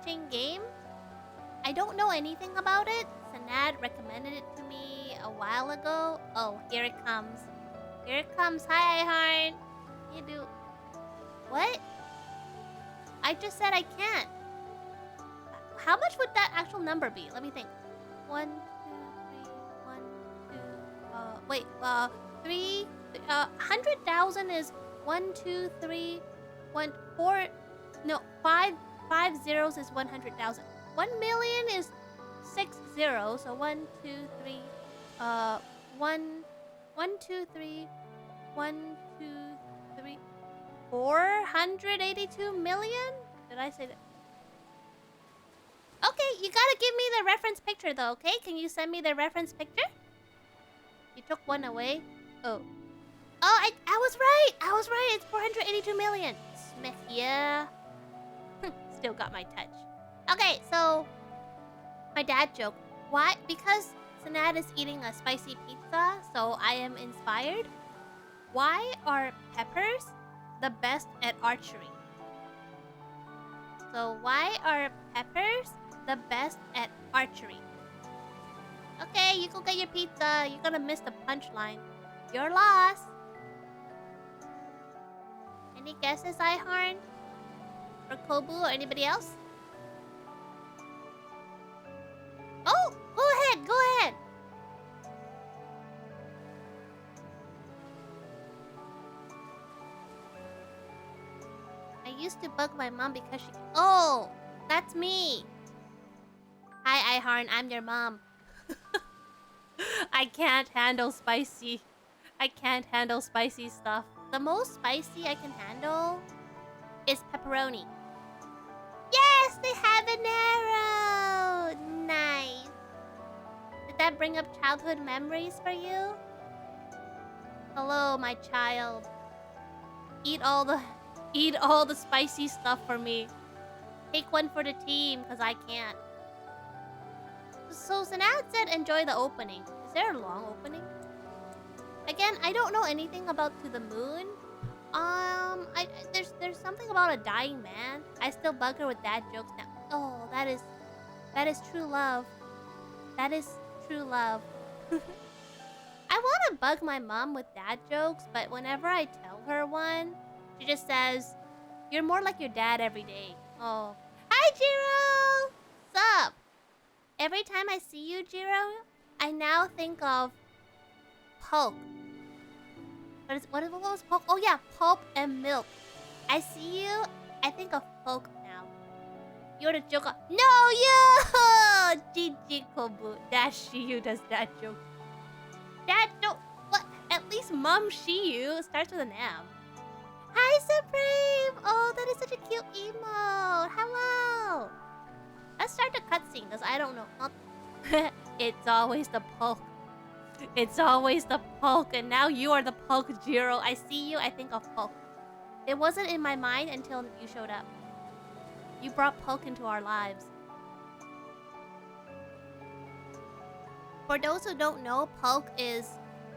catching game. I don't know anything about it. Sanad recommended it to me a while ago. Oh, here it comes. Here it comes. Hi, Iharn. You do... What? I just said I can't. How much would that actual number be? Let me think. 1, 2, 3, 1, 2, wait, 3, 100,000 is 1, 2, 3, 1, 4, no, 5 zeros is 100,000. 1 million is 6 zeros, so 1, 2, 3, 1, 2, 3, 1, 2, 3, 482 million? Did I say that? Okay, you gotta give me the reference picture though, okay? Can you send me the reference picture? You took one away? Oh. Oh, I was right! I was right! It's 482 million! Smith, yeah. Still got my touch. Okay, so... My dad joke. Why? Because Sanad is eating a spicy pizza, so I am inspired. Why are peppers the best at archery? So why are peppers the best at archery? Okay, you go get your pizza. You're gonna miss the punchline. Your loss. Any guesses, Iharn? Or Kobu or anybody else? Oh, go ahead, go ahead. I used to bug my mom because she... Oh, that's me. Hi, Iharn, I'm your mom. I can't handle spicy. I can't handle spicy stuff. The most spicy I can handle is pepperoni. Yes, they have an arrow. Nice. Did that bring up childhood memories for you? Hello, my child. Eat all the spicy stuff for me. Take one for the team, because I can't. So Sanad said enjoy the opening. Is there a long opening? Again, I don't know anything about To the Moon. There's something about a dying man. I still bug her with dad jokes now. Oh, that is true love. That is true love. I want to bug my mom with dad jokes, but whenever I tell her one, she just says, "You're more like your dad every day." Oh. Hi, Jiro! Sup? Every time I see you, Jiro, I now think of Poke. What was Poke? Oh yeah, Pulp and Milk. I see you, I think of Poke now. You're the joker. No, you! GG Kobu. That's Shiyu does that joke. Dad, no. What? At least Mom Shiyu starts with an M. Hi, Supreme! Oh, that is such a cute emote. Hello. Let's start the cutscene, because I don't know. It's always the Poke. It's always the Poke, and now you are the Poke, Jiro. I see you, I think of Poke. It wasn't in my mind until you showed up. You brought Poke into our lives. For those who don't know, Poke is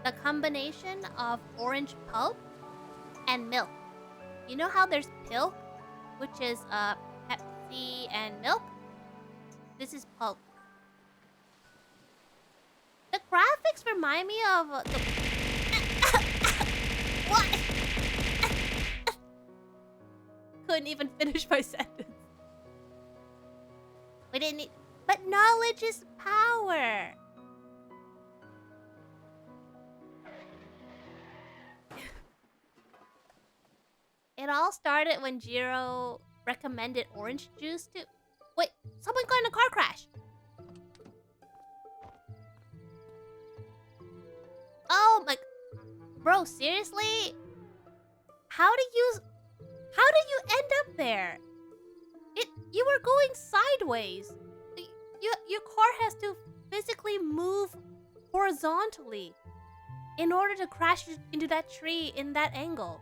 the combination of orange pulp and milk. You know how there's Pilk, which is Pepsi and milk? This is Poke. The graphics remind me of the... What? Couldn't even finish my sentence. We didn't need... But knowledge is power. It all started when Jiro recommended orange juice to... Wait, someone got in a car crash. Oh my... Bro, seriously? How did you end up there? You were going sideways. Your car has to physically move horizontally in order to crash into that tree in that angle.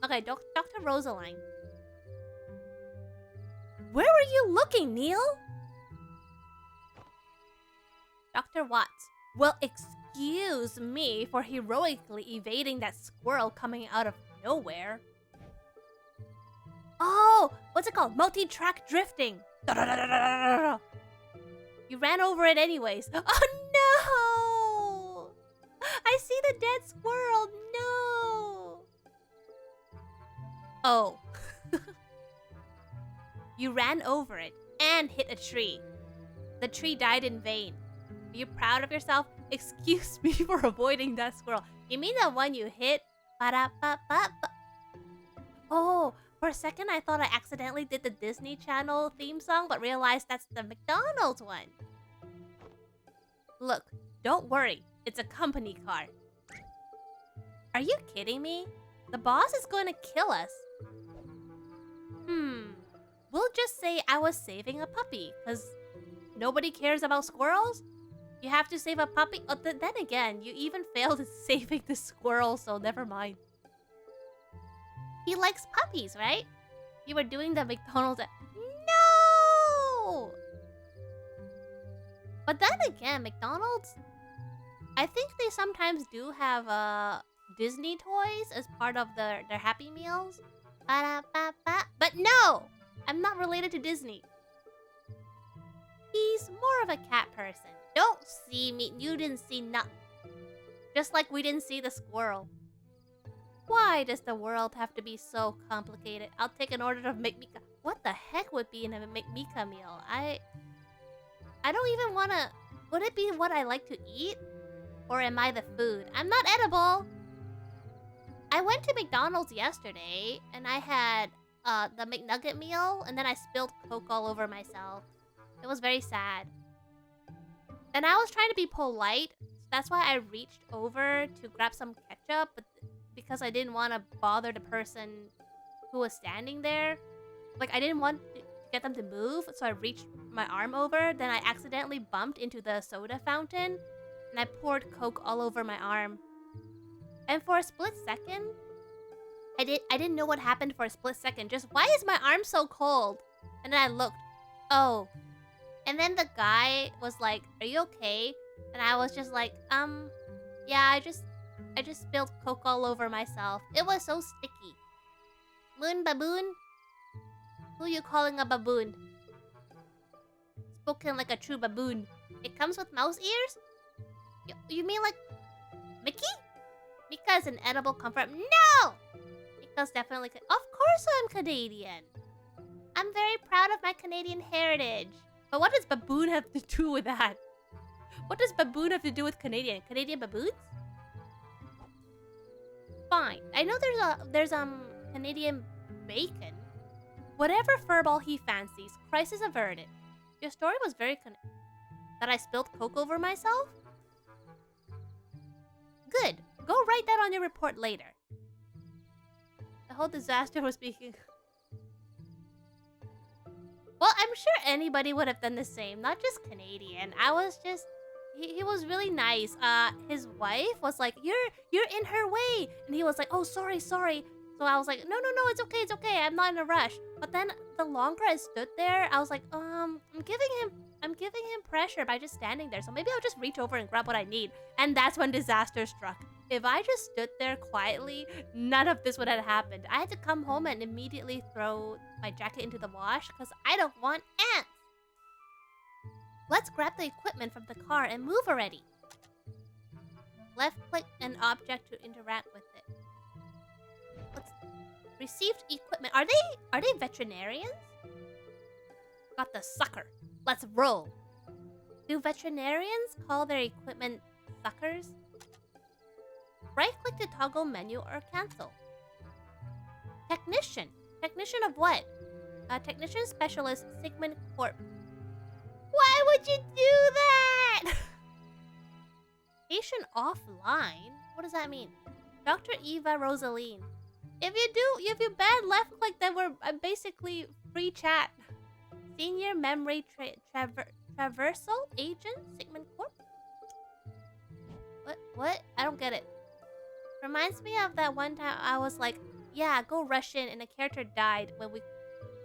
Okay, Dr. Rosaline. Where were you looking, Neil? Dr. Watts. Well, excuse me for heroically evading that squirrel coming out of nowhere. Oh, what's it called? Multi-track drifting. You ran over it anyways. Oh no! I see the dead squirrel. No. Oh. You ran over it and hit a tree. The tree died in vain. Are you proud of yourself? Excuse me for avoiding that squirrel. You mean the one you hit? Ba-da-ba-ba-ba. Oh, for a second I thought I accidentally did the Disney Channel theme song, but realized that's the McDonald's one. Look, don't worry. It's a company car. Are you kidding me? The boss is going to kill us. We'll just say I was saving a puppy, because nobody cares about squirrels? You have to save a puppy? Oh, then again, you even failed at saving the squirrel, so never mind. He likes puppies, right? You were doing the McDonald's... No! But then again, McDonald's... I think they sometimes do have Disney toys as part of their Happy Meals. Ba-da-ba-ba. But no! I'm not related to Disney. He's more of a cat person. Don't see me. You didn't see nothing. Just like we didn't see the squirrel. Why does the world have to be so complicated? I'll take an order of McMika. What the heck would be in a McMika meal? I don't even want to... Would it be what I like to eat? Or am I the food? I'm not edible. I went to McDonald's yesterday and I had the McNugget meal and then I spilled Coke all over myself. It was very sad. And I was trying to be polite. So that's why I reached over to grab some ketchup, but because I didn't want to bother the person who was standing there. Like, I didn't want to get them to move, so I reached my arm over. Then I accidentally bumped into the soda fountain, and I poured Coke all over my arm. And for a split second, I didn't know what happened for a split second. Just, why is my arm so cold? And then I looked. Oh. And then the guy was like, are you okay? And I was just like, yeah, I just spilled Coke all over myself. It was so sticky. Moon baboon? Who you calling a baboon? Spoken like a true baboon. It comes with mouse ears? You mean like Mickey? Mika's an edible comfort. No! Mika's definitely... Of course I'm Canadian. I'm very proud of my Canadian heritage. But what does baboon have to do with that? What does baboon have to do with Canadian? Canadian baboons? Fine. I know there's Canadian bacon. Whatever furball he fancies, crisis averted. Your story was very that I spilled Coke over myself? Good. Go write that on your report later. The whole disaster was speaking. Well, I'm sure anybody would have done the same, not just Canadian. I was just... He was really nice. His wife was like, you're in her way. And he was like, oh, sorry. So I was like, no, it's okay. I'm not in a rush. But then the longer I stood there, I was like, I'm giving him pressure by just standing there. So maybe I'll just reach over and grab what I need. And that's when disaster struck. If I just stood there quietly, none of this would have happened. I had to come home and immediately throw my jacket into the wash because I don't want ants. Let's grab the equipment from the car and move already. Left click an object to interact with it. Let's received equipment. Are they veterinarians? Got the sucker. Let's roll. Do veterinarians call their equipment suckers? Right click to toggle menu or cancel. Technician. Technician of what? Technician specialist Sigmund Corp. Why would you do that? Patient offline? What does that mean? Dr. Eva Rosaline. If you bad left click, then we're basically free chat. Senior memory traversal agent Sigmund Corp. What? I don't get it. Reminds me of that one time I was like, yeah, go rush in, and the character died when we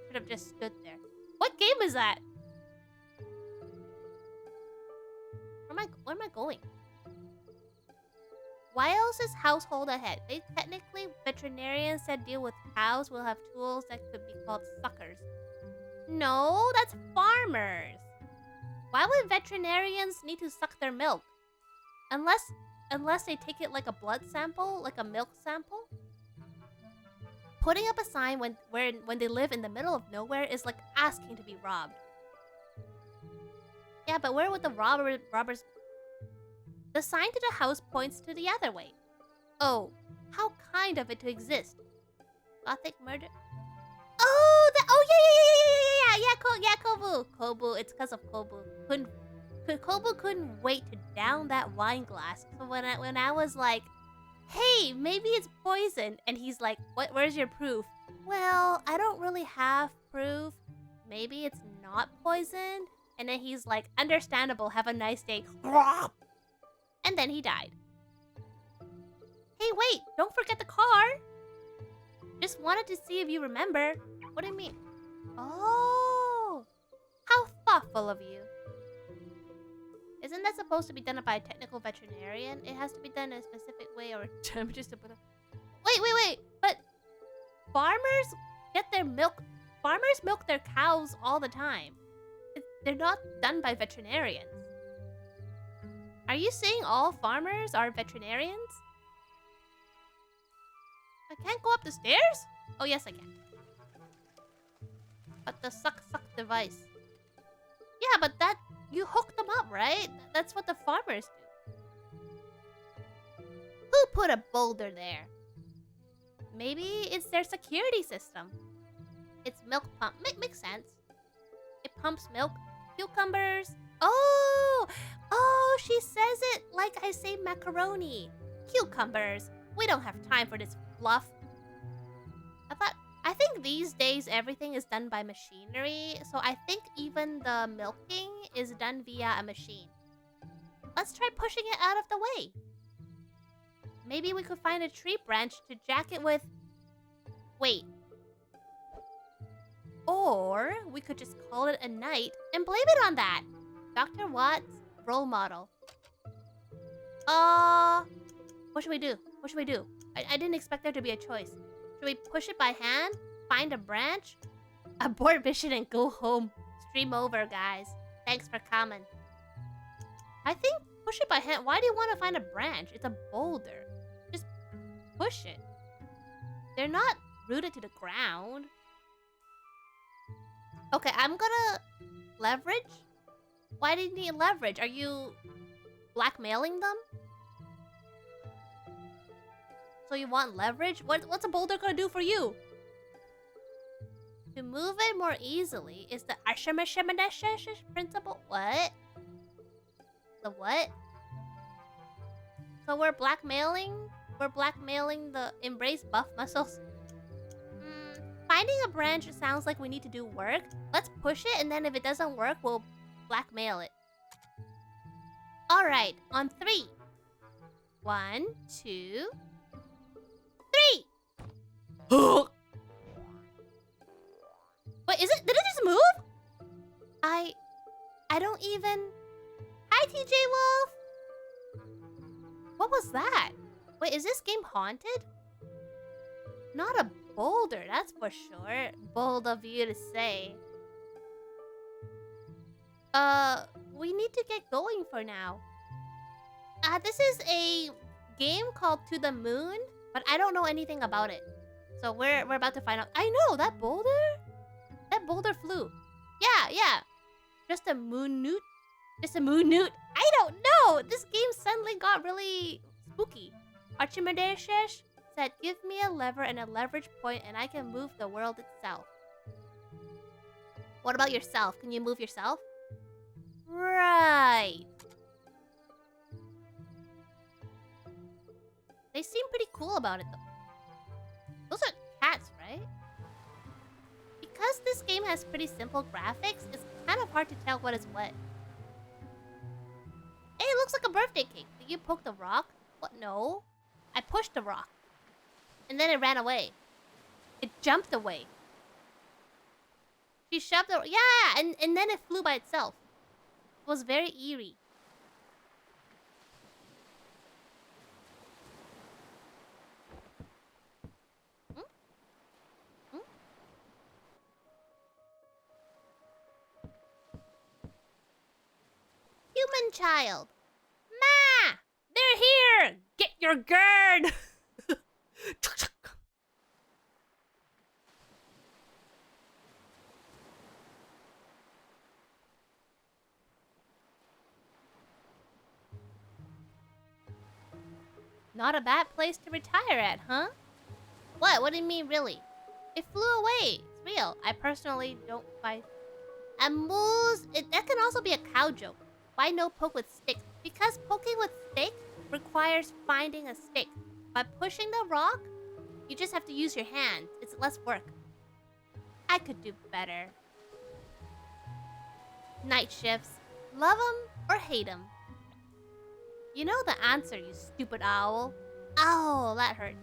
should have just stood there. What game is that? Where am I going? Why else is household ahead? They technically, veterinarians that deal with cows will have tools that could be called suckers. No, that's farmers. Why would veterinarians need to suck their milk? Unless they take it like a blood sample, like a milk sample? Putting up a sign when they live in the middle of nowhere is like asking to be robbed. Yeah, but where would the robbers... The sign to the house points to the other way. Oh, how kind of it to exist. Gothic murder... Oh, yeah, Kobu. Kobu, it's because of Kobu. Kobu couldn't wait to down that wine glass. So when I was like, hey, maybe it's poison, and he's like, where's your proof? Well, I don't really have proof. Maybe it's not poisoned. And then he's like, understandable, have a nice day. And then he died. Hey, wait, don't forget the car. Just wanted to see if you remember. What do you mean? Oh, how thoughtful of you. Isn't that supposed to be done by a technical veterinarian? It has to be done in a specific way or just to put a... Wait. But farmers get their milk... Farmers milk their cows all the time. They're not done by veterinarians. Are you saying all farmers are veterinarians? I can't go up the stairs? Oh, yes, I can. But the suck device. Yeah, but that... You hook them up, right? That's what the farmers do. Who put a boulder there? Maybe it's their security system. It's milk pump. Makes sense. It pumps milk. Cucumbers. Oh, she says it like I say macaroni. Cucumbers. We don't have time for this fluff. I think these days everything is done by machinery, so I think even the milking is done via a machine. Let's try pushing it out of the way. Maybe we could find a tree branch to jack it with... Wait. Or we could just call it a night and blame it on that. Dr. Watts, role model. What should we do? I didn't expect there to be a choice. Should we push it by hand? Find a branch? Abort mission and go home. Stream over, guys. Thanks for coming. I think push it by hand. Why do you want to find a branch? It's a boulder. Just push it. They're not rooted to the ground. Okay, I'm gonna leverage. Why do you need leverage? Are you blackmailing them? So you want leverage? What's a boulder gonna do for you? To move it more easily is the Archimedes principle. What? The what? So we're blackmailing? We're blackmailing the embrace buff muscles? Finding a branch sounds like we need to do work. Let's push it, and then if it doesn't work, we'll blackmail it. Alright, on 3. 1, 2... 3! Wait, is it? Did it just move? I don't even... Hi, TJ Wolf! What was that? Wait, is this game haunted? Not a boulder, that's for sure. Bold of you to say. We need to get going for now. This is a game called To the Moon, but I don't know anything about it. So we're about to find out. I know, that boulder? That boulder flew. Yeah. Just a moon newt? I don't know! This game suddenly got really spooky. Archimedes said, give me a lever and a leverage point and I can move the world itself. What about yourself? Can you move yourself? Right. They seem pretty cool about it though. Those are cats, right? Because this game has pretty simple graphics, it's kind of hard to tell what is what. Hey, it looks like a birthday cake. Did you poke the rock? What? No. I pushed the rock. And then it ran away. It jumped away. She shoved the... Yeah, and then it flew by itself. It was very eerie. child. Ma! They're here! Get your guard! Not a bad place to retire at, huh? What? What do you mean, really? It flew away. It's real. I personally don't fight. A moose... that can also be a cow joke. Why no poke with sticks? Because poking with stick requires finding a stick. By pushing the rock, you just have to use your hands. It's less work. I could do better. Night shifts. Love them or hate them? You know the answer, you stupid owl. Ow, that hurt.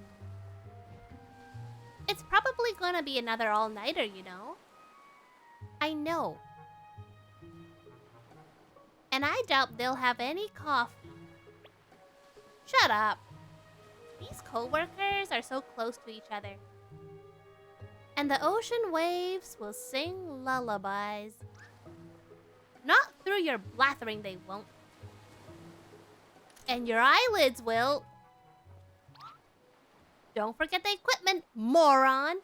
It's probably gonna be another all-nighter, you know? I know. And I doubt they'll have any coffee. Shut up. These co-workers are so close to each other. And the ocean waves will sing lullabies. Not through your blathering, they won't. And your eyelids will. Don't forget the equipment, moron.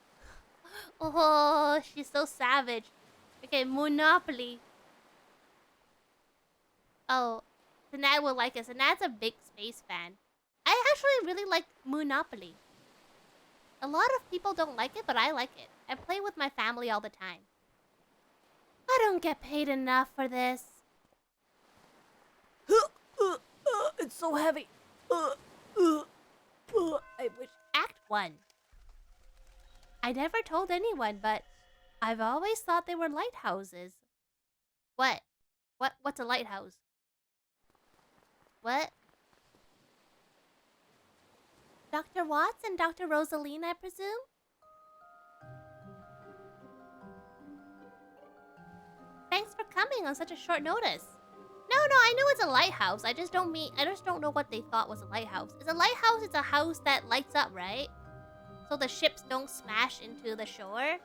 Oh, she's so savage. Okay, Monopoly. Oh, Sanad will like it. Sanad's a big space fan. I actually really like Monopoly. A lot of people don't like it, but I like it. I play with my family all the time. I don't get paid enough for this. It's so heavy. I wish. Act 1. I never told anyone, but I've always thought they were lighthouses. What? What's a lighthouse? What? Dr. Watts and Dr. Rosaline, I presume? Thanks for coming on such a short notice. No, I know it's a lighthouse. I just don't know what they thought was a lighthouse. It's a lighthouse, it's a house that lights up, right? So the ships don't smash into the shore.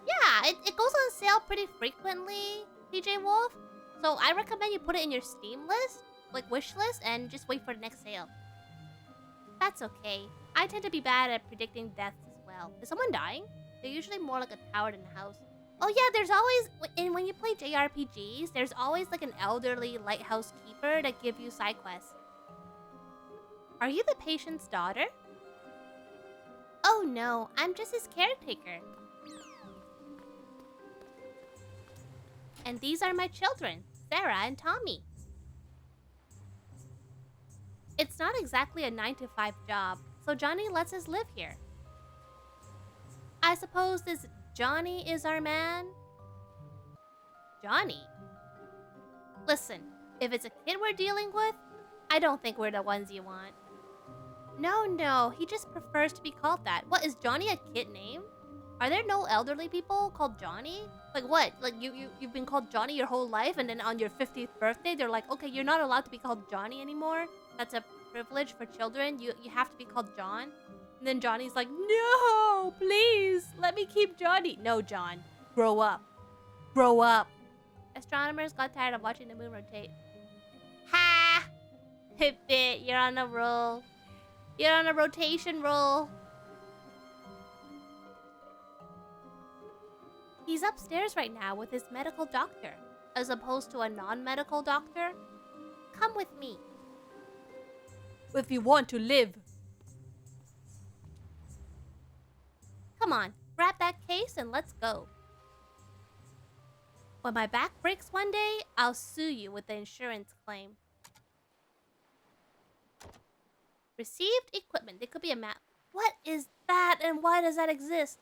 Yeah, it goes on sale pretty frequently, DJ Wolf. So I recommend you put it in your Steam list, like wish list, and just wait for the next sale. That's okay. I tend to be bad at predicting deaths as well. Is someone dying? They're usually more like a tower than a house. Oh yeah, there's always, and when you play JRPGs, there's always like an elderly lighthouse keeper that give you side quests. Are you the patient's daughter? Oh no, I'm just his caretaker. And these are my children, Sarah and Tommy. It's not exactly a 9-to-5 job, so Johnny lets us live here. I suppose this Johnny is our man? Johnny? Listen, if it's a kid we're dealing with, I don't think we're the ones you want. No, he just prefers to be called that. What, is Johnny a kid name? Are there no elderly people called Johnny? Like what? Like you've been called Johnny your whole life, and then on your 50th birthday, they're like, okay, you're not allowed to be called Johnny anymore. That's a privilege for children. You have to be called John. And then Johnny's like, no, please, let me keep Johnny. No, John, grow up. Grow up. Astronomers got tired of watching the moon rotate. Ha! Hip it, you're on a roll. You're on a rotation roll. He's upstairs right now with his medical doctor, as opposed to a non-medical doctor. Come with me. If you want to live. Come on, grab that case and let's go. When my back breaks one day, I'll sue you with the insurance claim. Received equipment. There could be a map. What is that and why does that exist?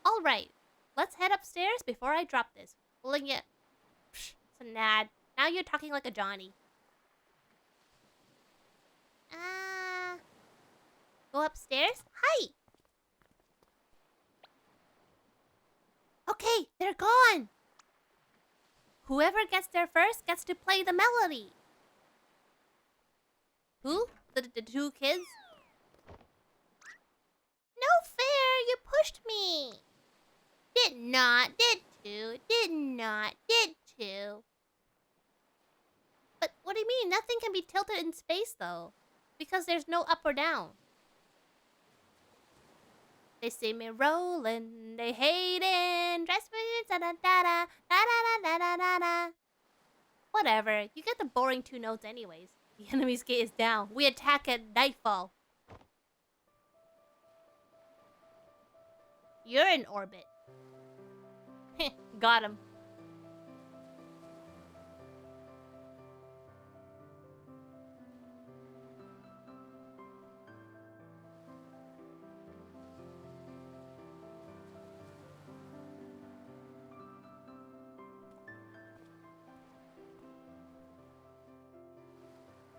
Alright, let's head upstairs before I drop this. Pulling it. Psh, Sanad. Now you're talking like a Johnny. Go upstairs? Hi! Okay, they're gone! Whoever gets there first gets to play the melody. Who? The two kids? No fair! You pushed me! Did not, did to, did not, did to. But what do you mean? Nothing can be tilted in space, though. Because there's no up or down. They see me rolling, they hating, dress me da da da da da da da da da. Whatever, you get the boring 2 notes anyways. The enemy's gate is down. We attack at nightfall. You're in orbit. Got him.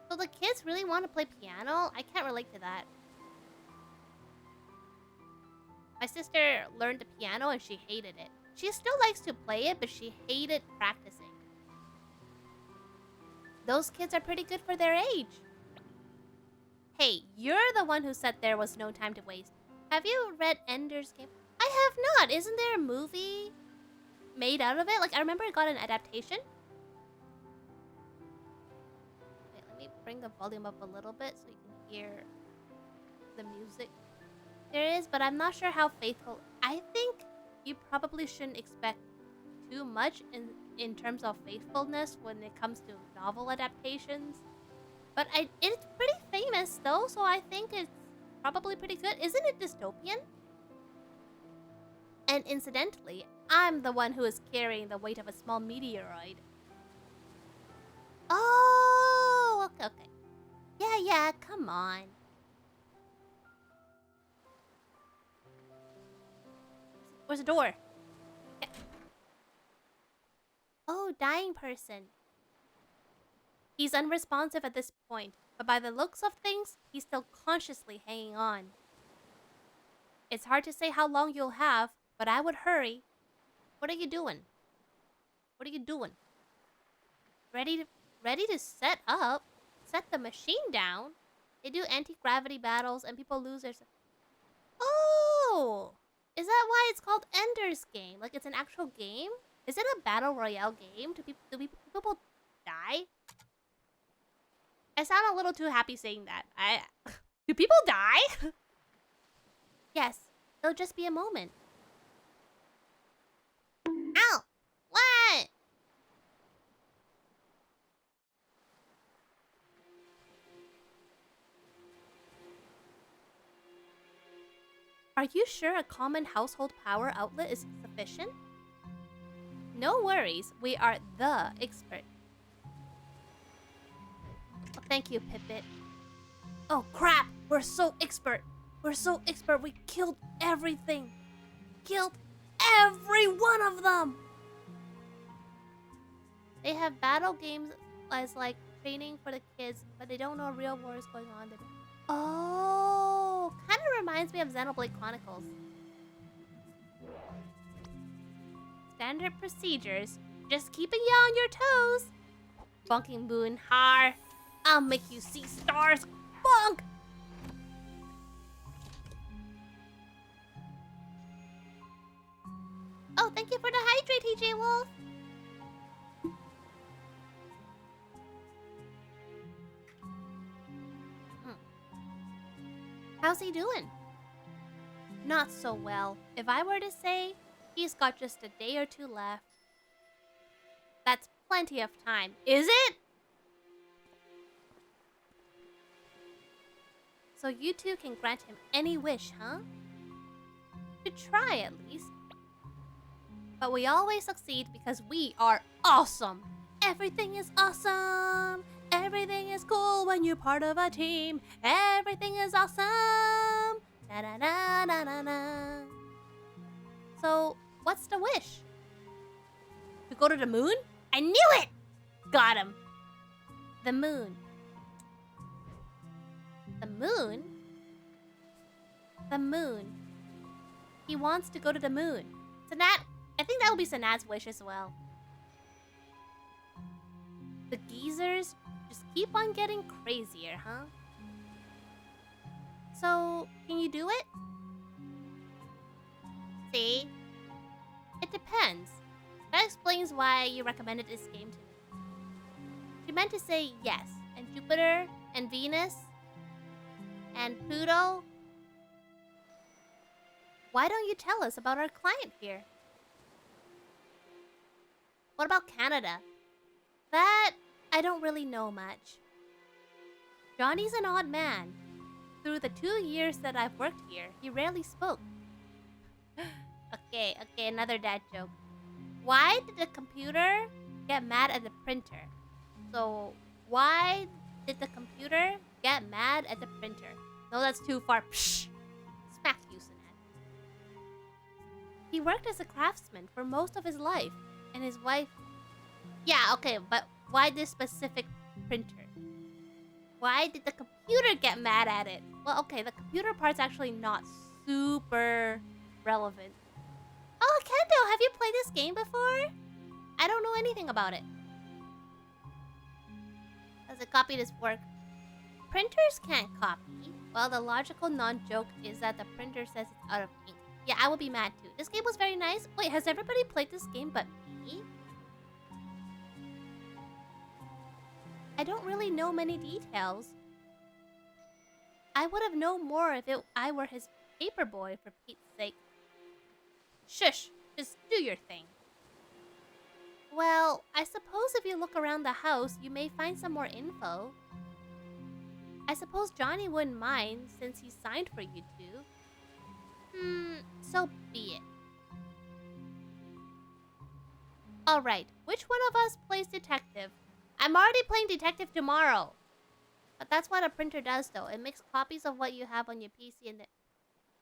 So the kids really want to play piano? I can't relate to that. My sister learned the piano and she hated it. She still likes to play it, but she hated practicing. Those kids are pretty good for their age. Hey, you're the one who said there was no time to waste. Have you read Ender's Game? I have not. Isn't there a movie made out of it? Like, I remember it got an adaptation. Wait, let me bring the volume up a little bit so you can hear the music. There is, but I'm not sure how faithful. I think you probably shouldn't expect too much in terms of faithfulness when it comes to novel adaptations. But it's pretty famous though, so I think it's probably pretty good. Isn't it dystopian? And incidentally, I'm the one who is carrying the weight of a small meteoroid. Oh, okay. Yeah, come on. Where's the door? Okay. Oh, dying person. He's unresponsive at this point, but by the looks of things, he's still consciously hanging on. It's hard to say how long you'll have, but I would hurry. What are you doing? What are you doing? Ready to set up? Set the machine down? They do anti-gravity battles and people lose their... Oh! Is that why it's called Ender's Game? Like it's an actual game? Is it a battle royale game? Do people die? I sound a little too happy saying that. Do people die? Yes, it'll just be a moment. Ow! What? Are you sure a common household power outlet is sufficient? No worries, we are the expert. Oh, thank you, Pipit. Oh crap, we're so expert. We're so expert, we killed everything. Killed every one of them. They have battle games as like training for the kids, but they don't know real war is going on. Oh, kind of reminds me of Xenoblade Chronicles. Standard procedures. Just keeping you on your toes. Bonking Moon Har. I'll make you see stars. Bonk! Oh, thank you for the hydrate, TJ Wolf. How's he doing? Not so well. If I were to say, he's got just a day or 2 left. That's plenty of time, is it? So you two can grant him any wish, huh? To try at least. But we always succeed because we are awesome. Everything is awesome. Everything is cool when you're part of a team. Everything is awesome. Na na na na na na. So, what's the wish? To go to the moon? I knew it! Got him. The moon. The moon? The moon. He wants to go to the moon. Sanat, I think that will be Sanat's wish as well. The geezers just keep on getting crazier, huh? So, can you do it? See? It depends. That explains why you recommended this game to me. She meant to say yes, and Jupiter, and Venus, and Pluto. Why don't you tell us about our client here? What about Canada? That I don't really know much. Johnny's an odd man. Through the 2 years that I've worked here, he rarely spoke. Okay, another dad joke. Why did the computer get mad at the printer? So, why did the computer get mad at the printer? No, that's too far. Psh! Smack you, Sinan. He worked as a craftsman for most of his life, and his wife... Yeah, okay, but why this specific printer? Why did the computer get mad at it? Well, okay, the computer part's actually not super relevant. Oh, Kendo, have you played this game before? I don't know anything about it. Does it copy this work? Printers can't copy. Well, the logical non-joke is that the printer says it's out of ink. Yeah, I would be mad too. This game was very nice. Wait, has everybody played this game but me? I don't really know many details. I would have known more if I were his paper boy, for Pete's sake. Shush, just do your thing. Well, I suppose if you look around the house, you may find some more info. I suppose Johnny wouldn't mind since he signed for you two. So be it. Alright, which one of us plays detective? I'm already playing detective tomorrow. But that's what a printer does though. It makes copies of what you have on your PC and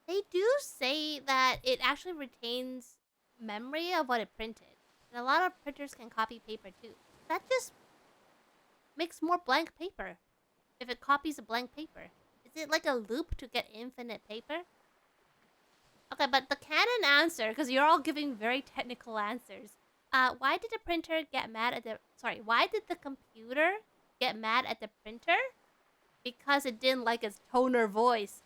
they do say that it actually retains memory of what it printed. And a lot of printers can copy paper too. That just makes more blank paper. If it copies a blank paper. Is it like a loop to get infinite paper? Okay, but the canon answer, because you're all giving very technical answers. Why did the printer get mad at the... Sorry, why did the computer get mad at the printer? Because it didn't like its toner voice.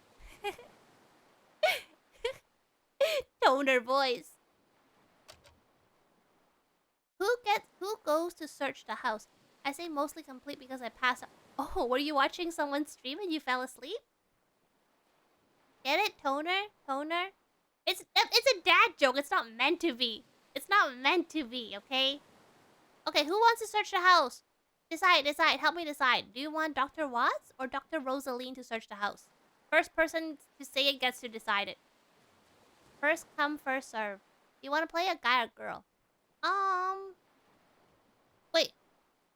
Toner voice. Who goes to search the house? I say mostly complete because I passed out. Oh, were you watching someone stream and you fell asleep? Get it? Toner? Toner? It's a dad joke. It's not meant to be. It's not meant to be, okay? Okay, who wants to search the house? Decide. Help me decide. Do you want Dr. Watts or Dr. Rosaline to search the house? First person to say it gets to decide it. First come, first serve. You want to play a guy or girl?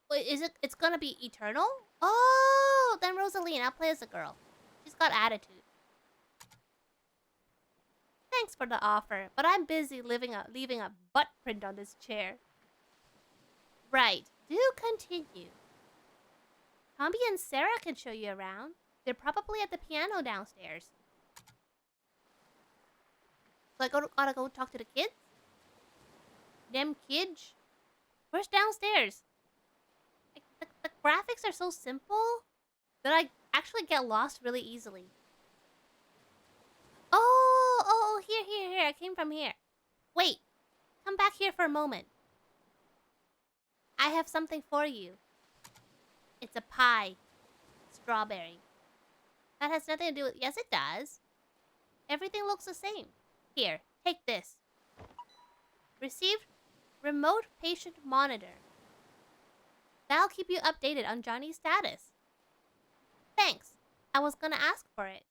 Wait, is it? It's gonna be eternal? Oh, then Rosaline. I'll play as a girl. She's got attitude. Thanks for the offer, but I'm busy leaving a butt print on this chair. Right. Do continue. Tommy and Sarah can show you around. They're probably at the piano downstairs. So I gotta go talk to the kids? Them kids? Where's downstairs? The graphics are so simple that I actually get lost really easily. Oh, here. I came from here. Wait, come back here for a moment. I have something for you. It's a pie. Strawberry. That has nothing to do with... Yes, it does. Everything looks the same. Here, take this. Received remote patient monitor. That'll keep you updated on Johnny's status. Thanks. I was gonna ask for it.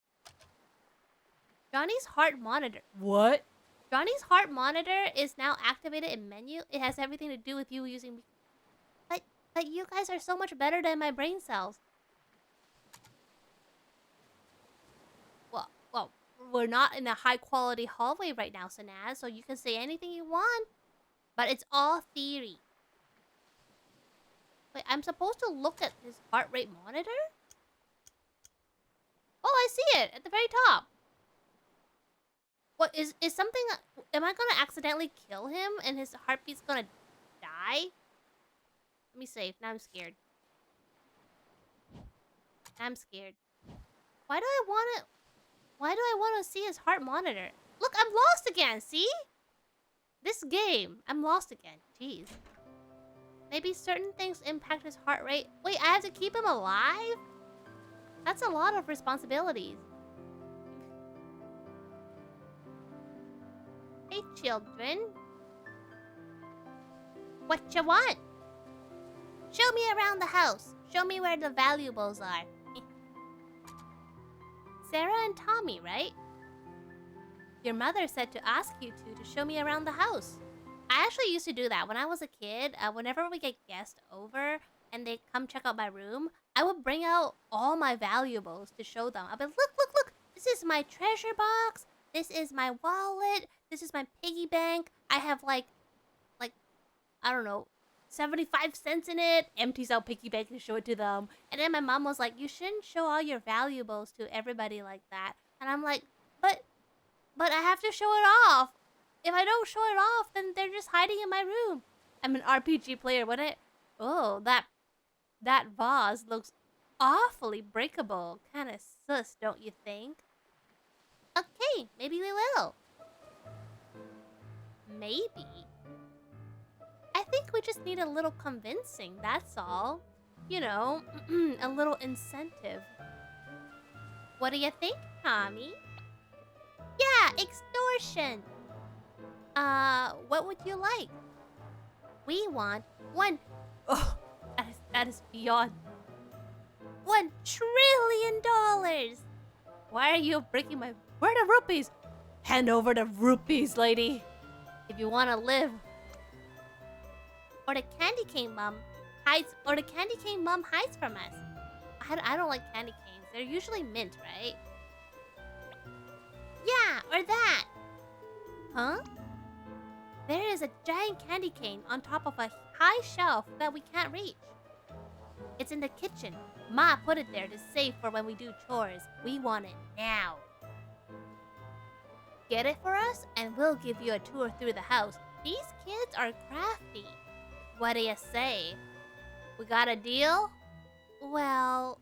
Johnny's heart monitor. What? Johnny's heart monitor is now activated in menu. It has everything to do with you using... But you guys are so much better than my brain cells. Well, we're not in a high-quality hallway right now, Sanaz, so you can say anything you want. But it's all theory. Wait, I'm supposed to look at his heart rate monitor? Oh, I see it at the very top. What is something... Am I gonna accidentally kill him and his heartbeat's gonna die? Let me save. Now I'm scared. Why do I want to see his heart monitor? Look, I'm lost again, see? This game. I'm lost again. Jeez. Maybe certain things impact his heart rate. Wait, I have to keep him alive? That's a lot of responsibilities. Hey, children. What you want? Show me around the house. Show me where the valuables are. Sarah and Tommy, right? Your mother said to ask you two to show me around the house. I actually used to do that when I was a kid. Whenever we get guests over and they come check out my room, I would bring out all my valuables to show them. I'd be like, look. This is my treasure box. This is my wallet. This is my piggy bank. I have like, I don't know, 75 cents in it. Empties out piggy bank to show it to them. And then my mom was like, you shouldn't show all your valuables to everybody like that. And I'm like, but I have to show it off. If I don't show it off, then they're just hiding in my room. I'm an RPG player. Oh, that vase looks awfully breakable. Kind of sus, don't you think? Okay, maybe we will. Maybe. I think we just need a little convincing, that's all. You know, a little incentive. What do you think, Tommy? Yeah, extortion. What would you like? We want one... Oh, that is beyond... $1 trillion! Why are you breaking my... Where are the rupees? Hand over the rupees, lady. If you want to live. Or the candy cane mom hides... Or the candy cane mom hides from us. I don't like candy canes. They're usually mint, right? Yeah, or that. Huh? There is a giant candy cane on top of a high shelf that we can't reach. It's in the kitchen. Ma put it there to save for when we do chores. We want it now. Get it for us, and we'll give you a tour through the house. These kids are crafty. What do you say? We got a deal? Well...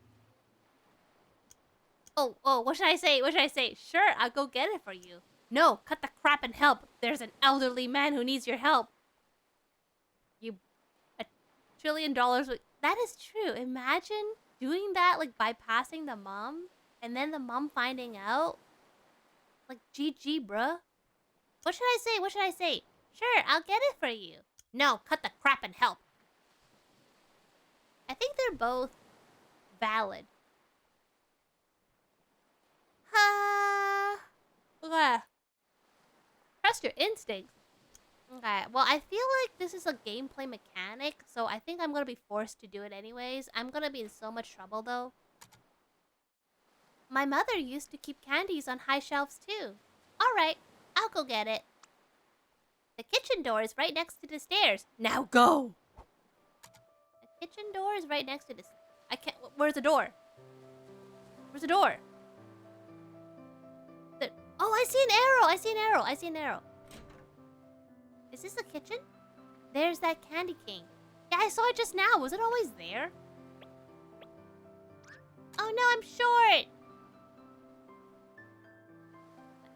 Oh, what should I say? Sure, I'll go get it for you. No, cut the crap and help. There's an elderly man who needs your help. $1 trillion... That is true. Imagine doing that, like, bypassing the mom, and then the mom finding out. Like, GG, bruh. What should I say? Sure, I'll get it for you. No, cut the crap and help. I think they're both valid. Okay. Trust your instincts. Okay, well, I feel like this is a gameplay mechanic, so I think I'm gonna be forced to do it anyways. I'm gonna be in so much trouble, though. My mother used to keep candies on high shelves, too. Alright, I'll go get it. The kitchen door is right next to the stairs. Now go! The kitchen door is right next to this. I can't... Where's the door? Where's the door? Oh, I see an arrow. Is this the kitchen? There's that candy cane. Yeah, I saw it just now. Was it always there? Oh no, I'm short.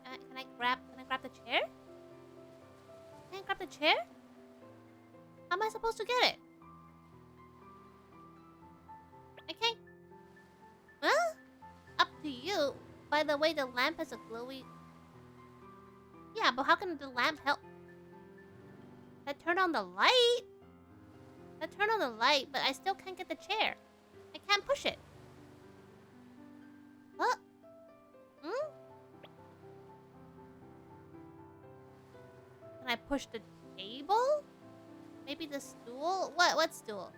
Can I grab the chair? Can I grab the chair? How am I supposed to get it? Okay. Huh? Up to you. By the way, the lamp has a glowy... Yeah, but how can the lamp help? That turned on the light? That turned on the light, but I still can't get the chair. I can't push it. What? Hmm? Can I push the table? Maybe the stool? What stool?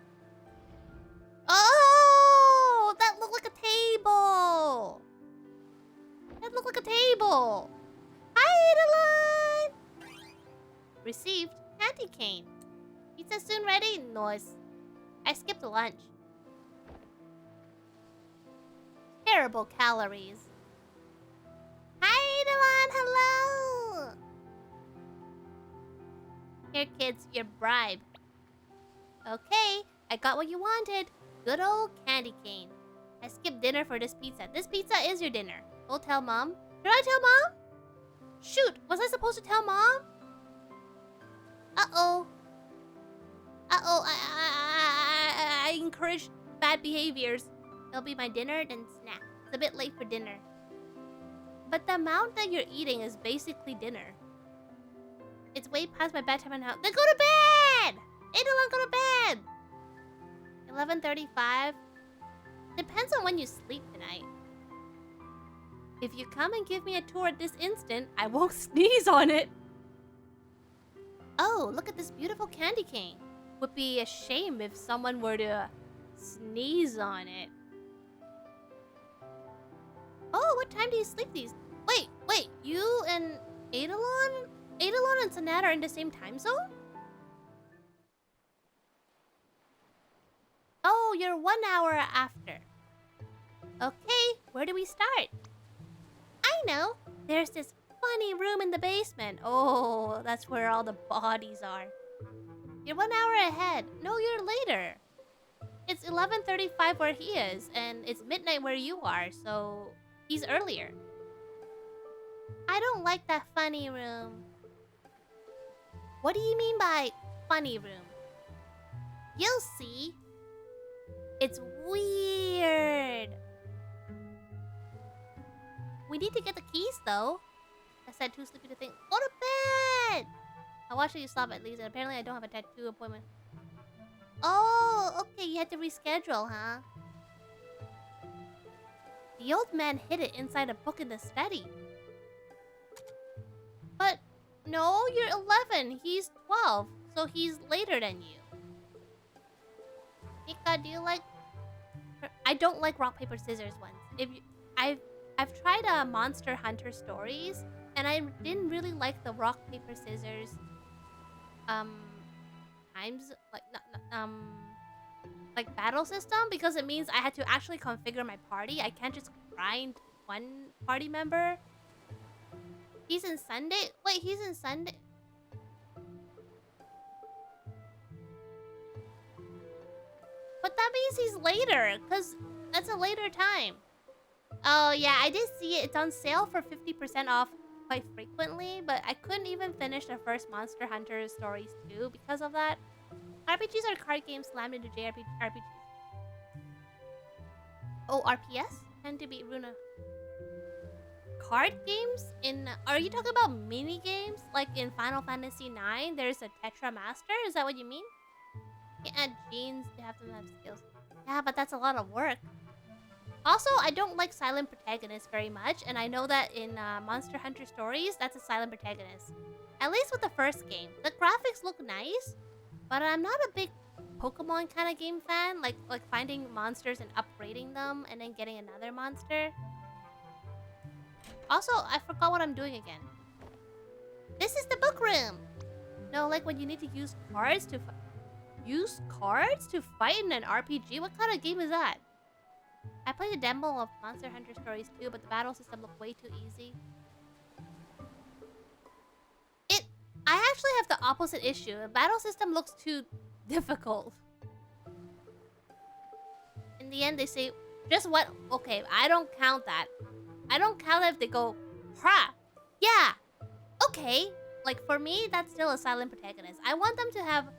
Oh! That looked like a table! That looked like a table! Hi, Adeline! Received candy cane. Pizza soon ready? Noise. I skipped lunch. Terrible calories. Hi, Adeline! Hello! Here, kids, your bribe. Okay, I got what you wanted. Good old candy cane. I skipped dinner for this pizza. This pizza is your dinner. Go tell Mom. Should I tell Mom? Shoot, was I supposed to tell Mom? Uh-oh. Uh-oh, I encourage bad behaviors. It'll be my dinner, then snack. It's a bit late for dinner. But the amount that you're eating is basically dinner. It's way past my bedtime now. Then go to bed! 8:01, go to bed! 11:35. Depends on when you sleep tonight. If you come and give me a tour at this instant, I won't sneeze on it. Oh, look at this beautiful candy cane. Would be a shame if someone were to sneeze on it. Oh, what time do you sleep these? Wait, you and Eidolon? Eidolon and Sonata are in the same time zone? Oh, you're 1 hour after. Okay, where do we start? I know. There's this funny room in the basement. Oh, that's where all the bodies are. You're 1 hour ahead. No, you're later. It's 11:35 where he is, and it's midnight where you are, so he's earlier. I don't like that funny room. What do you mean by funny room? You'll see. It's weird. We need to get the keys, though. I said too sleepy to think. Go to bed! I watched you stop at least, and apparently I don't have a tattoo appointment. Oh, okay, you had to reschedule, huh? The old man hid it inside a book in the study. But, no, you're 11. He's 12, so he's later than you. Mika, do you like... I don't like rock, paper, scissors ones. I've tried Monster Hunter stories, and I didn't really like the rock, paper, scissors times like battle system, because it means I had to actually configure my party. I can't just grind one party member. He's in Sunday? Wait, he's in Sunday? But that means he's later, because that's a later time. Oh yeah, I did see it. It's on sale for 50% off quite frequently, but I couldn't even finish the first Monster Hunter Stories 2 because of that. RPGs are card games slammed into JRPGs. Oh, RPS? Tend to be Runa. Card games? Are you talking about mini games? Like in Final Fantasy IX, there's a Tetra Master? Is that what you mean? You add genes to have them have skills. Yeah, but that's a lot of work. Also, I don't like silent protagonists very much, and I know that in Monster Hunter Stories, that's a silent protagonist. At least with the first game. The graphics look nice, but I'm not a big Pokemon kind of game fan, like finding monsters and upgrading them, and then getting another monster. Also, I forgot what I'm doing again. This is the book room! No, like when you need to use cards to... Use cards to fight in an RPG? What kind of game is that? I played a demo of Monster Hunter Stories 2, but the battle system looked way too easy. I actually have the opposite issue. The battle system looks too difficult. In the end, they say, just what? Okay, I don't count that. I don't count it if they go, ha! Yeah! Okay. Like, for me, that's still a silent protagonist. I want them to have,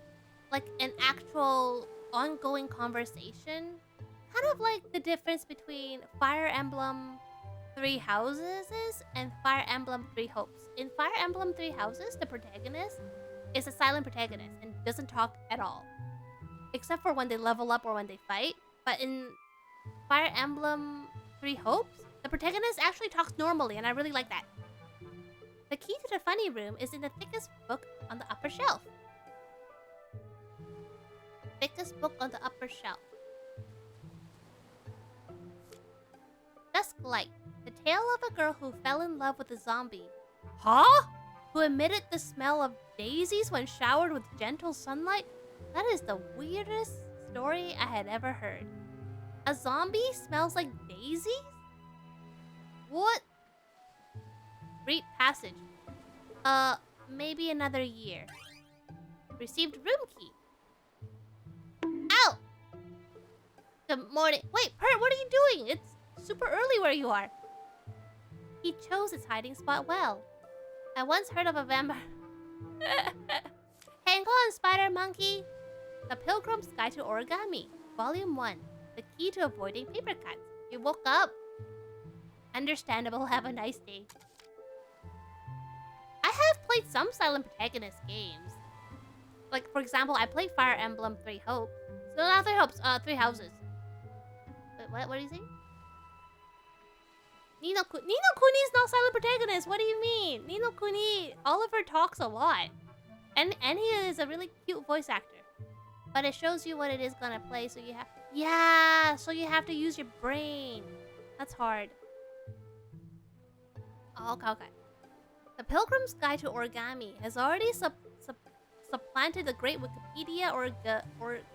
like, an actual ongoing conversation. Kind of like the difference between Fire Emblem 3 Houses and Fire Emblem 3 Hopes. In Fire Emblem 3 Houses, the protagonist is a silent protagonist and doesn't talk at all. Except for when they level up or when they fight. But in Fire Emblem 3 Hopes, the protagonist actually talks normally, and I really like that. The key to the funny room is in the thickest book on the upper shelf. Thickest book on the upper shelf. Dusklight, the tale of a girl who fell in love with a zombie. Huh? Who emitted the smell of daisies when showered with gentle sunlight? That is the weirdest story I had ever heard. A zombie smells like daisies? What? Read passage. Maybe another year. Received room key. Ow! Good morning. Wait, Pert, what are you doing? It's super early where you are. He chose his hiding spot well. I once heard of a vampire. Hey, on, Spider Monkey! The Pilgrim's Guide to Origami, Volume 1. The Key to Avoiding Paper Cuts. You woke up. Understandable, have a nice day. I have played some silent protagonist games. Like, for example, I played Fire Emblem 3 Hopes. So not 3 Hopes, 3 Houses. Wait, what are you saying? Ni no Kuni's not silent protagonist. What do you mean? Ni no Kuni, Oliver talks a lot. And he is a really cute voice actor. But it shows you what it is gonna play, so you have... Yeah, so you have to use your brain. That's hard. Oh, okay. The Pilgrim's Guide to Origami has already supplanted the great Wikipedia or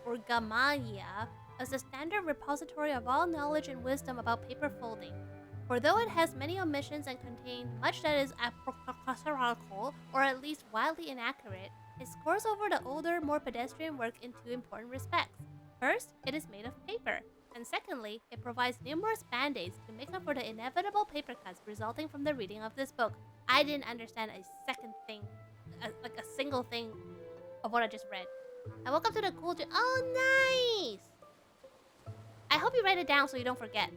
Orgamania as the standard repository of all knowledge and wisdom about paper folding. For though it has many omissions and contains much that is apocryphal, or at least wildly inaccurate, it scores over the older, more pedestrian work in two important respects. First, it is made of paper. And secondly, it provides numerous band-aids to make up for the inevitable paper cuts resulting from the reading of this book. I didn't understand a second thing, like a single thing of what I just read. I woke up to the cool... Oh, nice! I hope you write it down so you don't forget.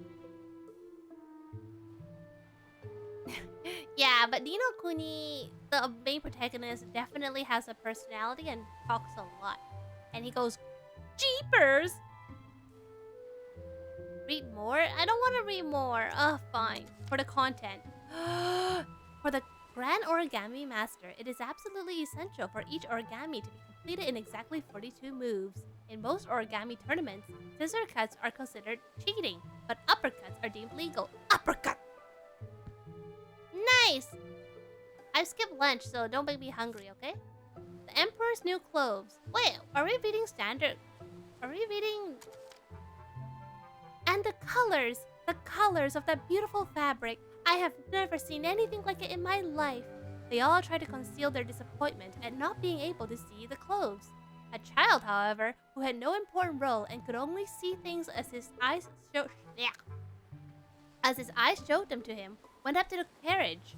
Yeah, but Ni no Kuni, the main protagonist, definitely has a personality and talks a lot. And he goes, Jeepers! Read more? I don't want to read more. Ugh, fine. For the content. For the Grand Origami Master, it is absolutely essential for each origami to be completed in exactly 42 moves. In most origami tournaments, scissor cuts are considered cheating, but uppercuts are deemed legal. Uppercut! Nice! I've skipped lunch, so don't make me hungry, okay? The Emperor's New Clothes. Wait, are we reading standard? Are we reading... And the colors of that beautiful fabric. I have never seen anything like it in my life. They all try to conceal their disappointment at not being able to see the clothes. A child, however, who had no important role and could only see things as his eyes showed them to him, went up to the carriage.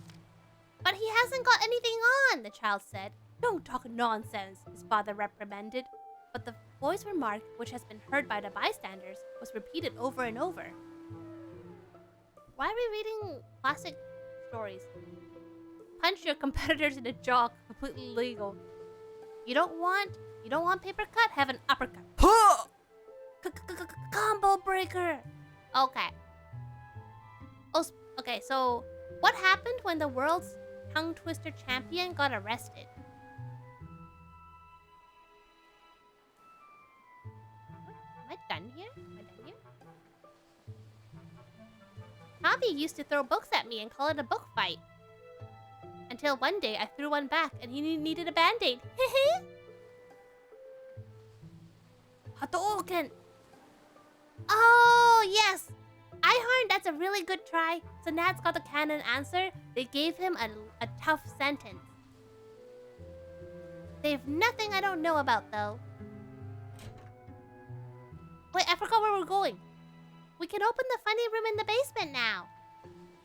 But he hasn't got anything on, the child said. Don't talk nonsense, his father reprimanded. But the boy's remark, which has been heard by the bystanders, was repeated over and over. Why are we reading classic stories? Punch your competitors in the jaw, completely legal. You don't want paper cut? Have an uppercut. Combo breaker. Okay. Oh, okay. So, what happened when the world's tongue twister champion got arrested? Am I done here? Hobby used to throw books at me and call it a book fight. Until one day I threw one back and he needed a band-aid. Hadouken! Oh, yes! Ihorn, that's a really good try. So Nat's got the canon answer. They gave him a tough sentence. They have nothing I don't know about, though. Wait, I forgot where we're going. We can open the funny room in the basement now.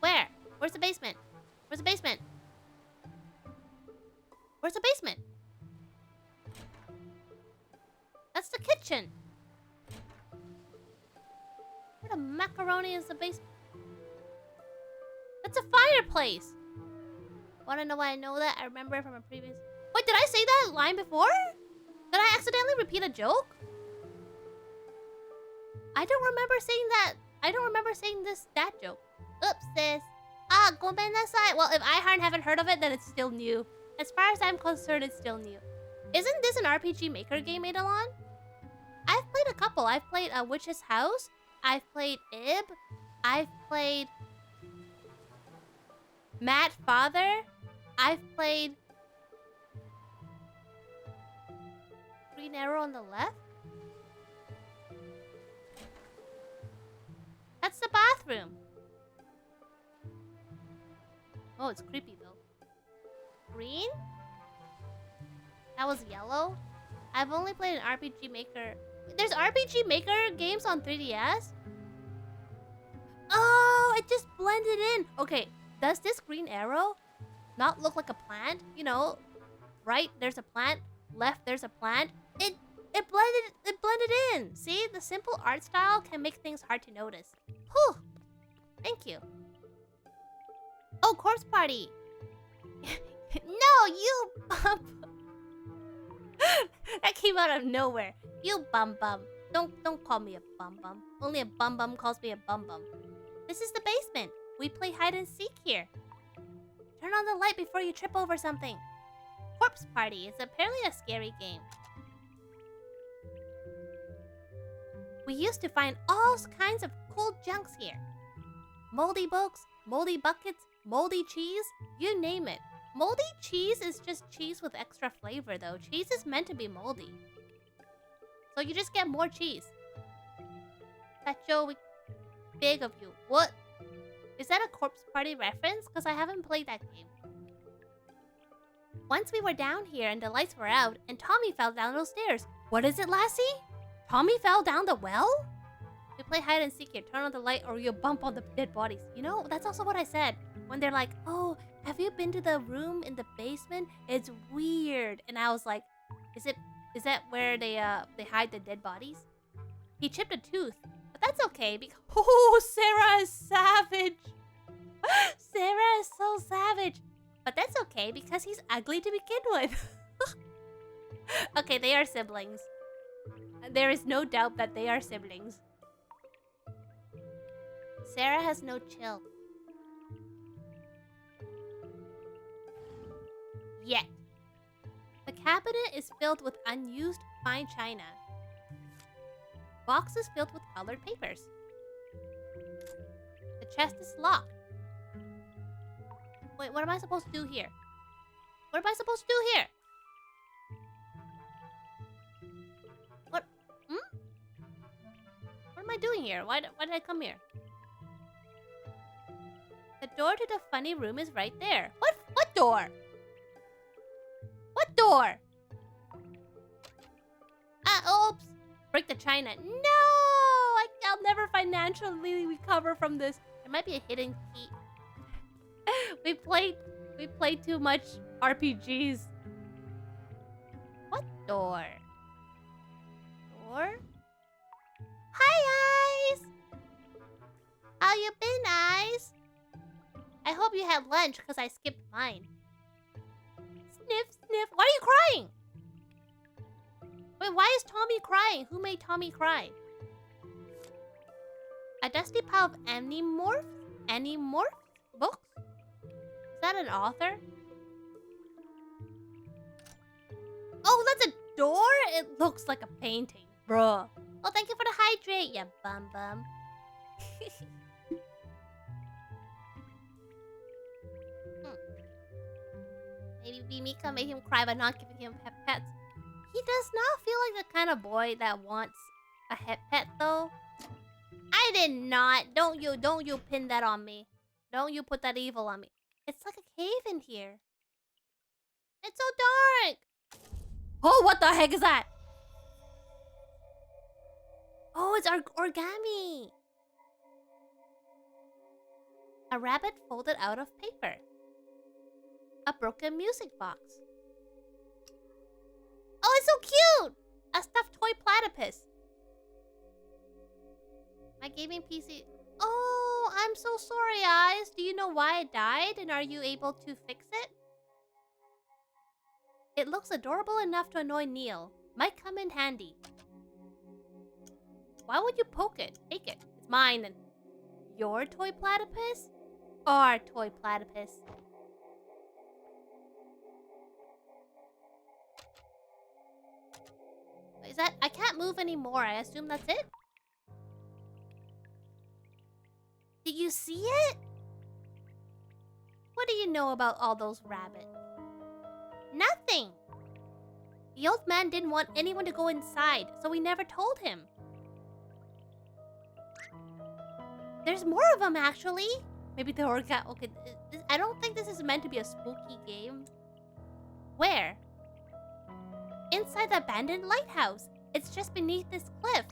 Where? Where's the basement? Where's the basement? Where's the basement? That's the kitchen. Where the macaroni is the basement? That's a fireplace. Wanna know why I know that? I remember it from a previous... Wait, did I say that line before? Did I accidentally repeat a joke? I don't remember saying that. I don't remember saying that joke. Oops, sis. Ah, gomennasai. Well, if I haven't heard of it, then it's still new. As far as I'm concerned, it's still new. Isn't this an RPG Maker game, Eidolon? I've played a couple. I've played Witch's House. I've played Ib. I've played Matt Father. I've played Green Arrow on the left. That's the bathroom. Oh, it's creepy though. Green? That was yellow? I've only played an RPG Maker. There's RPG Maker games on 3DS? Oh, it just blended in. Okay, does this green arrow not look like a plant? You know, right? There's a plant. left there's a plant. It blended in. See, the simple art style can make things hard to notice. Whew. Thank you. Oh, corpse party. No, you bum. That came out of nowhere. You bum. Don't call me a bum. Only a bum calls me a bum. This is the basement. We play hide and seek here. Turn on the light before you trip over something. Corpse party is apparently a scary game. We used to find all kinds of cool junks here. Moldy books, moldy buckets, moldy cheese, you name it. Moldy cheese is just cheese with extra flavor though. Cheese is meant to be moldy. So you just get more cheese. That's so big of you. What? Is that a corpse party reference? Because I haven't played that game. Once we were down here and the lights were out and Tommy fell down those stairs. What is it, Lassie? Tommy fell down the well? We play hide and seek here. Turn on the light or you'll bump on the dead bodies. You know, that's also what I said. When they're like, oh, have you been to the room in the basement? It's weird. And I was like, is that where they hide the dead bodies? He chipped a tooth. But that's okay because oh, Sarah is savage. Sarah is so savage. But that's okay because he's ugly to begin with. Okay, they are siblings. There is no doubt that they are siblings. Sarah has no chill. Yet. The cabinet is filled with unused fine china. Boxes filled with colored papers. The chest is locked. Wait, what am I supposed to do here? What am I supposed to do here? What? What am I doing here? Why did I come here? The door to the funny room is right there. What door? What door? Oops. Break the china. No! I'll never financially recover from this. There might be a hidden key. We played too much RPGs. What door? Door? Hi, Eyes! How you been, Eyes? I hope you had lunch, because I skipped mine. Sniff, sniff. Why are you crying? Wait, why is Tommy crying? Who made Tommy cry? A dusty pile of Animorphs books? Is that an author? Oh, that's a door? It looks like a painting. Bruh. Oh, thank you for the hydrate, ya bum. Maybe Mika made him cry by not giving him pets. He does not feel like the kind of boy that wants a pet though. I did not. Don't you pin that on me. Don't you put that evil on me. It's like a cave in here. It's so dark. Oh, what the heck is that? Oh, it's our origami. A rabbit folded out of paper. A broken music box. Oh, it's so cute! A stuffed toy platypus. My gaming PC... Oh, I'm so sorry, Eyes. Do you know why it died? And are you able to fix it? It looks adorable enough to annoy Neil. Might come in handy. Why would you poke it? Take it. It's mine then. Your toy platypus? Our toy platypus. Is that... I can't move anymore. I assume that's it? Did you see it? What do you know about all those rabbits? Nothing! The old man didn't want anyone to go inside, so we never told him. There's more of them, actually. Maybe the organ... Okay, I don't think this is meant to be a spooky game. Where? Inside the abandoned lighthouse. It's just beneath this cliff.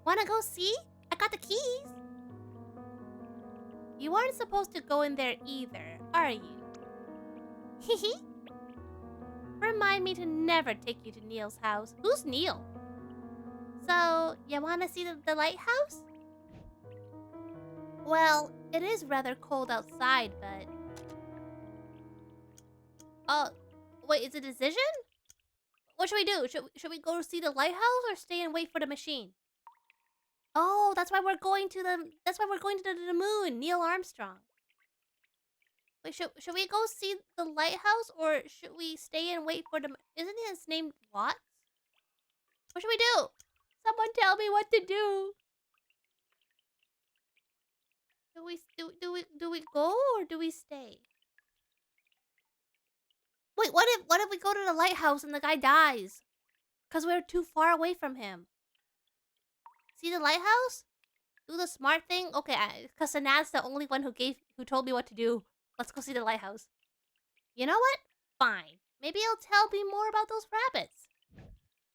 Wanna go see? I got the keys. You aren't supposed to go in there either, are you? Hehe. Remind me to never take you to Neil's house. Who's Neil? So, you want to see the lighthouse? Well, it is rather cold outside, but... Oh, wait, is it a decision? What should we do? Should we go see the lighthouse or stay and wait for the machine? Oh, that's why we're going to the moon, Neil Armstrong. Wait, should we go see the lighthouse or should we stay and wait for the... Isn't his name Watts? What should we do? Someone tell me what to do. Do we go or do we stay? Wait, what if we go to the lighthouse and the guy dies? Cause we're too far away from him. See the lighthouse? Do the smart thing? Okay, cause Sanad's the only one who told me what to do. Let's go see the lighthouse. You know what? Fine. Maybe it'll tell me more about those rabbits.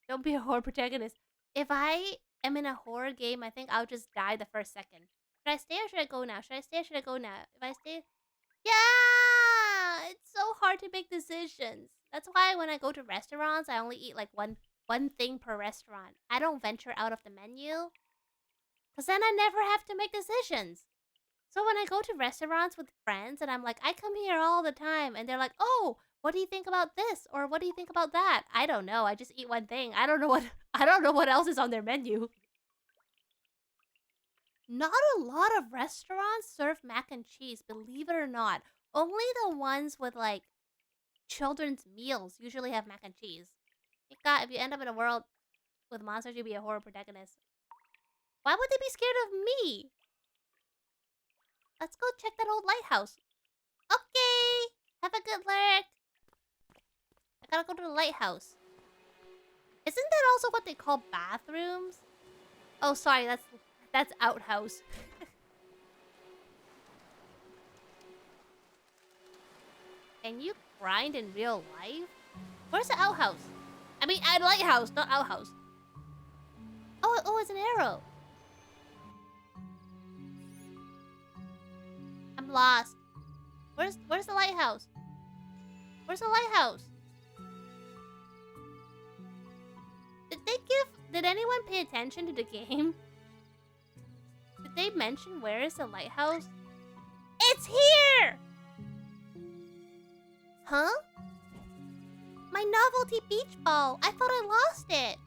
Don't be a horror protagonist. If I am in a horror game, I think I'll just die the first second. Should I stay or should I go now? Should I stay or should I go now? If I stay... Yeah! It's so hard to make decisions. That's why when I go to restaurants, I only eat like one thing per restaurant. I don't venture out of the menu. Because then I never have to make decisions. So when I go to restaurants with friends and I'm like, I come here all the time. And they're like, oh, what do you think about this? Or what do you think about that? I don't know. I just eat one thing. I don't know what else is on their menu. Not a lot of restaurants serve mac and cheese, believe it or not. Only the ones with like children's meals usually have mac and cheese. God, if you end up in a world with monsters, you'd be a horror protagonist. Why would they be scared of me? Let's go check that old lighthouse. Okay, have a good lurk. I gotta go to the lighthouse. Isn't that also what they call bathrooms? Oh, sorry, that's outhouse. Can you grind in real life? Where's the outhouse? I mean, at lighthouse, not outhouse. Oh, it's an arrow. I'm lost. Where's the lighthouse? Where's the lighthouse? Did anyone pay attention to the game? Did they mention where is the lighthouse? It's here! Huh? My novelty beach ball. I thought I lost it.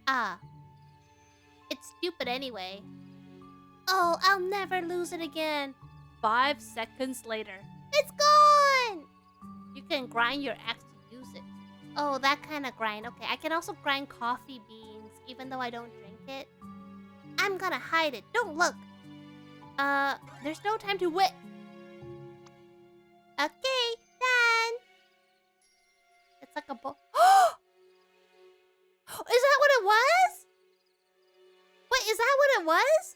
Ah. It's stupid anyway. Oh, I'll never lose it again. 5 seconds later. It's gone! You can grind your axe to use it. Oh, that kind of grind. Okay, I can also grind coffee beans, even though I don't drink it. I'm gonna hide it. Don't look. There's no time to wait. Okay, done. It's like a bowl. Is that what it was? Wait, is that what it was?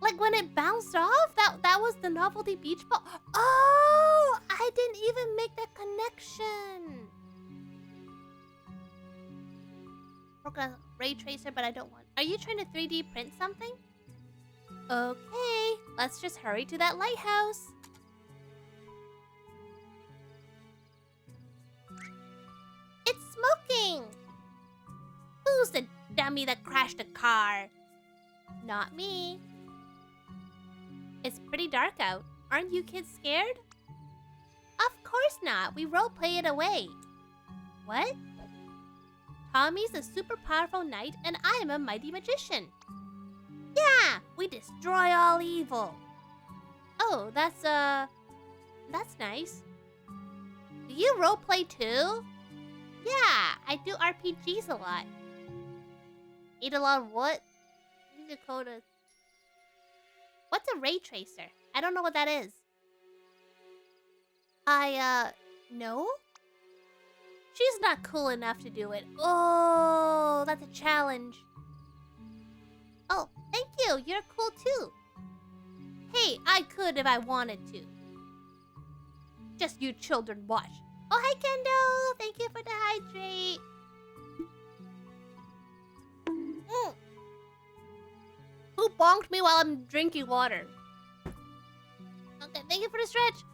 Like when it bounced off? That was the novelty beach ball? Oh! I didn't even make that connection. We're gonna ray tracer, but I don't want. Are you trying to 3D print something? Okay, let's just hurry to that lighthouse. It's smoking! Who's the dummy that crashed the car? Not me. It's pretty dark out. Aren't you kids scared? Of course not. We roleplay it away. What? Tommy's a super powerful knight and I am a mighty magician. Yeah, we destroy all evil. Oh, that's nice. Do you roleplay too? Yeah, I do RPGs a lot. Eat a lot of what? Dakota. What's a ray tracer? I don't know what that is. No? She's not cool enough to do it. Oh, that's a challenge. Oh, thank you. You're cool too. Hey, I could if I wanted to. Just you children watch. Oh, hi, Kendo. Thank you for the hydrate. Who bonked me while I'm drinking water? Okay, thank you for the stretch.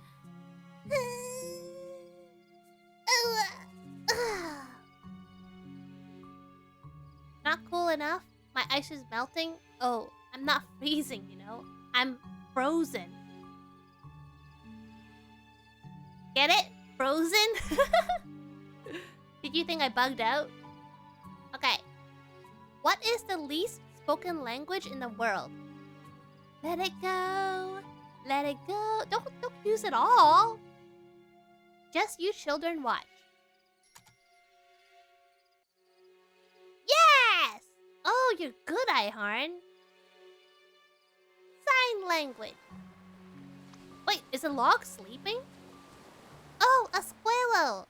cool enough? My ice is melting? Oh, I'm not freezing, you know? I'm frozen. Get it? Frozen? Did you think I bugged out? Okay. What is the least spoken language in the world? Let it go. Let it go. Don't use it all. Just you children watch. Yes! Oh, you're good, Ihorn. Sign language. Wait, is the log sleeping? Oh, a squirrel.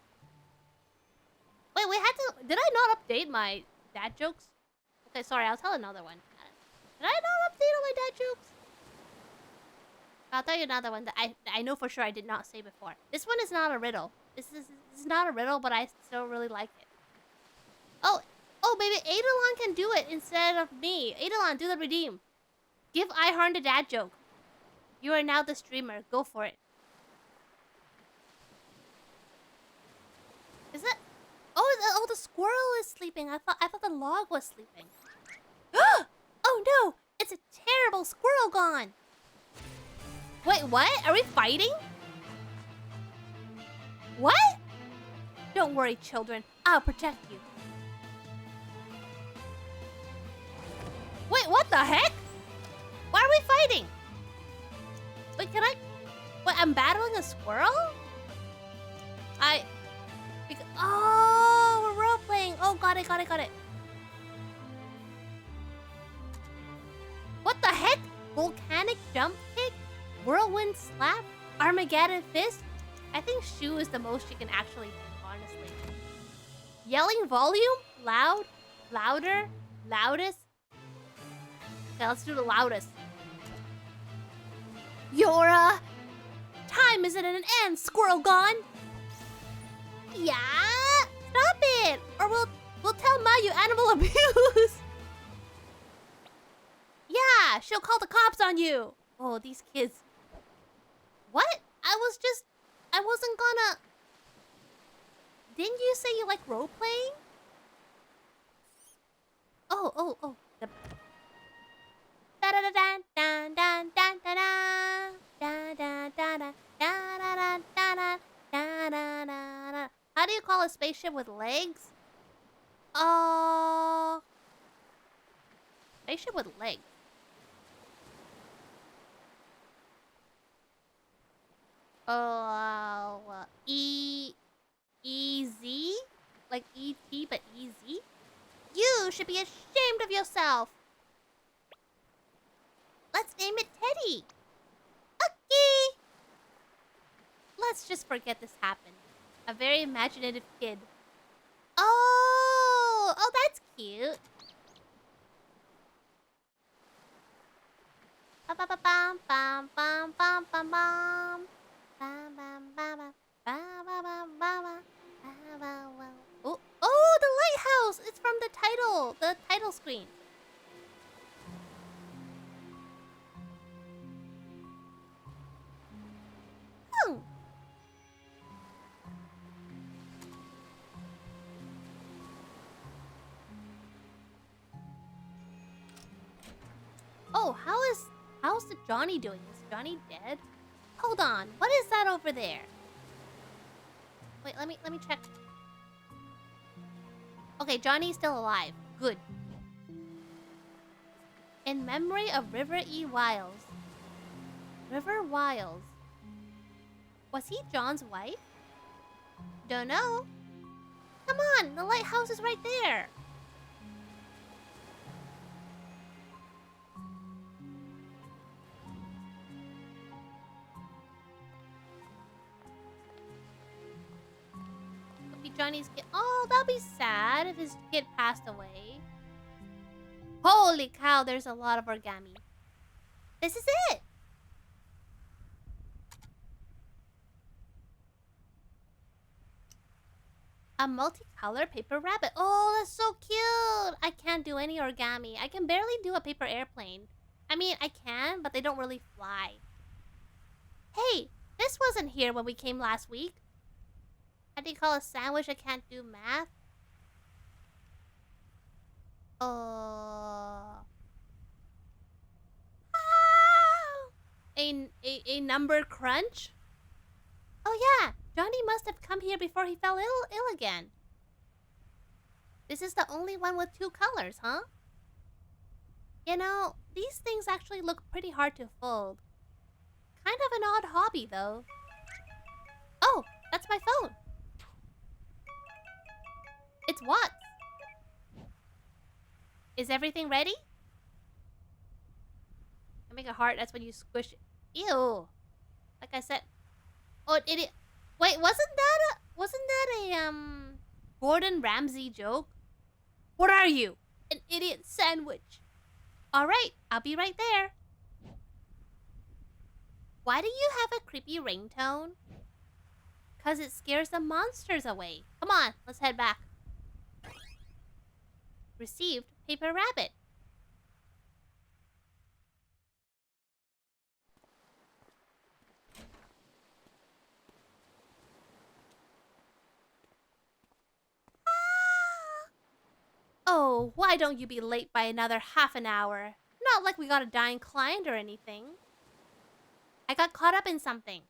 Wait, we had to... Did I not update my dad jokes? Okay, sorry, I'll tell another one. Did I not update all my dad jokes? I'll tell you another one that I know for sure I did not say before. This one is not a riddle. This is not a riddle, but I still really like it. Oh, baby, Adalon can do it instead of me. Adalon, do the redeem. Give Ihorn the dad joke. You are now the streamer. Go for it. Is it? Oh, the squirrel is sleeping. I thought the log was sleeping. Oh no! It's a terrible squirrel gone. Wait, what? Are we fighting? What? Don't worry, children. I'll protect you. Wait, what the heck? Why are we fighting? Wait, can I... Wait, I'm battling a squirrel? Oh, we're role-playing. Oh, got it. What the heck? Volcanic jump kick? Whirlwind slap? Armageddon fist? I think Shu is the most she can actually do, honestly. Yelling volume? Loud? Louder? Loudest? Okay, let's do the loudest. Yora! Time is at an end, squirrel gone! Yeah! Stop it! Or we'll tell Ma you animal abuse! Yeah! She'll call the cops on you! Oh, these kids. What? I wasn't gonna... Didn't you say you like role-playing? Oh. The... How do you call a spaceship with legs? Spaceship with legs. Easy? Like E.T. but easy? You should be ashamed of yourself. Let's name it Teddy. Okay. Let's just forget this happened. A very imaginative kid. Oh, that's cute. Ba-ba-ba-bam, bam, bam, bam, bam, bam. Bam, bam, bam, bam, bam, bam, bam, bam, bam, bam, bam. Oh, the lighthouse! It's from the title screen. Oh, how's the Johnny doing? Is Johnny dead? Hold on, what is that over there? Wait, let me check. Okay, Johnny's still alive. Good. In memory of River E. Wiles. River Wiles. Was he John's wife? Don't know. Come on, the lighthouse is right there. Johnny's kid. Oh, that'll be sad if his kid passed away. Holy cow, there's a lot of origami. This is it. A multicolor paper rabbit. Oh, that's so cute. I can't do any origami. I can barely do a paper airplane. I mean, I can, but they don't really fly. Hey, this wasn't here when we came last week. How do you call a sandwich I can't do math? Ah! A number crunch? Oh yeah, Johnny must have come here before he fell ill again. This is the only one with 2 colors, huh? You know, these things actually look pretty hard to fold. Kind of an odd hobby, though. Oh, that's my phone. It's what? Is everything ready? I make a heart, that's when you squish it. Ew. Like I said. Oh, idiot. Wait, wasn't that a Gordon Ramsay joke? What are you? An idiot sandwich. Alright, I'll be right there. Why do you have a creepy ringtone? Because it scares the monsters away. Come on, let's head back. Received paper rabbit. Oh, why don't you be late by another half an hour? Not like we got a dying client or anything. I got caught up in something.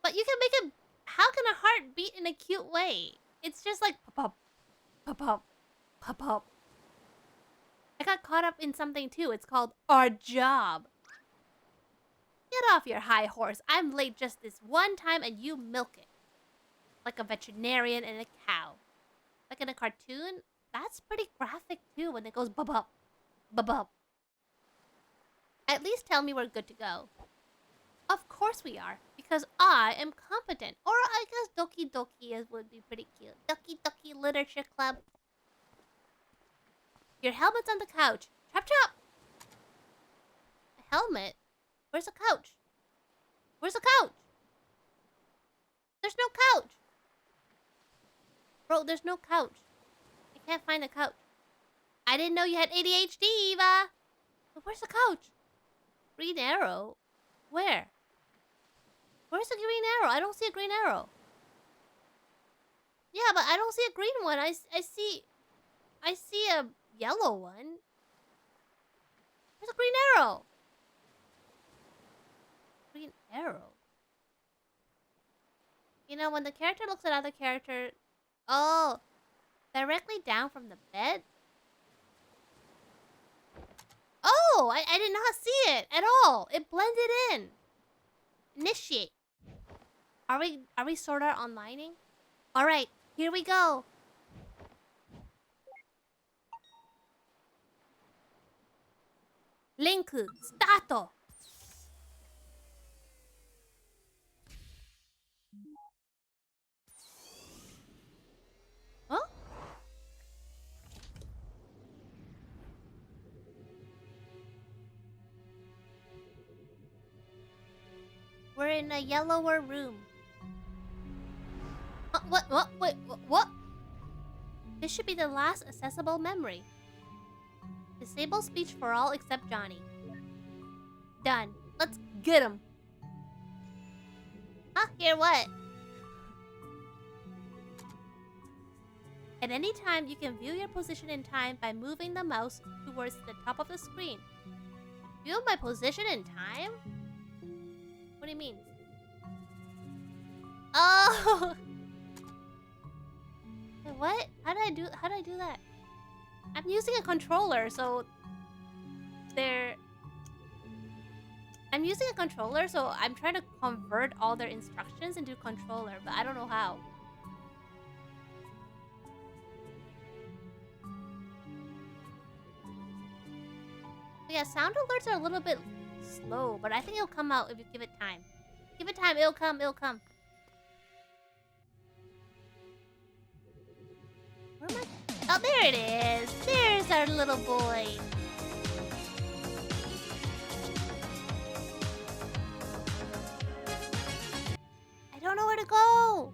But you can make it... How can a heart beat in a cute way? It's just like pop-up, pop-up, pop-up. I got caught up in something too. It's called our job. Get off your high horse. I'm late just this one time and you milk it. Like a veterinarian and a cow. Like in a cartoon, that's pretty graphic too when it goes bub-up, bub-up. At least tell me we're good to go. Of course we are, because I am competent. Or I guess Doki Doki would be pretty cute. Doki Doki Literature Club. Your helmet's on the couch. Chop chop! A helmet? Where's the couch? Where's the couch? There's no couch! Bro, there's no couch. I can't find the couch. I didn't know you had ADHD, Eva! But where's the couch? Green arrow? Where? Where's the green arrow? I don't see a green arrow. Yeah, but I don't see a green one. I see a yellow one. Where's the green arrow? Green arrow? You know, when the character looks at other character... Oh, directly down from the bed? Oh, I did not see it at all. It blended in. Initiate. Are we Sword Art Onlining? All right, here we go. Link start. Huh? We're in a yellower room. What? Wait, what? This should be the last accessible memory. Disable speech for all except Johnny. Done. Let's get him. Huh? Hear what? At any time, you can view your position in time by moving the mouse towards the top of the screen. View my position in time? What do you mean? Oh! Wait, what? How did I do that? I'm using a controller, so I'm using a controller, so I'm trying to convert all their instructions into controller, but I don't know how. But yeah, sound alerts are a little bit slow, but I think it'll come out if you give it time. Give it time, it'll come. Where am I? Oh, there it is. There's our little boy. I don't know where to go.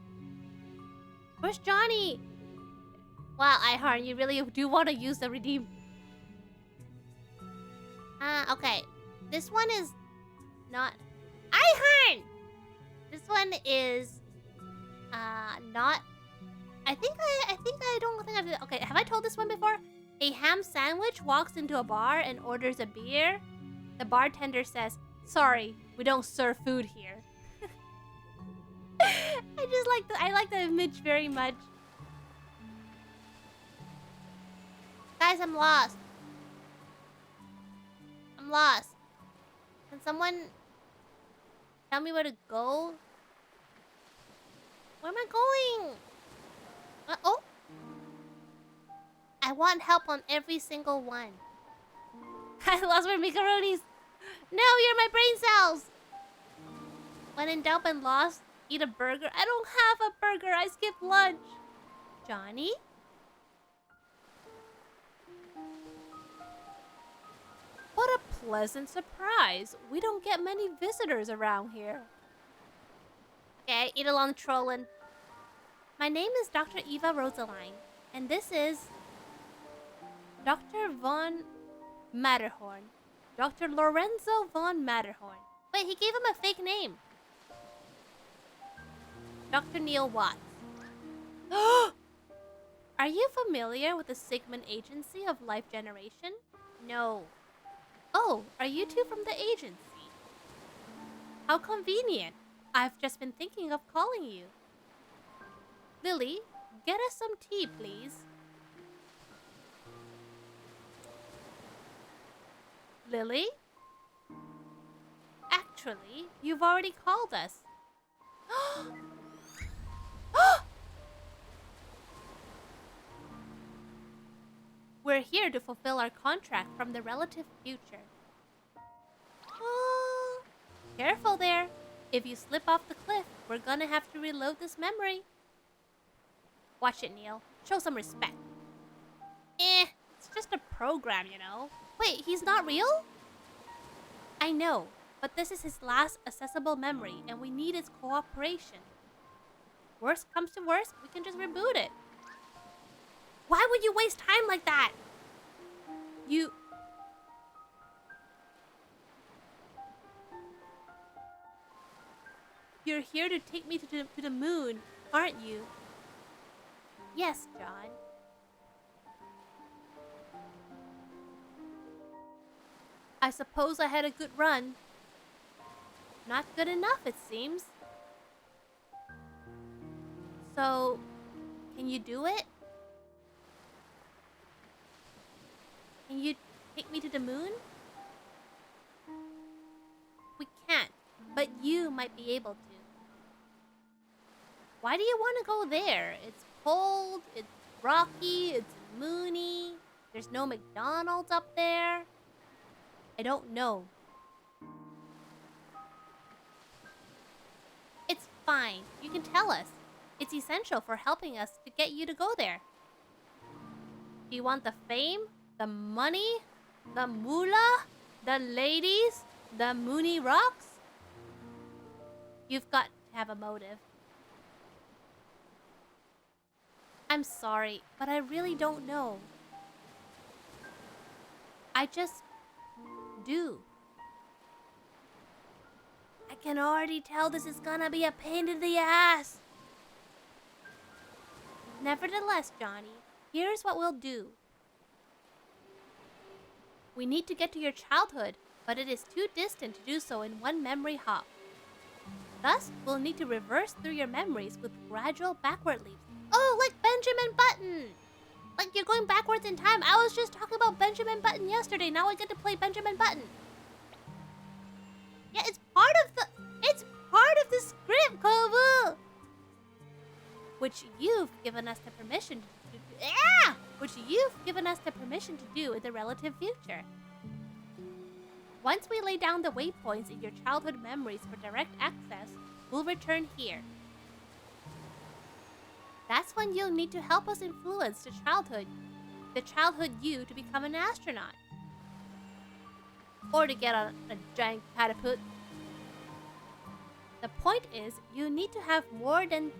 Where's Johnny? Wow, Iharn, you really do want to use the redeem. Okay. This one is not... Iharn! This one is... not... I don't think I've... Okay, have I told this one before? A ham sandwich walks into a bar and orders a beer. The bartender says, "Sorry, we don't serve food here." I like the image very much. Guys, I'm lost. I'm lost. Can someone tell me where to go? Where am I going? Oh! I want help on every single one. I lost my macaronis. No, you're my brain cells. When in doubt and lost, eat a burger. I don't have a burger. I skipped lunch. Johnny? What a pleasant surprise. We don't get many visitors around here. Okay, eat along trolling. My name is Dr. Eva Rosaline, and this is Dr. von Matterhorn. Dr. Lorenzo von Matterhorn. Wait, he gave him a fake name. Dr. Neil Watts. Are you familiar with the Sigmund Agency of Life Generation? No. Oh, are you two from the agency? How convenient. I've just been thinking of calling you. Lily, get us some tea, please. Lily? Actually, you've already called us. We're here to fulfill our contract from the relative future. Oh, careful there. If you slip off the cliff, we're gonna have to reload this memory. Watch it, Neil. Show some respect. It's just a program, you know. Wait, he's not real? I know, but this is his last accessible memory, and we need his cooperation. Worst comes to worst, we can just reboot it. Why would you waste time like that? You're here to take me to the moon, aren't you? Yes, John. I suppose I had a good run. Not good enough, it seems. So, can you do it? Can you take me to the moon? We can't, but you might be able to. Why do you want to go there? It's cold, it's rocky, it's moony. There's no McDonald's up there. I don't know. It's fine. You can tell us. It's essential for helping us to get you to go there. Do you want the fame? The money? The moolah? The ladies? The moony rocks? You've got to have a motive. I'm sorry, but I really don't know. I just do. I can already tell this is gonna be a pain in the ass. Nevertheless, Johnny, here's what we'll do. We need to get to your childhood, but it is too distant to do so in one memory hop. Thus, we'll need to reverse through your memories with gradual backward leaps. Oh, like Benjamin Button! Like you're going backwards in time. I was just talking about Benjamin Button yesterday. Now I get to play Benjamin Button. Yeah, it's part of the script, Kovu! Which you've given us the permission to do. Yeah! Which you've given us the permission to do in the relative future. Once we lay down the waypoints in your childhood memories for direct access, we'll return here. That's when you'll need to help us influence the childhood you to become an astronaut. Or to get on a giant catapult. The point is, you'll need to have more to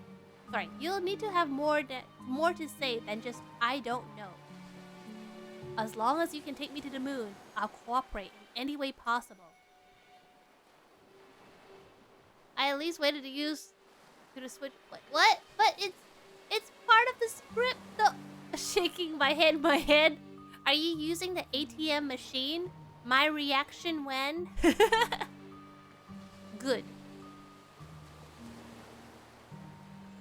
say than just I don't know. As long as you can take me to the moon, I'll cooperate in any way possible. I at least waited to use the switch. What? But it's part of the script though. Shaking my head. Are you using the ATM machine? My reaction when? Good.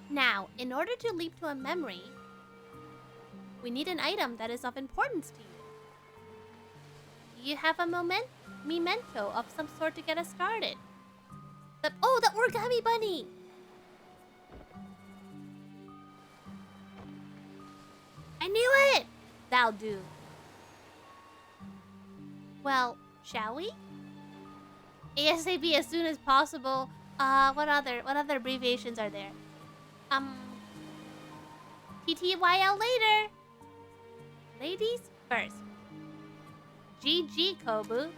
Now, in order to leap to a memory, we need an item that is of importance to you. You have a memento of some sort to get us started. The origami bunny! I knew it! That'll do. Well, shall we? ASAP as soon as possible. What other abbreviations are there? TTYL later. Ladies first. GG, Kobu.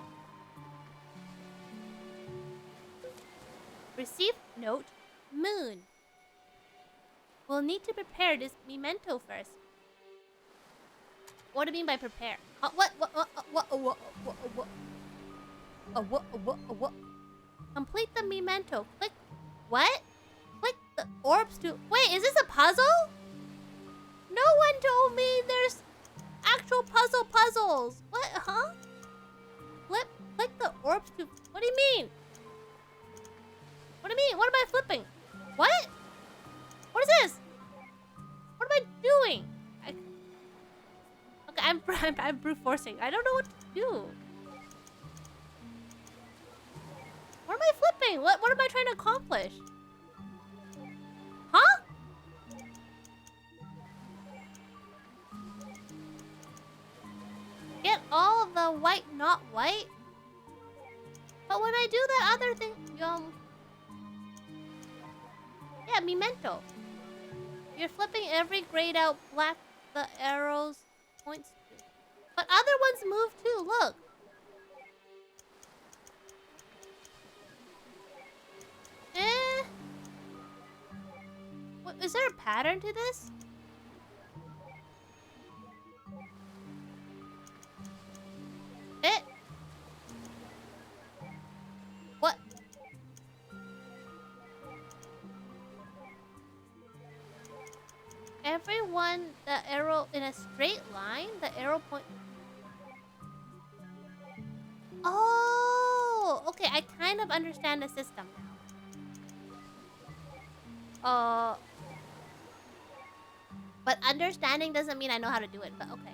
Received note, Moon. We'll need to prepare this memento first. What do you mean by prepare? What? Complete the memento. Click. What? Click the orbs to... Wait, is this a puzzle? No one told me there's actual puzzles. What? Huh? Click the orbs to... What do you mean? What do you mean? What am I flipping? What? What is this? What am I doing? Okay, I'm brute forcing. I don't know what to do. What am I flipping? What am I trying to accomplish? Huh? Get all of the white not white? But when I do that other thing, yeah, memento. You're flipping every grayed out black the arrows points to. But other ones move too, look. What, is there a pattern to this? What? Everyone, the arrow in a straight line, the arrow point. Oh, okay. I kind of understand the system now. But understanding doesn't mean I know how to do it. But okay.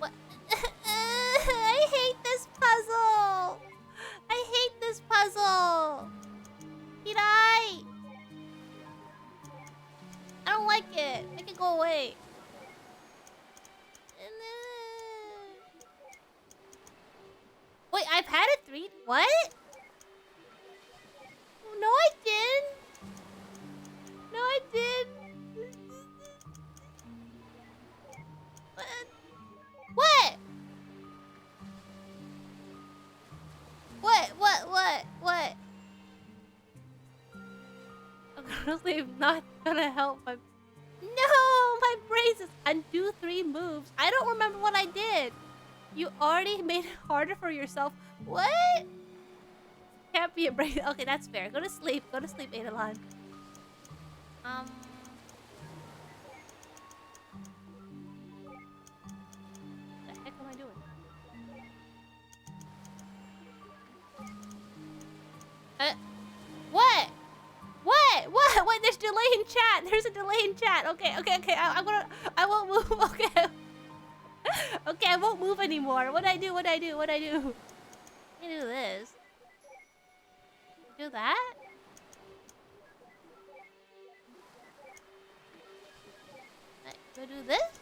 What? I hate this puzzle. I hate this puzzle. Hirai! I don't like it. Make it go away. Wait, I've had it 3... What? No, I didn't. No, I didn't. What? What? Honestly, I'm not gonna help my... No! My brace is undo 3 moves. I don't remember what I did. You already made it harder for yourself. What? Can't be a brace. Okay, that's fair. Go to sleep. Go to sleep, Adalon. What the heck am I doing? What? What? There's delay in chat. There's a delay in chat. Okay. I won't move. Okay. Okay, I won't move anymore. What'd I do? I do this. Do that? Go do this?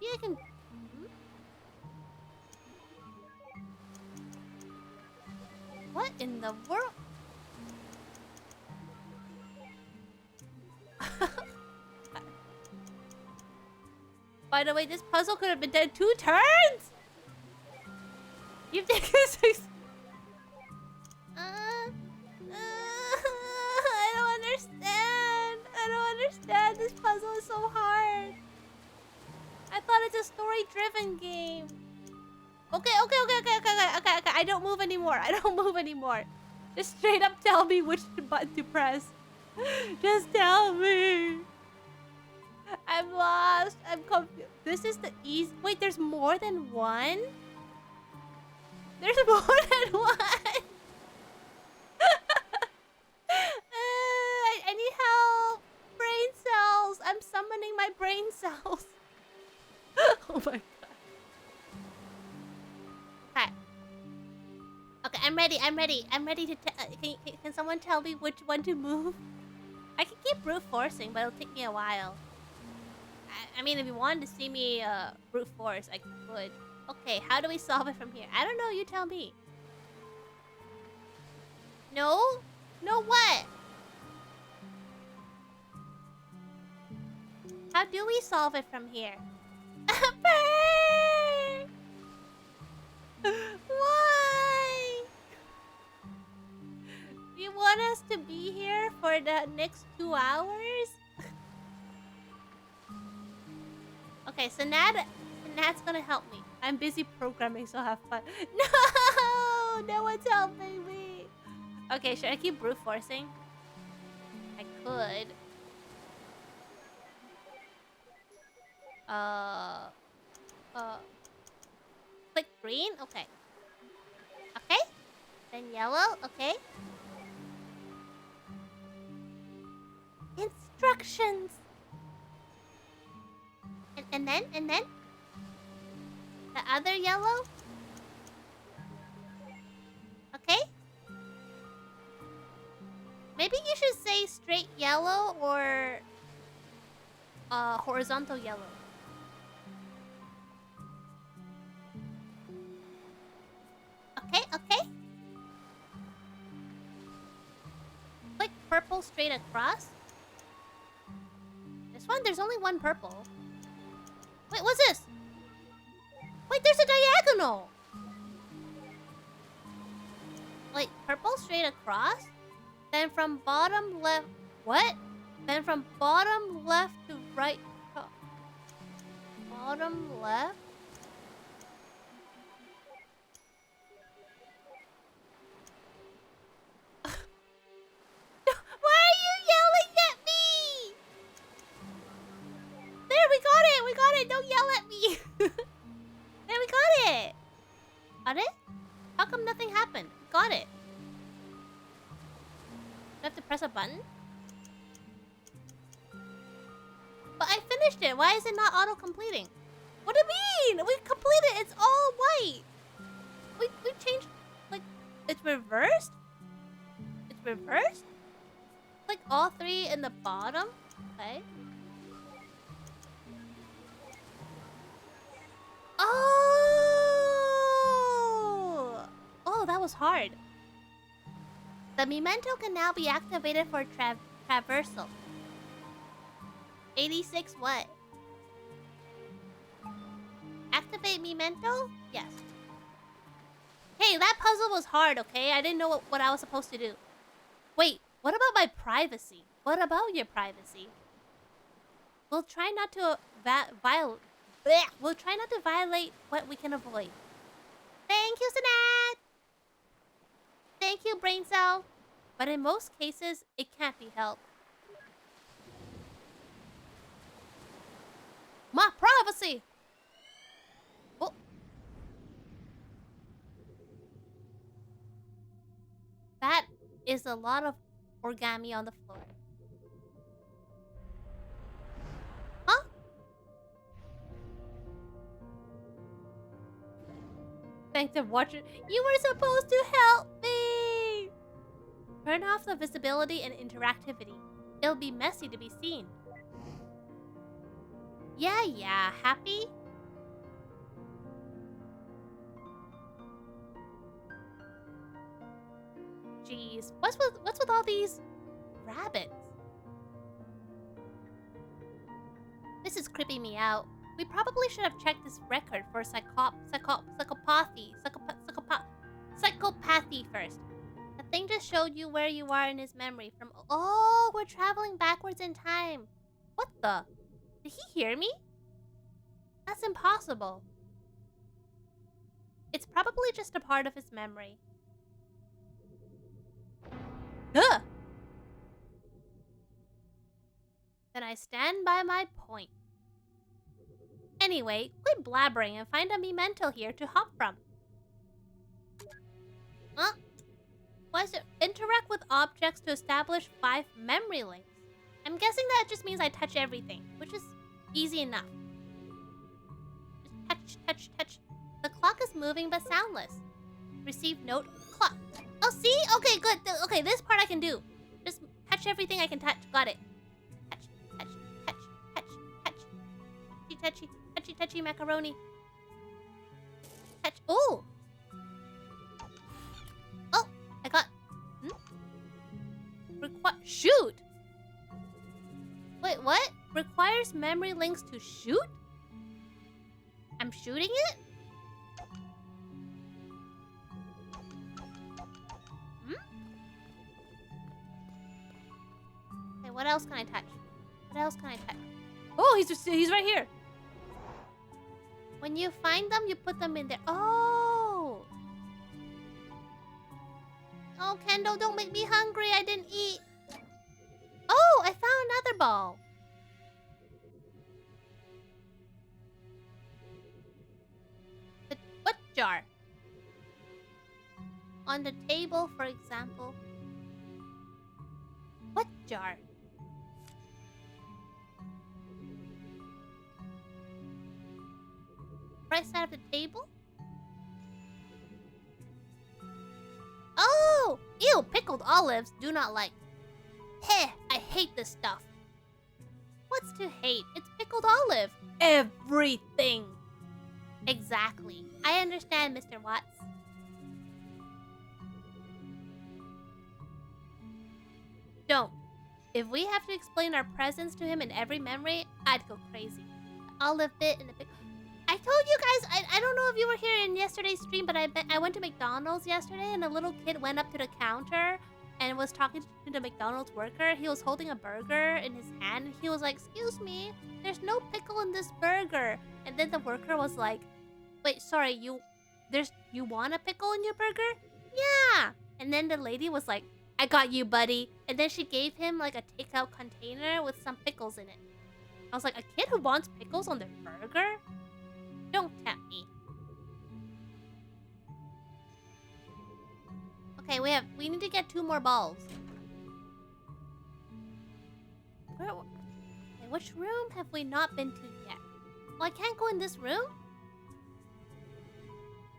Yeah, I can... What in the world? By the way, this puzzle could have been done 2 turns? You've taken 6... I don't understand. This puzzle is so hard. I thought it's a story-driven game. Okay. I don't move anymore. Just straight up tell me which button to press. Just tell me. I'm lost. I'm confused. This is the easy. Wait, there's more than one? There's more than one. I need help. Brain cells. I'm summoning my brain cells. Oh my god. Okay. Okay, I'm ready. I'm ready. I'm ready to. Can someone tell me which one to move? I can keep brute forcing, but it'll take me a while. I mean, if you wanted to see me brute force, I could. Okay, how do we solve it from here? I don't know. You tell me. No? No what? How do we solve it from here? Why? You want us to be here for the next 2 hours? Okay, so Nat's gonna help me. I'm busy programming, so have fun. No! No one's helping me. Okay, should I keep brute forcing? I could. Click green? Okay. Okay. Then yellow? Okay. Instructions! And then? The other yellow? Okay. Maybe you should say straight yellow or horizontal yellow. Okay, okay. Click purple straight across. This one? There's only one purple. Wait, what's this? Wait, there's a diagonal! Wait, purple straight across? Then from bottom left... What? Then from bottom left to right... Bottom left? Why are you yelling at me? There, we got it! We got it! Don't yell at me! There, we got it! Got it? How come nothing happened? Got it. Do I have to press a button? But I finished it. Why is it not auto-completing? What do you mean? We completed it. It's all white. We changed... Like, it's reversed? It's reversed? Click all three in the bottom? Okay. Oh! Oh, that was hard. The memento can now be activated for traversal. 86 what? Activate memento? Yes. Hey, that puzzle was hard, okay? I didn't know what I was supposed to do. Wait, what about my privacy? What about your privacy? We'll try not to We'll try not to violate what we can avoid. Thank you, Sanat! Thank you, Brain Cell. But in most cases, it can't be helped. My privacy! Oh. That is a lot of origami on the floor. Huh? Thanks for watching. You were supposed to help me! Turn off the visibility and interactivity. It'll be messy to be seen. Yeah, happy? Jeez, what's with all these rabbits? This is creeping me out. We probably should have checked this record for psychopathy first. The thing just showed you where you are in his memory from... Oh, we're traveling backwards in time. What the? Did he hear me? That's impossible. It's probably just a part of his memory. Huh! Then I stand by my point. Anyway, quit blabbering and find a memento here to hop from. Huh? Why is it interact with objects to establish 5 memory links? I'm guessing that just means I touch everything, which is easy enough. Just touch, touch, touch. The clock is moving but soundless. Receive note, clock. Oh, see? Okay, good. Okay, this part I can do. Just touch everything I can touch. Got it. Touch, touch, touch, touch, touch. Touchy, touchy, touchy, touchy macaroni. Touch. Oh! Oh, I got... Shoot! Wait, what? Requires memory links to shoot? I'm shooting it? Okay, what else can I touch? What else can I touch? Oh, he's right here. When you find them, you put them in there. Oh! Oh, Kendall, don't make me hungry. I didn't eat. Oh, I found another ball. The what jar? On the table, for example. What jar? Right side of the table? Oh! Ew, pickled olives. Do not like. Heh, I hate this stuff. What's to hate? It's pickled olive. Everything. Exactly. I understand, Mr. Watts. Don't. If we have to explain our presence to him in every memory, I'd go crazy. The olive bit and the pickle. I told you guys, I don't know if you were here in yesterday's stream, but I went to McDonald's yesterday and a little kid went up to the counter and was talking to the McDonald's worker. He was holding a burger in his hand and he was like, "Excuse me, there's no pickle in this burger." And then the worker was like, "Wait, sorry, you want a pickle in your burger?" "Yeah." And then the lady was like, "I got you, buddy." And then she gave him like a takeout container with some pickles in it. I was like, a kid who wants pickles on their burger? Don't tempt me. Okay, we need to get 2 more balls. Okay, which room have we not been to yet? Well, I can't go in this room?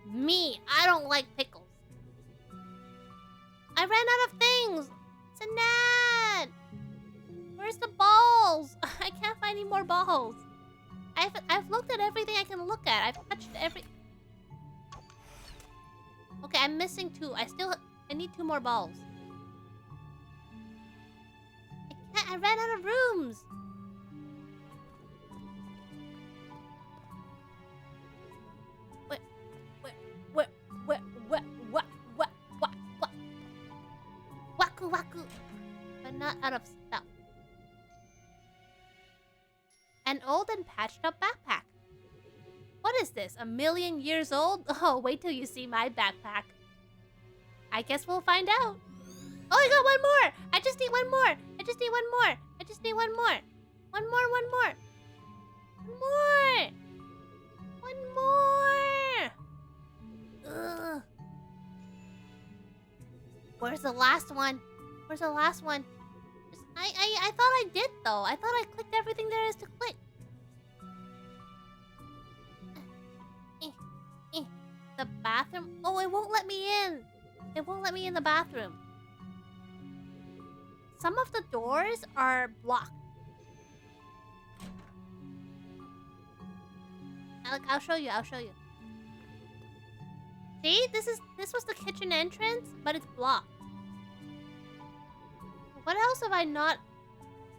Me, I don't like pickles. I ran out of things. Sanad! Where's the balls? I can't find any more balls. I've looked at everything I can look at. I've touched every... Okay, I'm missing 2. I need 2 more balls. I ran out of rooms. What? Waku. But not out of stuff. An old and patched up backpack. What is this? 1,000,000 years old? Oh, wait till you see my backpack. I guess we'll find out. Oh, I got 1 more! I just need 1 more! I just need 1 more! I just need 1 more! 1 more! 1 more! 1 more! 1 more! Ugh. Where's the last one? Where's the last one? I thought I did though. I thought I clicked everything there is to click. The bathroom. Oh, it won't let me in. It won't let me in the bathroom. Some of the doors are blocked. Look, I'll show you. See, this was the kitchen entrance, but it's blocked. What else have I not...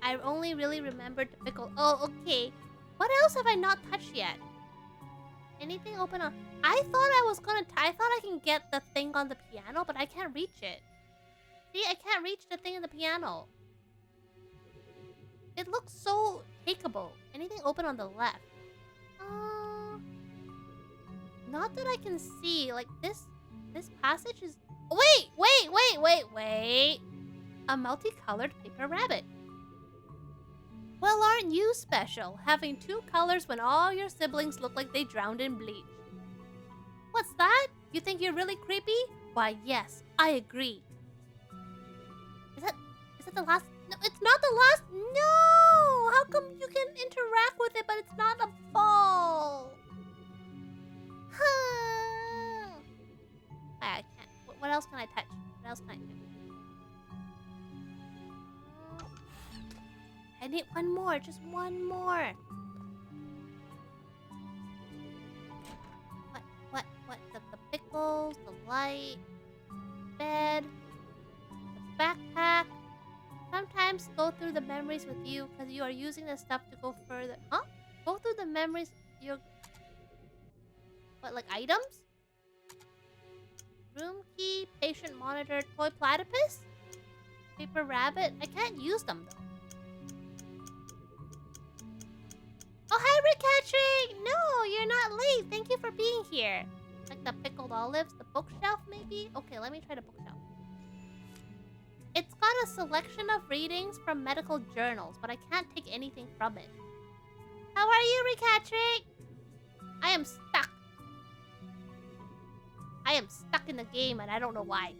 I only really remembered the pickle. Oh, okay. What else have I not touched yet? Anything open on... I thought I was gonna... I thought I can get the thing on the piano, but I can't reach it. See, I can't reach the thing on the piano. It looks so takeable. Anything open on the left? Not that I can see. Like, this passage is... Wait! A multicolored paper rabbit. Well, aren't you special? Having 2 colors when all your siblings look like they drowned in bleach. What's that? You think you're really creepy? Why, yes, I agree. Is that the last? No, it's not the last. No! How come you can interact with it, but it's not a ball? I can't. What else can I touch? What else can I touch? I need one more. Just one more. What? The pickles, the light, bed, the backpack. Sometimes go through the memories with you because you are using the stuff to go further. Huh? Go through the memories. What, like items? Room key, patient monitor, toy platypus? Paper rabbit? I can't use them though. Oh, hi, Rick No, you're not late. Thank you for being here. Like the pickled olives, the bookshelf maybe? Okay, let me try the bookshelf. It's got a selection of readings from medical journals, but I can't take anything from it. How are you, Rick? I am stuck. I am stuck in the game and I don't know why.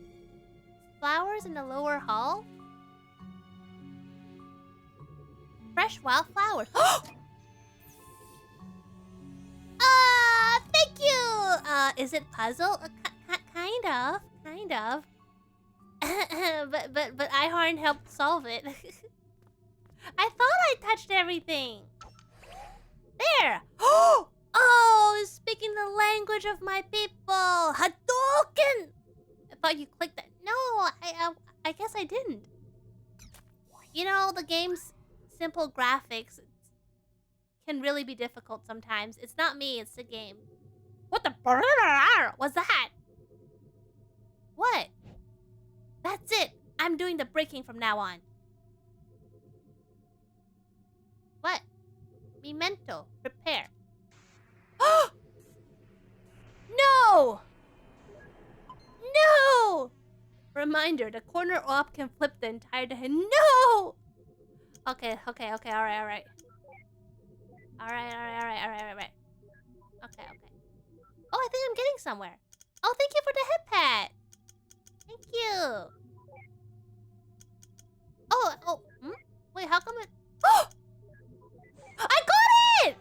Flowers in the lower hall? Fresh wild flowers. Thank you! Is it puzzle? Kind of. but Ihorn helped solve it. I thought I touched everything. There! Oh, speaking the language of my people. Hadouken! I thought you clicked that. No, I guess I didn't. You know, the game's simple graphics can really be difficult sometimes. It's not me, it's the game. What the was that? What? That's it. I'm doing the breaking from now on. What? Memento. Prepare. No! No! Reminder, the corner op can flip the entire day. No! Okay. Alright. Okay. Oh, I think I'm getting somewhere. Oh, thank you for the hip pat. Thank you. Oh. Wait, how come it... Oh! I got it!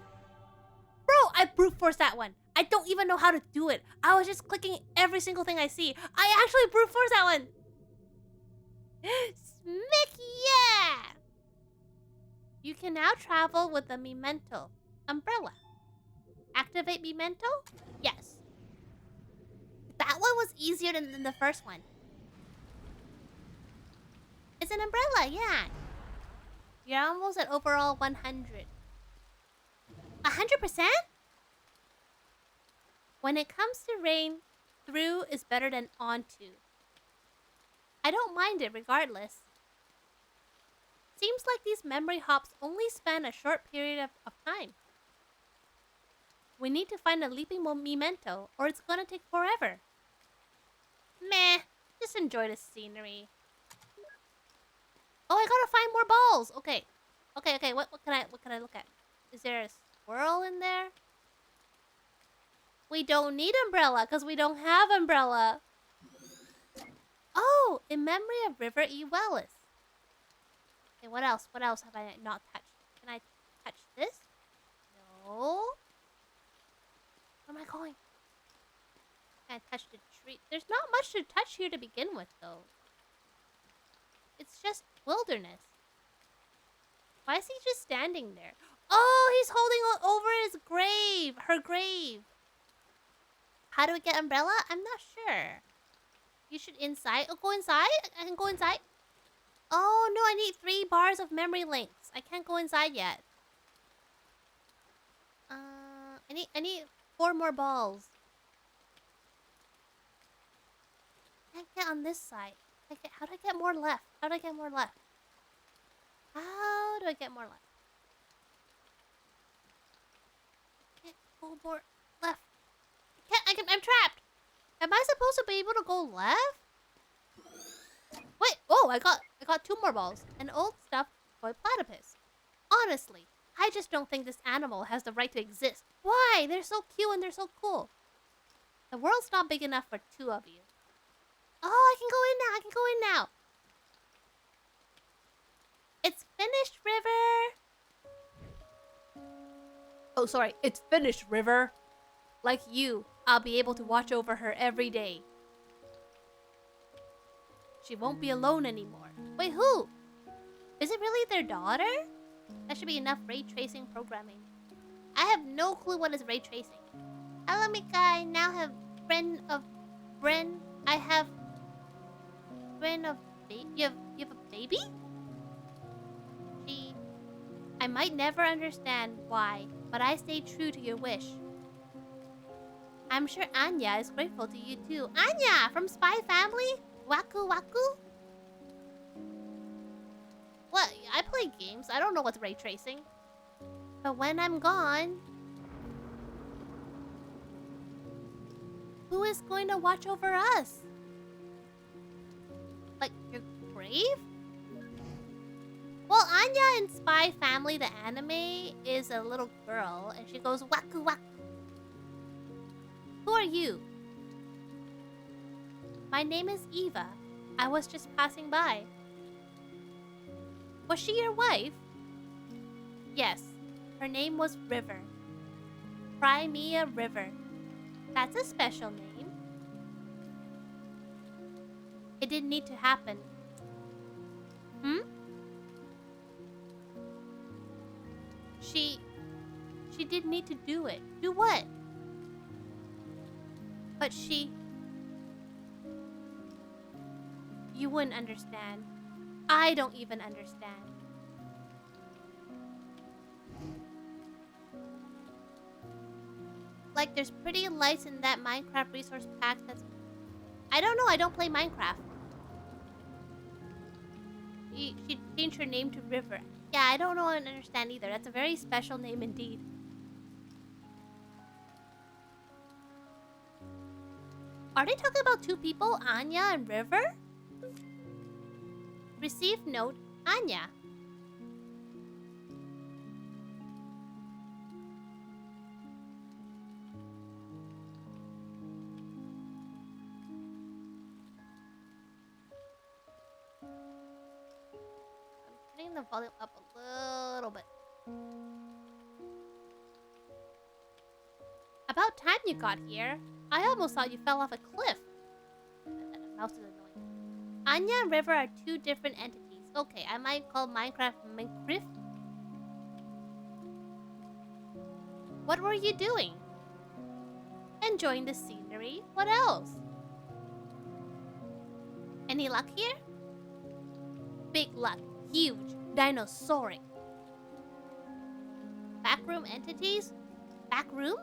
Bro, I brute forced that one. I don't even know how to do it. I was just clicking every single thing I see. I actually brute forced that one. Smick, yeah! You can now travel with the Memento umbrella. Activate Memento? Yes. That one was easier than the first one. It's an umbrella, yeah. You're almost at overall 100. 100%? When it comes to rain, through is better than onto. I don't mind it regardless. Seems like these memory hops only span a short period of time. We need to find a leaping memento or it's gonna take forever. Meh, just enjoy the scenery. Oh, I gotta find more balls. Okay, what can I look at? Is there a squirrel in there? We don't need umbrella because we don't have umbrella. Oh, in memory of River E. Wellis. Okay, what else? What else have I not touched? Can I touch this? No. Where am I going? Can I touch the tree? There's not much to touch here to begin with, though. It's just wilderness. Why is he just standing there? Oh, he's holding over his grave. Her grave. How do we get umbrella? I'm not sure. You should inside. Oh, go inside? I can go inside? Oh, no, I need 3 bars of memory links. I can't go inside yet. I need 4 more balls. I can't get on this side. How do I get more left? How do I get more left? How do I get more left? I can't go more left. I'm trapped. Am I supposed to be able to go left? Wait, oh, I got 2 more balls. An old stuffed toy platypus. Honestly, I just don't think this animal has the right to exist. Why? They're so cute and they're so cool. The world's not big enough for two of you. Oh, I can go in now. I can go in now. It's finished, River. Oh, sorry. It's finished, River. Like you, I'll be able to watch over her every day. She won't be alone anymore. Wait, who? Is it really their daughter? That should be enough ray tracing programming. I have no clue what is ray tracing. Hello, Mika. I now have friend of Bren. I have friend of you have a baby? See, I might never understand why, but I stay true to your wish. I'm sure Anya is grateful to you too. Anya from Spy Family? Waku Waku? What? I play games. I don't know what's ray tracing. But when I'm gone, who is going to watch over us? Like your grave? Well, Anya in Spy Family, the anime, is a little girl, and she goes waku waku. Who are you? My name is Eva. I was just passing by. Was she your wife? Yes. Her name was River. Cry me a river. That's a special name. It didn't need to happen. She didn't need to do it. Do what? But you wouldn't understand. I don't even understand. Like, there's pretty lights in that Minecraft resource pack that's... I don't know, I don't play Minecraft. She changed her name to River. Yeah, I don't know and understand either. That's a very special name indeed. Are they talking about two people, Anya and River? Received note, Anya. I'm turning the volume up a little bit. About time you got here. I almost thought you fell off a cliff. That mouse is annoying. Anya and River are two different entities. Okay, I might call Minecraft Minecraft. What were you doing? Enjoying the scenery. What else? Any luck here? Big luck. Huge. Dinosauric. Backroom entities? Backroom?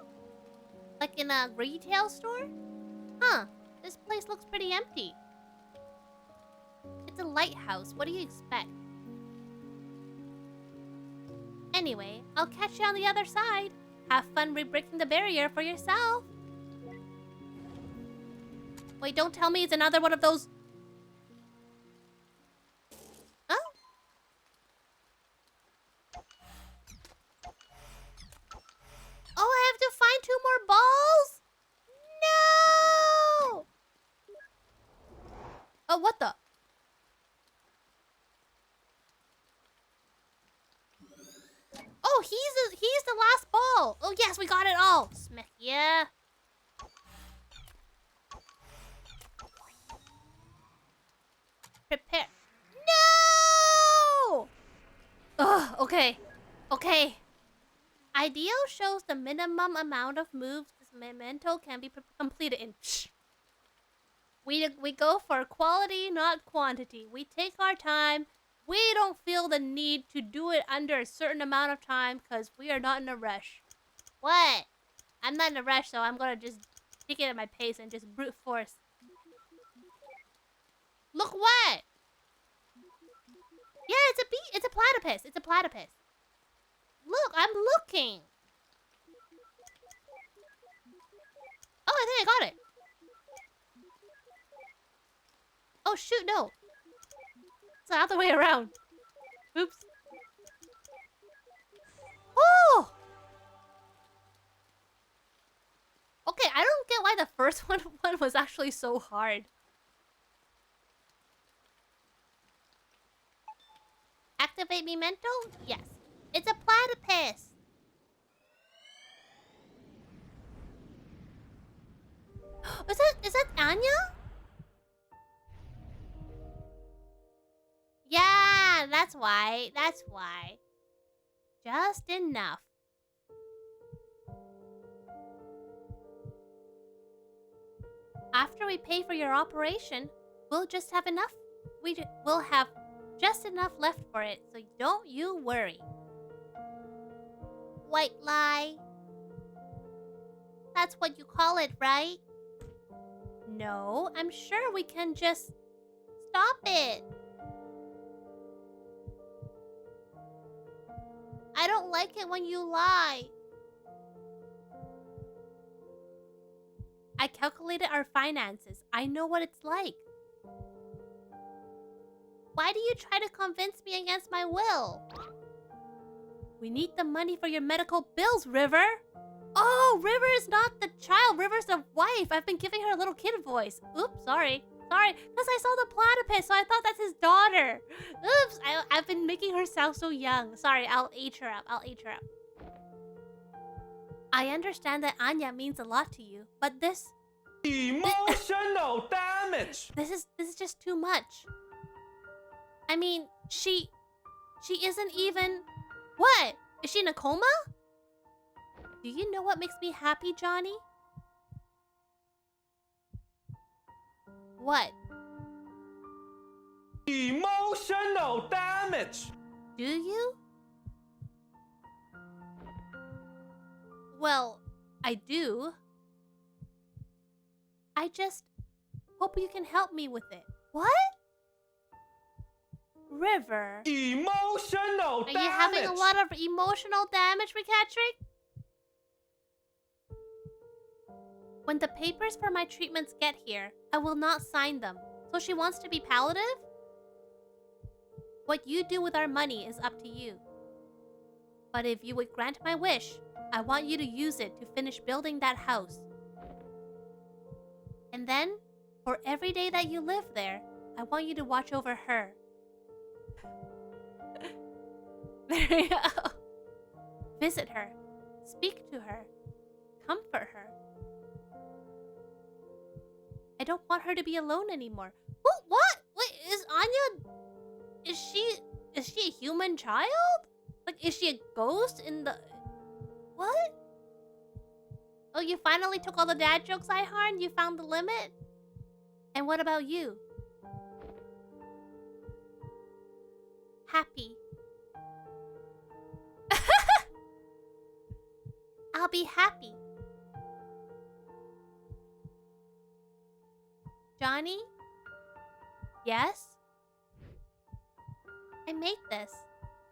Like in a retail store? Huh. This place looks pretty empty. It's a lighthouse. What do you expect? Anyway, I'll catch you on the other side. Have fun re-breaking the barrier for yourself. Wait, don't tell me it's another one of those... Oh? Oh, I have to find 2 more balls? No! Oh, what the? Oh, he's the last ball. Oh, yes, we got it all. Smith, yeah. Prepare. No! Ugh, okay. Okay. Ideal shows the minimum amount of moves this memento can be completed in. Psh. We go for quality, not quantity. We take our time. We don't feel the need to do it under a certain amount of time because we are not in a rush. What? I'm not in a rush, so I'm gonna just take it at my pace and just brute force. Look what? Yeah, it's a bee. It's a platypus. It's a platypus. Look, I'm looking. Oh, I think I got it. Oh, shoot, no. It's the other way around. Oops. the first one was actually so hard. Activate memento? Yes. It's a platypus. Is that Anya? Yeah, that's why. That's why. Just enough. After we pay for your operation, we'll just have enough. We'll have just enough left for it, so don't you worry. White lie. That's what you call it, right? No, I'm sure we can just stop it. I don't like it when you lie. I calculated our finances. I know what it's like. Why do you try to convince me against my will? We need the money for your medical bills, River. Oh, River is not the child. River's the wife. I've been giving her a little kid voice. Oops, sorry. Sorry, because I saw the platypus, so I thought that's his daughter. Oops, I've been making her sound so young. Sorry, I'll age her up. I understand that Anya means a lot to you, but this... Emotional damage! This is just too much. I mean, she isn't even... What? Is she in a coma? Do you know what makes me happy, Johnny? What? Emotional damage! Do you? Well, I do. I just hope you can help me with it. What? River. Emotional damage! Are you having a lot of emotional damage, Rikatrick? When the papers for my treatments get here, I will not sign them. So she wants to be palliative? What you do with our money is up to you. But if you would grant my wish, I want you to use it to finish building that house. And then, for every day that you live there, I want you to watch over her. There you go. Visit her. Speak to her. Comfort her. I don't want her to be alone anymore. What? Wait, is Anya... Is she a human child? Like, is she a ghost in the... What? Oh, you finally took all the dad jokes I harmed? You found the limit? And what about you? Happy. I'll be happy. Johnny? Yes? I made this.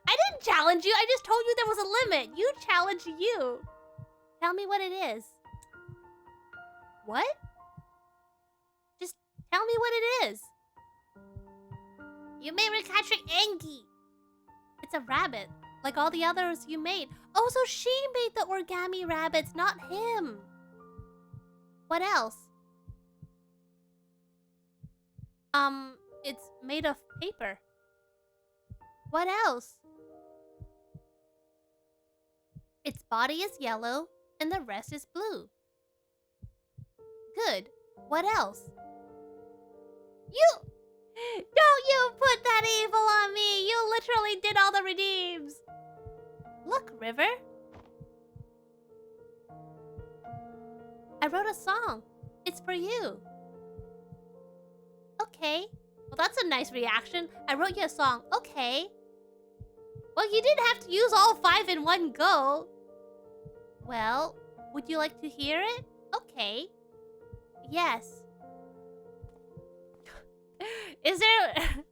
I didn't challenge you. I just told you there was a limit. You challenged you. Tell me what it is. What? Just tell me what it is. You made Rikatrick angry. It's a rabbit, like all the others you made. Oh, so she made the origami rabbits, not him. What else? It's made of paper. What else? Its body is yellow and the rest is blue. Good. What else? Don't you put that evil on me! You literally did all the redeems! Look, River. I wrote a song. It's for you. Okay. Well, that's a nice reaction. I wrote you a song. Okay. Well, you didn't have to use all 5 in one go. Well, would you like to hear it? Okay. Yes. Is there...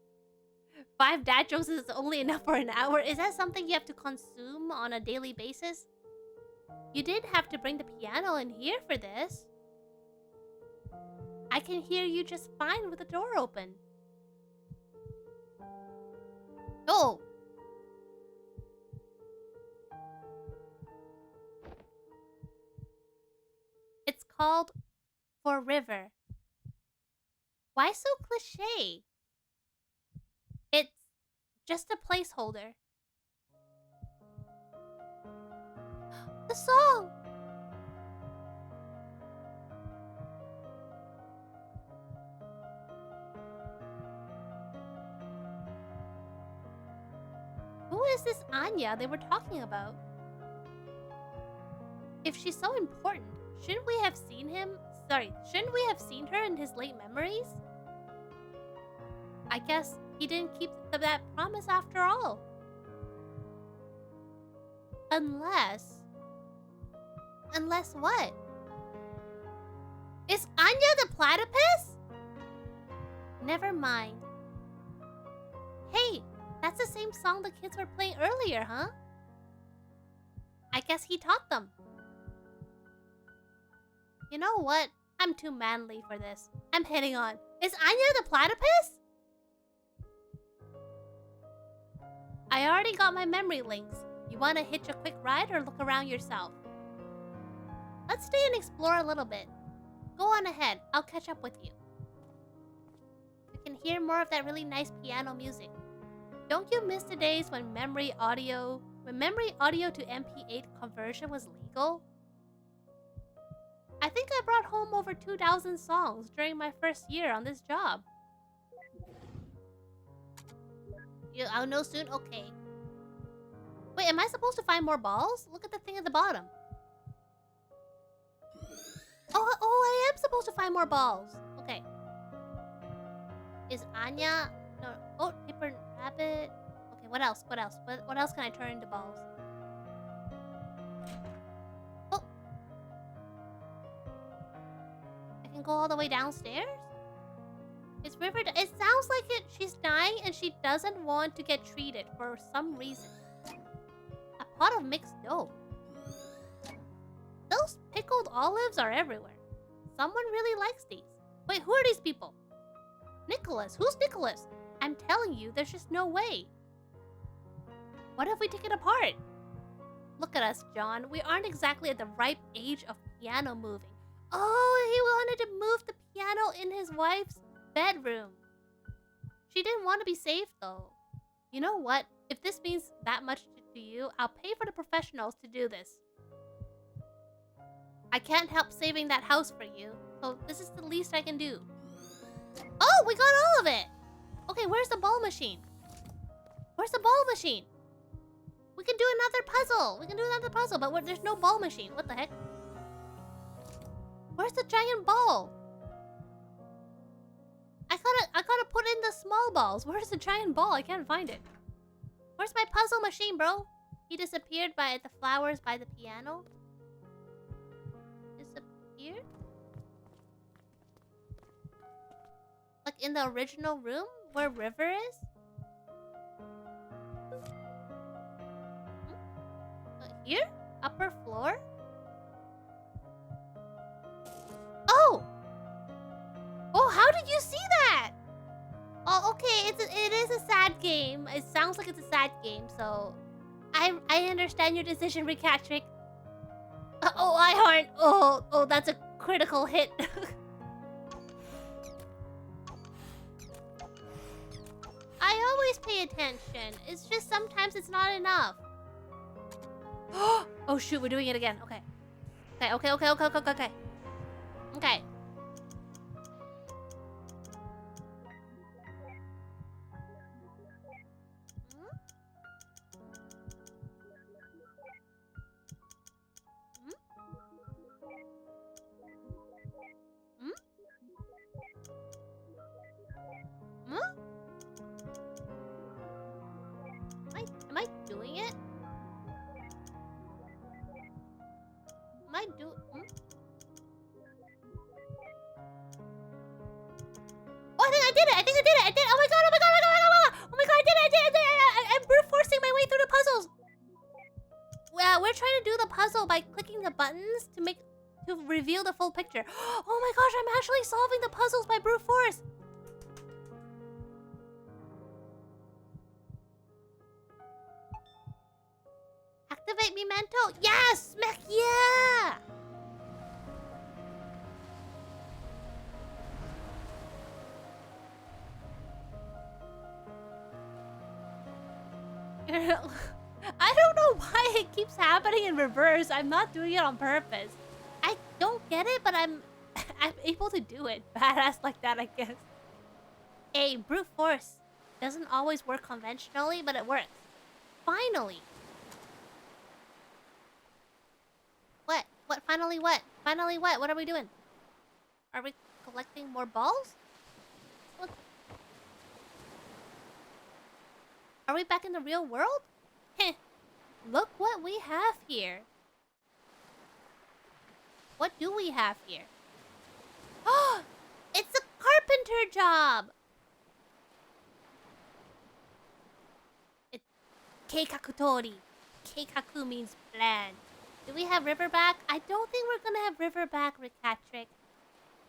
5 dad jokes is only enough for an hour? Is that something you have to consume on a daily basis? You did have to bring the piano in here for this. I can hear you just fine with the door open. Oh! It's called for River. Why so cliche? It's just a placeholder. The song! Who is this Anya they were talking about? If she's so important, shouldn't we have seen him? Sorry, shouldn't we have seen her in his late memories? I guess he didn't keep that promise after all. Unless what? Is Anya the platypus? Never mind. Hey, that's the same song the kids were playing earlier, huh? I guess he taught them. You know what? I'm too manly for this. I'm hitting on. Is Anya the platypus? I already got my memory links. You want to hitch a quick ride or look around yourself? Let's stay and explore a little bit. Go on ahead. I'll catch up with you. You can hear more of that really nice piano music. Don't you miss the days when memory audio to MP8 conversion was legal? I think I brought home over 2,000 songs during my first year on this job. I'll know soon? Okay. Wait, am I supposed to find more balls? Look at the thing at the bottom. Oh, I am supposed to find more balls. Okay. Is Anya... No. Oh, paper rabbit. Okay, what else? What else? What else can I turn into balls? Oh. I can go all the way downstairs? Is River... It sounds like it. She's dying and she doesn't want to get treated for some reason. A pot of mixed dough. Those pickled olives are everywhere. Someone really likes these. Wait, who are these people? Nicholas. Who's Nicholas? I'm telling you, there's just no way. What if we take it apart? Look at us, John. We aren't exactly at the ripe age of piano moving. Oh, he wanted to move the piano in his wife's bedroom. She didn't want to be safe, though. You know what? If this means that much to you, I'll pay for the professionals to do this. I can't help saving that house for you, so this is the least I can do. Oh, we got all of it! Okay, where's the ball machine? Where's the ball machine? We can do another puzzle. We can do another puzzle, but there's no ball machine. What the heck? Where's the giant ball? I gotta put in the small balls. Where's the giant ball? I can't find it. Where's my puzzle machine, bro? He disappeared by the flowers by the piano. Disappeared? Like in the original room where River is? Here? Upper floor? Oh! Oh, how did you see that? Oh, okay. It is a sad game. It sounds like it's a sad game, so I understand your decision, Rikatrick. Oh, Ihorn. Oh, that's a critical hit. I always pay attention. It's just sometimes it's not enough. Oh shoot, we're doing it again. Okay. Okay. Am I doing it? Oh, I think I did it! Oh my god! Oh my god, I did it! I'm brute forcing my way through the puzzles! Well, we're trying to do the puzzle by clicking the buttons to reveal the full picture. Oh my gosh, I'm actually solving the puzzles by brute force! Activate Memento! Yes! Mech, yeah! I don't know why it keeps happening in reverse. I'm not doing it on purpose. I don't get it, but I'm able to do it. Badass like that, I guess. Hey, brute force doesn't always work conventionally, but it works. Finally. What? What? Finally what? Finally what? What are we doing? Are we collecting more balls? Look. Are we back in the real world? Heh. Look what we have here. What do we have here? Oh! It's a carpenter job! It's keikakutori. Keikaku means plan. Do we have riverback? I don't think we're gonna have riverback, Rikatrick.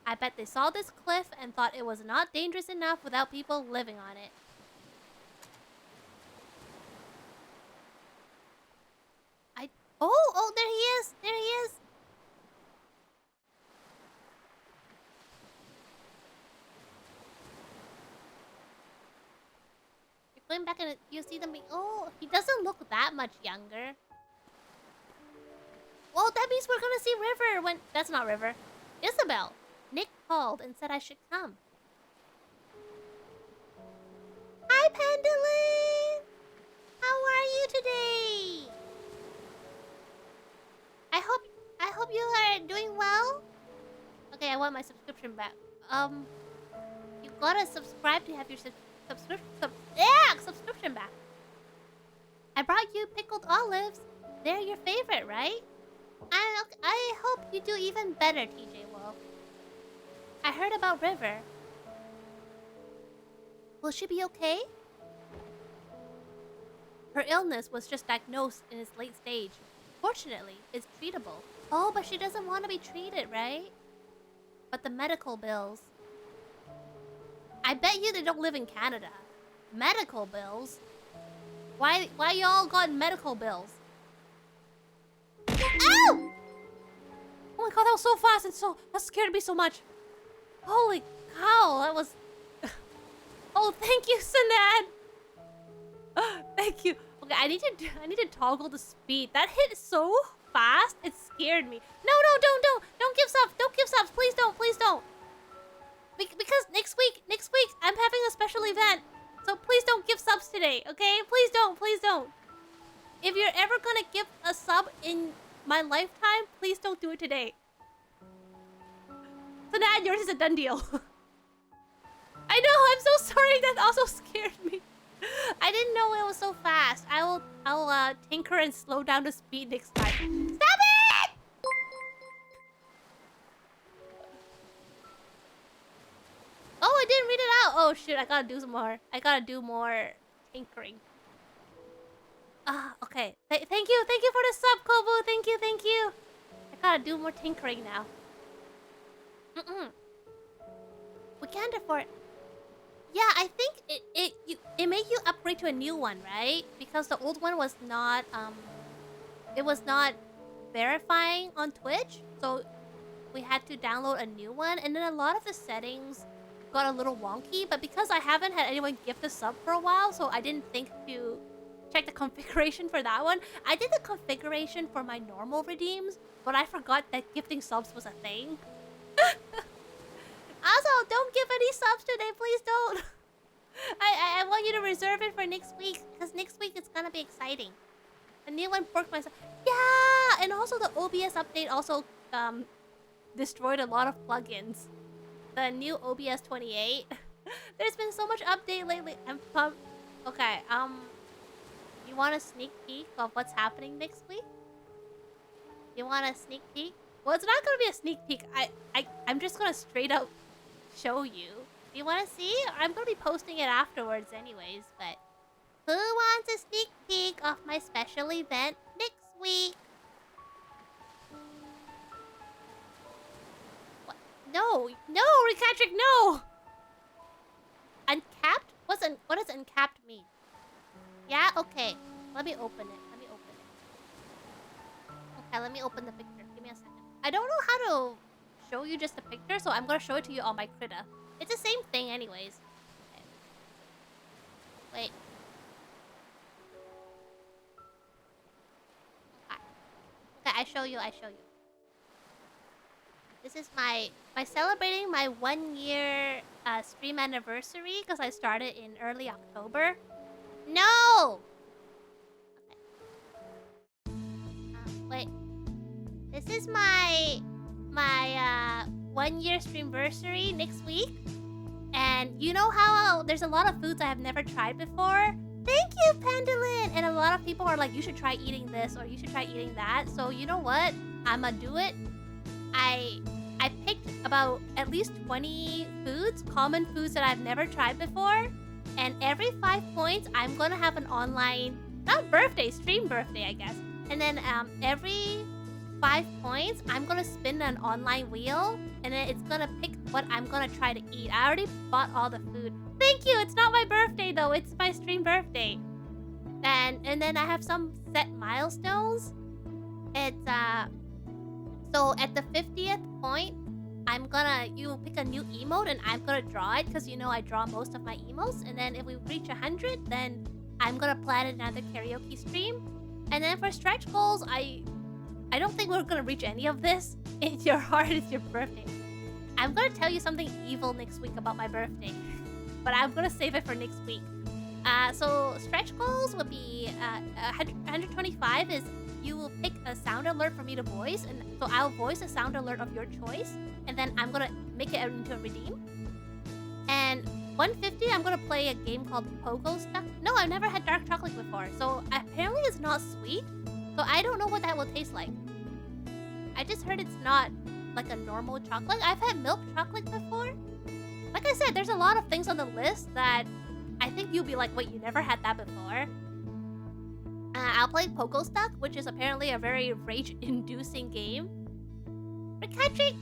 I bet they saw this cliff and thought it was not dangerous enough without people living on it. Oh, there he is! There he is! You're going back and you see them. Oh, he doesn't look that much younger. Well, that means we're gonna see River when... That's not River. Isabel. Nick called and said I should come. Hi, Pendulin! How are you today? I hope you are doing well. Okay, I want my subscription back. You gotta subscribe to have your subscription back. I brought you pickled olives. They're your favorite, right? I hope you do even better, TJ Wolf. I heard about River. Will she be okay? Her illness was just diagnosed in its late stage. Fortunately, it's treatable. Oh, but she doesn't want to be treated, right? But the medical bills. I bet you they don't live in Canada. Medical bills? Why y'all got medical bills? Ow! Oh my god, that was so fast and that scared me so much. Holy cow, that was... Oh, thank you, Sanad. Thank you. Okay, I need to toggle the speed. That hit so fast, it scared me. No, don't give subs. Don't give subs. Please don't. Because next week I'm having a special event. So please don't give subs today, okay? Please don't. If you're ever gonna give a sub in my lifetime, please don't do it today. So now yours is a done deal. I know, I'm so sorry, that also scared me. I didn't know it was so fast. I'll tinker and slow down the speed next time. Stop it! Oh, I didn't read it out. Oh shit, I gotta do some more. I gotta do more tinkering. Okay. Thank you for the sub, Kobu. Thank you. I gotta do more tinkering now. We can't afford. Yeah, I think it made you upgrade to a new one, right? Because the old one was not it was not verifying on Twitch, so we had to download a new one, and then a lot of the settings got a little wonky. But because I haven't had anyone gift a sub for a while, so I didn't think to check the configuration for that one. I did the configuration for my normal redeems, but I forgot that gifting subs was a thing. Also, don't give any subs today, please don't. I want you to reserve it for next week, because next week it's gonna be exciting. A new one forked myself. Yeah, and also the OBS update also destroyed a lot of plugins. The new OBS 28. There's been so much update lately. I'm pumped. Okay, you want a sneak peek of what's happening next week? You want a sneak peek? Well, it's not gonna be a sneak peek. I'm just gonna straight up show you. Do you want to see? I'm gonna be posting it afterwards anyways, but who wants a sneak peek of my special event next week? What? No, Rikatrick, no! Uncapped? What does uncapped mean? Yeah, okay. Let me open it. Okay, let me open the picture. Give me a second. I don't know how to show you just the picture, so I'm gonna show it to you on my Krita. It's the same thing anyways. Okay. Wait. show you. This is my celebrating my 1 year stream anniversary because I started in early October. No. Okay. Wait. This is my 1 year streamversary next week. And you know how there's a lot of foods I have never tried before? Thank you, Pendulin! And a lot of people are like, you should try eating this or you should try eating that. So you know what? I'ma do it. I picked about at least 20 foods, common foods that I've never tried before. And every 5 points, I'm gonna have an online, not birthday, stream birthday, I guess. And then every 5 points, I'm gonna spin an online wheel, and then it's gonna pick what I'm gonna try to eat. I already bought all the food. Thank you! It's not my birthday though, it's my stream birthday. And then I have some set milestones. It's so at the 50th point, you will pick a new emote and I'm gonna draw it because you know I draw most of my emotes. And then if we reach 100, then I'm gonna plan another karaoke stream. And then for stretch goals, I don't think we're gonna reach any of this. It's your heart, it's your birthday. I'm gonna tell you something evil next week about my birthday. But I'm gonna save it for next week. So stretch goals would be 125 is you will pick a sound alert for me to voice, and so I'll voice a sound alert of your choice, and then I'm gonna make it into a redeem. And 150, I'm gonna play a game called Pogo Stuck. No, I've never had dark chocolate before, so apparently it's not sweet. So I don't know what that will taste like. I just heard it's not like a normal chocolate. I've had milk chocolate before. Like I said, there's a lot of things on the list that I think you'll be like, wait, you never had that before? I'll play Pogo Stuck, which is apparently a very rage-inducing game. Patrick,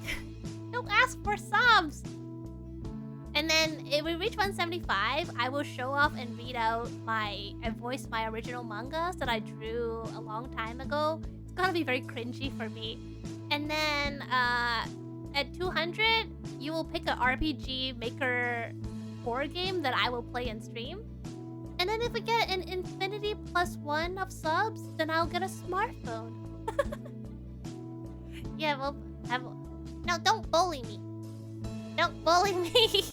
don't ask for subs! And then if we reach 175, I will show off and read out and voice my original mangas that I drew a long time ago. It's gonna be very cringy for me. And then at 200, you will pick an RPG Maker 4 game that I will play and stream. And then if we get an infinity +1 of subs, then I'll get a smartphone. Yeah, we'll have... No, don't bully me. Don't bully me.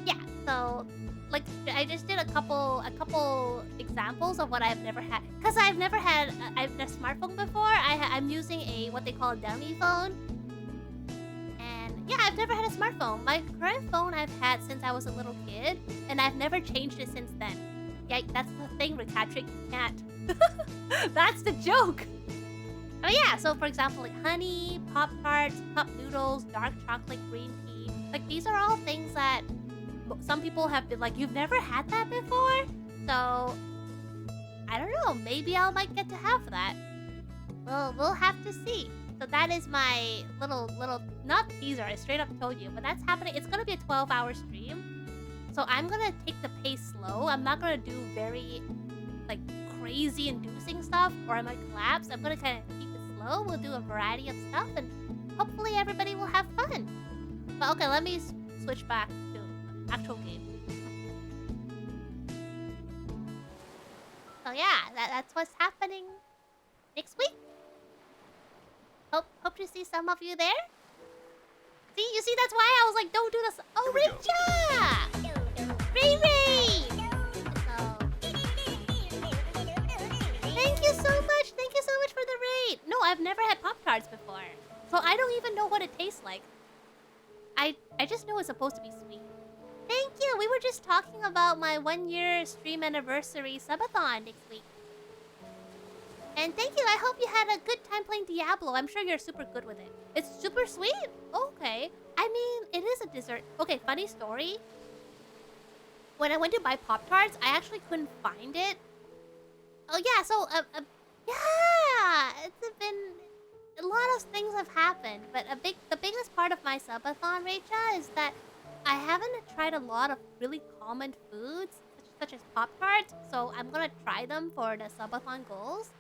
Yeah, so like I just did a couple examples of what I've never had, because I've never had a smartphone before. I'm using what they call a dummy phone, and yeah, I've never had a smartphone. My current phone I've had since I was a little kid, and I've never changed it since then. Yeah, that's the thing, Ricatric, you can't. That's the joke. Oh yeah, so for example, like honey, Pop-Tarts, cup noodles, dark chocolate, green tea. Like these are all things that some people have been like, you've never had that before? So, I don't know, maybe I might get to have that. Well, we'll have to see. So that is my little, not teaser, I straight up told you, but that's happening. It's gonna be a 12-hour stream. So I'm gonna take the pace slow. I'm not gonna do very, like, crazy inducing stuff or I might collapse. I'm gonna kind of keep it slow. We'll do a variety of stuff and hopefully everybody will have fun. But okay, let me switch back to actual game. So yeah, that's what's happening next week. Hope to see some of you there. You see, that's why I was like, don't do this. Oh, Richa! Ray Ray! Thank you so much. Thank you so much for the raid. No, I've never had Pop-Tarts before. So I don't even know what it tastes like. I just know it's supposed to be sweet. Thank you. We were just talking about my 1-year stream anniversary subathon next week. And thank you. I hope you had a good time playing Diablo. I'm sure you're super good with it. It's super sweet? Okay. I mean, it is a dessert. Okay, funny story. When I went to buy Pop-Tarts, I actually couldn't find it. Oh, yeah. So, yeah. It's been... A lot of things have happened. But the biggest part of my subathon, Rachel, is that I haven't tried a lot of really common foods, such as Pop-Tarts. So, I'm gonna try them for the subathon goals.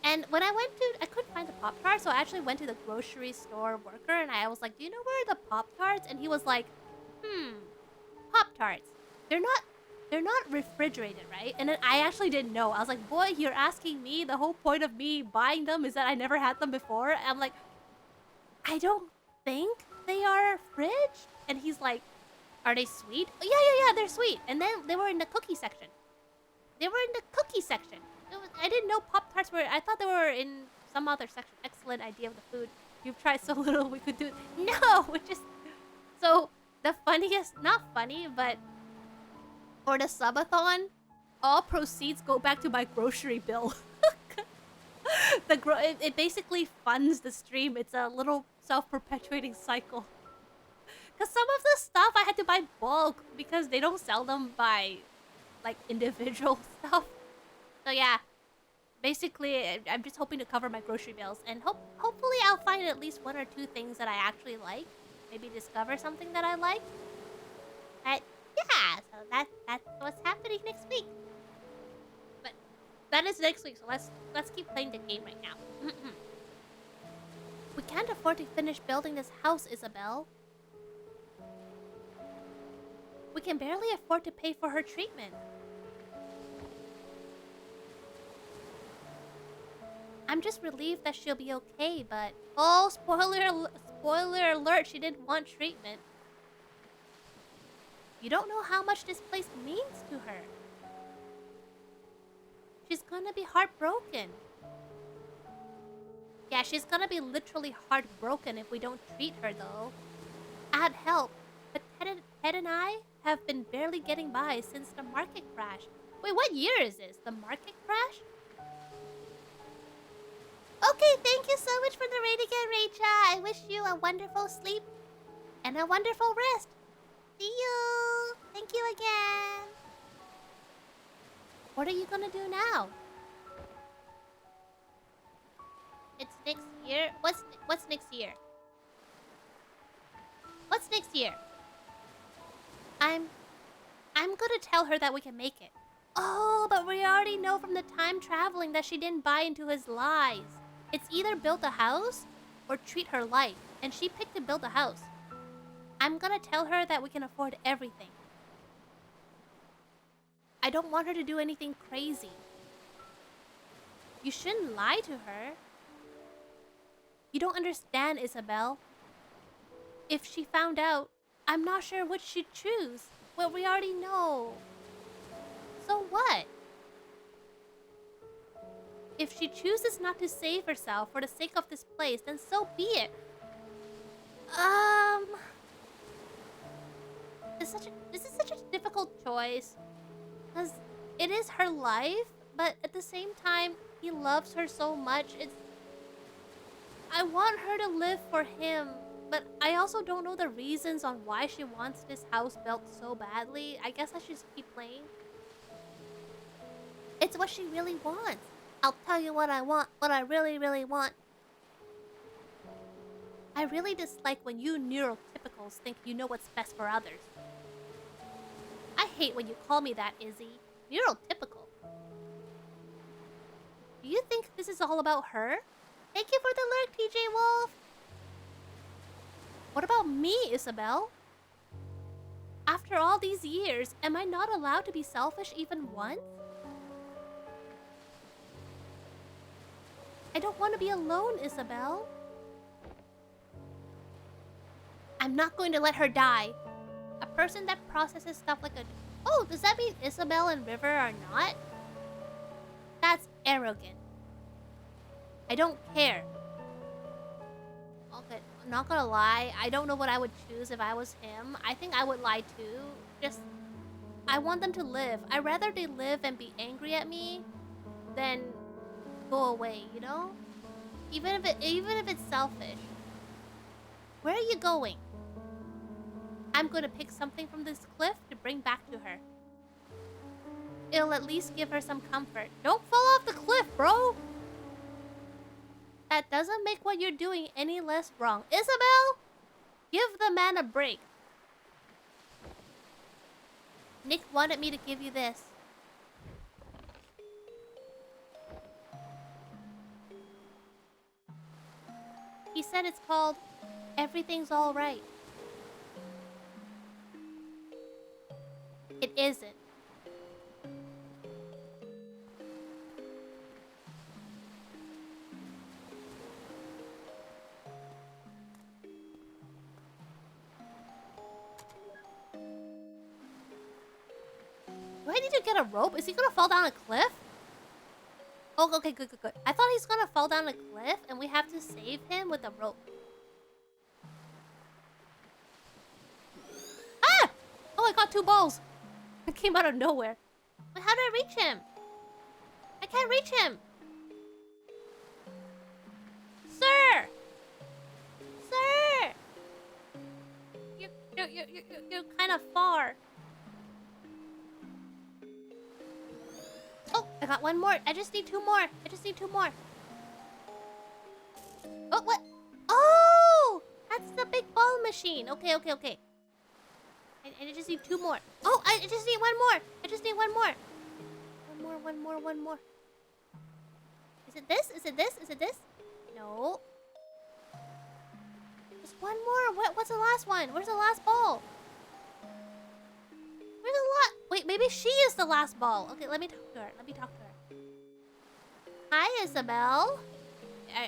And when I couldn't find the Pop-Tarts, so I actually went to the grocery store worker and I was like, do you know where are the Pop-Tarts? And he was like, Pop-Tarts. They're not they're not refrigerated, right? And then I actually didn't know. I was like, boy, you're asking me? The whole point of me buying them is that I never had them before. I'm like, I don't think they are fridge. And he's like, are they sweet? Oh, yeah, they're sweet. And then they were in the cookie section. They were in the cookie section. I didn't know Pop-Tarts were... I thought they were in some other section. Excellent idea of the food. You've tried so little, we could do it. No, we just... So, the funniest... Not funny, but... For the subathon, all proceeds go back to my grocery bill. It basically funds the stream. It's a little self-perpetuating cycle. Because some of the stuff I had to buy bulk because they don't sell them by, like, individual stuff. So yeah, basically, I'm just hoping to cover my grocery bills. And hopefully I'll find at least 1 or 2 things that I actually like. Maybe discover something that I like. But yeah, so that's what's happening next week. But that is next week, so let's keep playing the game right now. We can't afford to finish building this house, Isabel. We can barely afford to pay for her treatment. I'm just relieved that she'll be okay, but... Oh, spoiler alert, she didn't want treatment. You don't know how much this place means to her. She's gonna be heartbroken. Yeah, she's gonna be literally heartbroken if we don't treat her, though. Add help, but Ted and I have been barely getting by since the market crash. Wait, what year is this? The market crash? Okay, thank you so much for the raid again, Rachel. I wish you a wonderful sleep and a wonderful rest. See you. Thank you again. What are you gonna do now? It's next year. What's next year? What's next year? I'm gonna tell her that we can make it. Oh, but we already know from the time traveling that she didn't buy into his lies. It's either build a house or treat her life, and she picked to build a house. I'm gonna tell her that we can afford everything. I don't want her to do anything crazy. You shouldn't lie to her. You don't understand, Isabel. If she found out, I'm not sure which she'd choose. Well, we already know. So what? If she chooses not to save herself for the sake of this place, then so be it. This is such a difficult choice. Because it is her life, but at the same time, he loves her so much. I want her to live for him, but I also don't know the reasons on why she wants this house built so badly. I guess I should just keep playing. It's what she really wants. I'll tell you what I want, what I really, really want. I really dislike when you neurotypicals think you know what's best for others. I hate when you call me that, Izzy. Neurotypical. Do you think this is all about her? Thank you for the lurk, TJ Wolf. What about me, Isabel? After all these years, am I not allowed to be selfish even once? I don't want to be alone, Isabel. I'm not going to let her die. A person that processes stuff like a... Oh, does that mean Isabel and River are not? That's arrogant. I don't care. Okay, I'm not gonna lie. I don't know what I would choose if I was him. I think I would lie too. Just... I want them to live. I'd rather they live and be angry at me than go away, you know? Even if it's selfish. Where are you going? I'm gonna pick something from this cliff to bring back to her. It'll at least give her some comfort. Don't fall off the cliff, bro! That doesn't make what you're doing any less wrong. Isabel? Give the man a break. Nick wanted me to give you this. He said it's called Everything's Alright. It isn't. need to get a rope? Is he gonna fall down a cliff? Oh, okay, good. I thought he's gonna fall down a cliff and we have to save him with a rope. Ah! Oh, I got 2 balls. It came out of nowhere. Wait, how do I reach him? I can't reach him. Sir! Sir! You're kind of far. Oh, I got 1 more. I just need 2 more. Oh, what? Oh! That's the big ball machine. Okay. I just need 2 more. Oh, I just need 1 more. One more. Is it this? No. Just 1 more. What's the last one? Where's the last ball? Wait, maybe she is the last ball. Okay, let me talk to her. Hi, Isabel.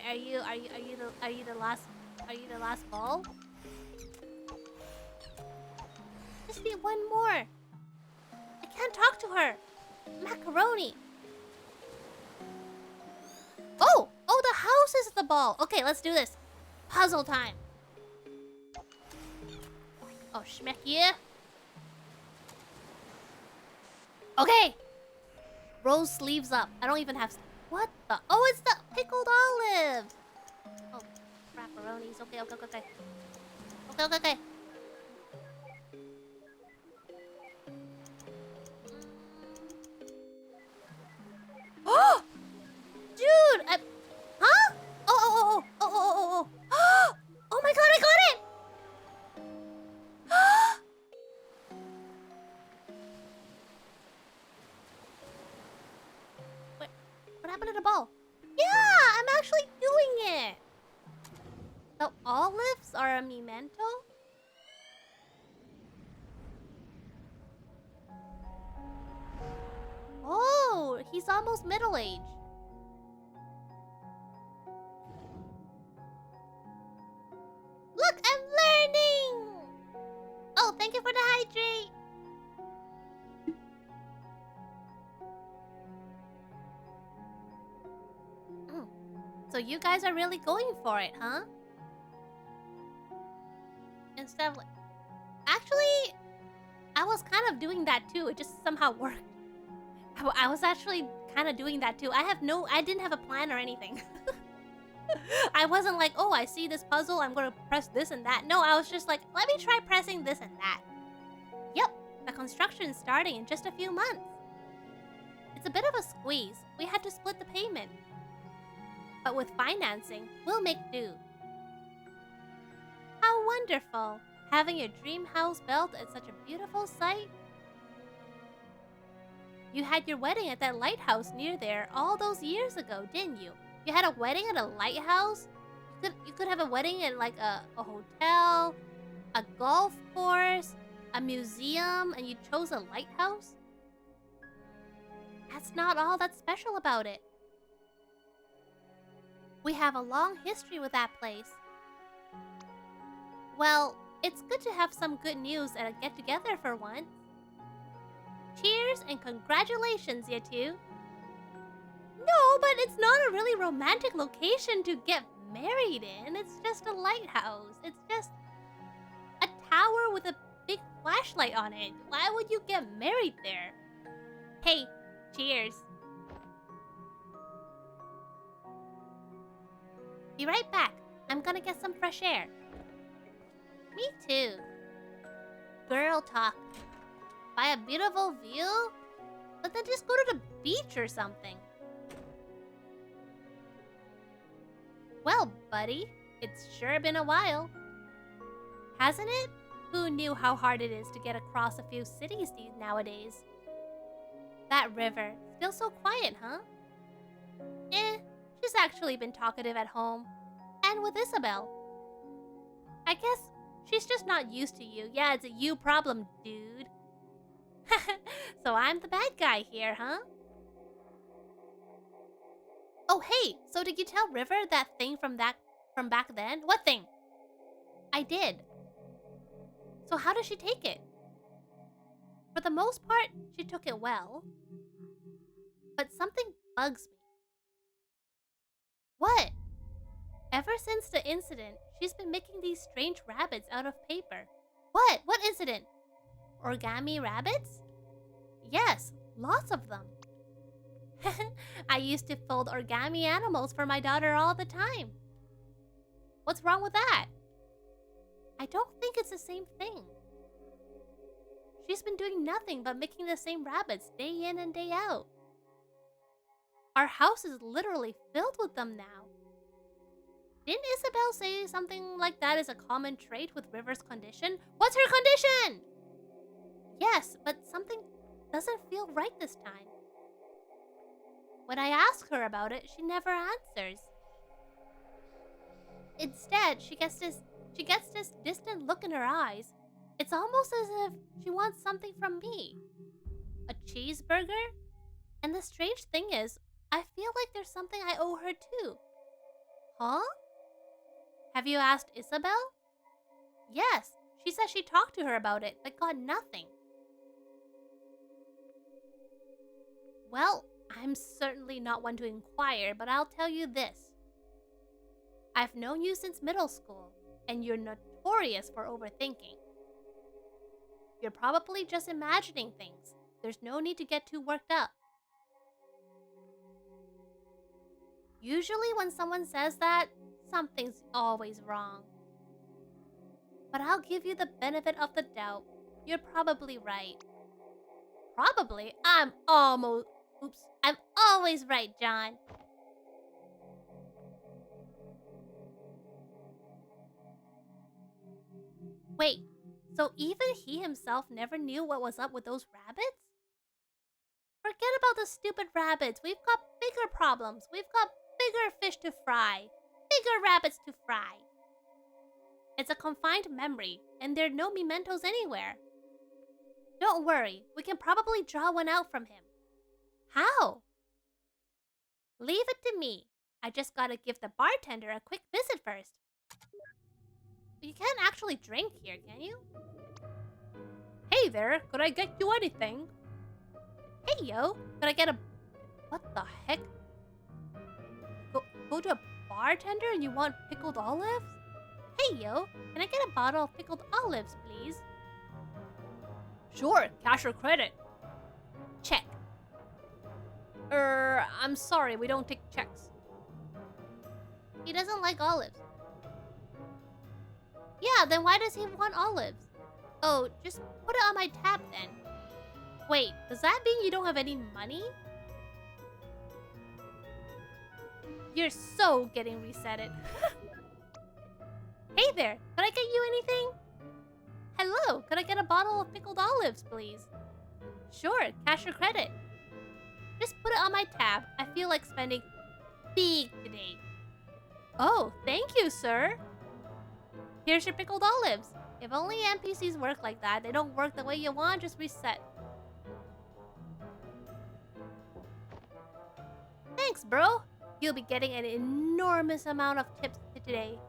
Are you the last ball? Just need 1 more. I can't talk to her. Macaroni. Oh, the house is the ball. Okay, let's do this. Puzzle time. Oh, schmeck yeah. Okay. Roll sleeves up. I don't even have... What the... Oh, it's the pickled olives. Oh, crapperonis. Okay. Oh! Dude! Huh? Oh. Oh my god, I got it! What happened to the ball? Yeah, I'm actually doing it. The olives are a memento? Oh, he's almost middle-aged. Look, I'm learning! Oh, thank you for the hydrate. So you guys are really going for it, huh? Instead of... Actually, I was kind of doing that too. It just somehow worked. I was actually kind of doing that too. I didn't have a plan or anything. I wasn't like, oh, I see this puzzle, I'm gonna press this and that. No, I was just like, let me try pressing this and that. Yep, the construction is starting in just a few months. It's a bit of a squeeze. We had to split the payment. But with financing, we'll make do. How wonderful, having your dream house built at such a beautiful site. You had your wedding at that lighthouse near there all those years ago, didn't you? You had a wedding at a lighthouse? You could have a wedding in like a hotel, a golf course, a museum, and you chose a lighthouse? That's not all that's special about it. We have a long history with that place. Well, it's good to have some good news at a get-together for once. Cheers and congratulations, you two. No, but it's not a really romantic location to get married in. It's just a lighthouse. It's just a tower with a big flashlight on it. Why would you get married there? Hey, cheers. Be right back. I'm gonna get some fresh air. Me too. Girl talk. Buy a beautiful view? But then just go to the beach or something. Well, buddy, it's sure been a while. Hasn't it? Who knew how hard it is to get across a few cities nowadays? That river, still so quiet, huh? She's actually been talkative at home. And with Isabel. I guess she's just not used to you. Yeah, it's a you problem, dude. So I'm the bad guy here, huh? Oh, hey, so did you tell River that thing from back then? What thing? I did. So how does she take it? For the most part, she took it well. But something bugs me. What? Ever since the incident, she's been making these strange rabbits out of paper. What? What incident? Origami rabbits? Yes, lots of them. I used to fold origami animals for my daughter all the time. What's wrong with that? I don't think it's the same thing. She's been doing nothing but making the same rabbits day in and day out. Our house is literally filled with them now. Didn't Isabel say something like that is a common trait with River's condition? What's her condition? Yes, but something doesn't feel right this time. When I ask her about it, she never answers. Instead, she gets this distant look in her eyes. It's almost as if she wants something from me. A cheeseburger? And the strange thing is, I feel like there's something I owe her too. Huh? Have you asked Isabel? Yes, she said she talked to her about it, but got nothing. Well, I'm certainly not one to inquire, but I'll tell you this. I've known you since middle school, and you're notorious for overthinking. You're probably just imagining things. There's no need to get too worked up. Usually when someone says that, something's always wrong. But I'll give you the benefit of the doubt. You're probably right. Probably? I'm always right, John. Wait, so even he himself never knew what was up with those rabbits? Forget about the stupid rabbits. We've got bigger problems. We've got bigger fish to fry. Bigger rabbits to fry. It's a confined memory, and there are no mementos anywhere. Don't worry, we can probably draw one out from him. How? Leave it to me. I just gotta give the bartender a quick visit first. You can't actually drink here, can you? Hey there, could I get you anything? Hey yo, could I get a... What the heck? Go to a bartender and you want pickled olives? Hey yo, can I get a bottle of pickled olives, please? Sure, cash or credit. Check. I'm sorry, we don't take checks. He doesn't like olives. Yeah, then why does he want olives? Oh, just put it on my tab then. Wait, does that mean you don't have any money? You're so getting resetted. Hey there, could I get you anything? Hello, could I get a bottle of pickled olives, please? Sure, cash or credit. Just put it on my tab. I feel like spending big today. Oh, thank you, sir. Here's your pickled olives. If only NPCs work like that. They don't work the way you want, just reset. Thanks, bro. You'll be getting an enormous amount of tips today.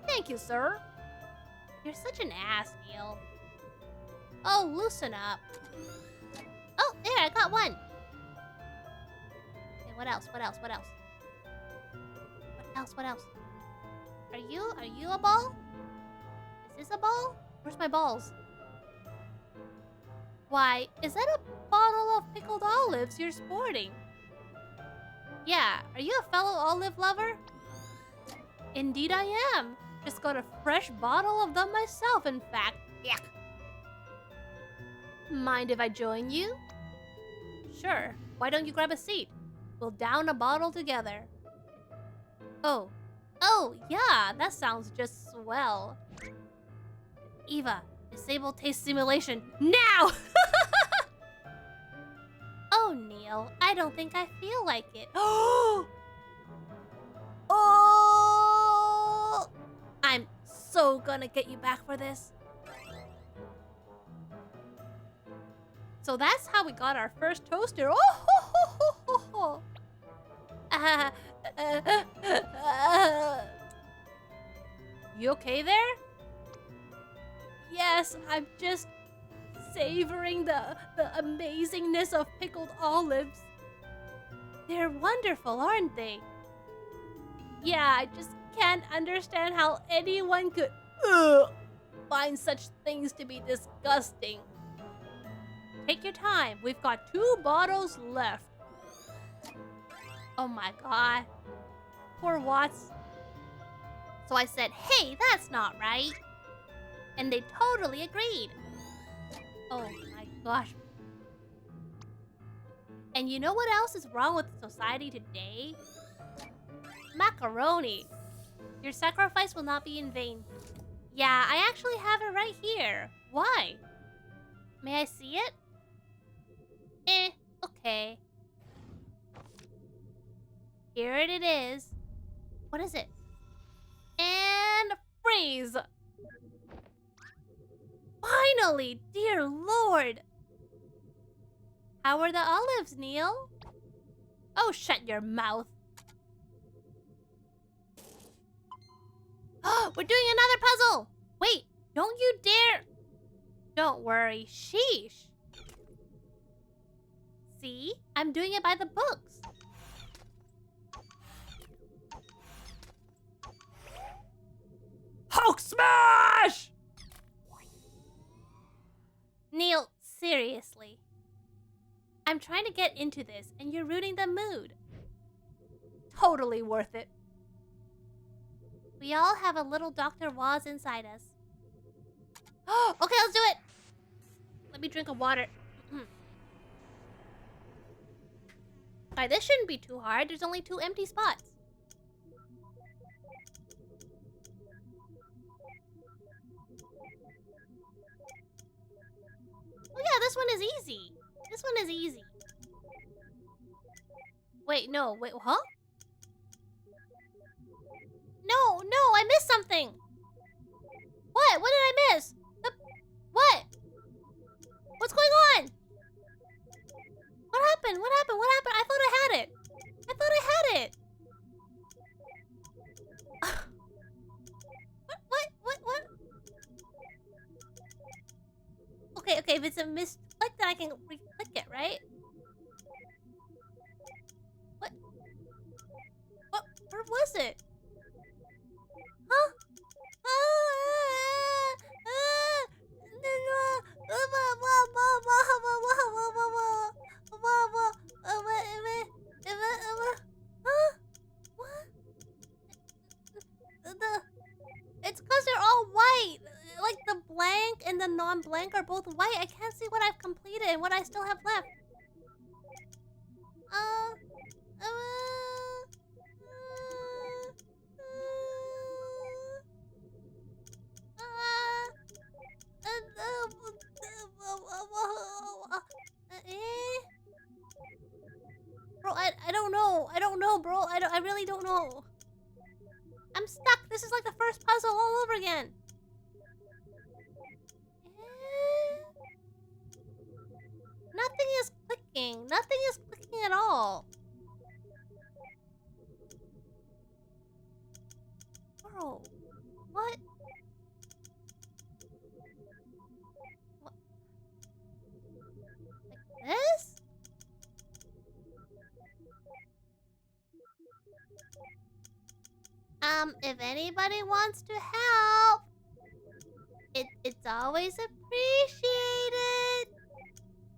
Thank you, sir. You're such an ass, Neil. Oh, loosen up. Oh, there, I got one. Okay, what else? What else? What else? What else? What else? Are you a ball? Is this a ball? Where's my balls? Why, is that a bottle of pickled olives you're sporting? Yeah, are you a fellow olive lover? Indeed I am. Just got a fresh bottle of them myself, in fact. Yuck. Mind if I join you? Sure. Why don't you grab a seat? We'll down a bottle together. Oh, yeah, that sounds just swell. Eva, disable taste simulation now! Oh, Neil, I don't think I feel like it. Oh! I'm so gonna get you back for this. So that's how we got our first toaster. Oh! You okay there? Yes, I'm just savoring the amazingness of pickled olives. They're wonderful, aren't they? Yeah, I just can't understand how anyone could find such things to be disgusting. Take your time. We've got 2 bottles left. Oh my god. Poor Watts. So I said, hey, that's not right. And they totally agreed. Oh my gosh. And you know what else is wrong with society today? Macaroni. Your sacrifice will not be in vain. Yeah, I actually have it right here. Why? May I see it? Okay. Here it is. What is it? And freeze! Finally! Dear Lord! How are the olives, Neil? Oh, shut your mouth. We're doing another puzzle! Wait, don't you dare... Don't worry, sheesh. See? I'm doing it by the books. Hulk smash! Neil, seriously. I'm trying to get into this, and you're ruining the mood. Totally worth it. We all have a little Dr. Waz inside us. Okay, let's do it! Let me drink a water. Alright, this shouldn't be too hard. There's only 2 empty spots. Oh yeah, this one is easy. This one is easy. Wait, no, wait, huh? No, I missed something. What? What did I miss? What? What's going on? What happened? What happened? What happened? I thought I had it. I thought I had it. What? Okay, if it's a misclick, then I can re-click it, right? What? Where was it? Huh? It's because they're all white. Like the blank and the non-blank are both white. I can't see what I've completed and what I still have left. Bro, I don't know. I don't know, bro. I really don't know. I'm stuck. This is like the first puzzle all over again. Nothing is clicking. Nothing is clicking at all. Bro, what? Like this? If anybody wants to help, it's always appreciated.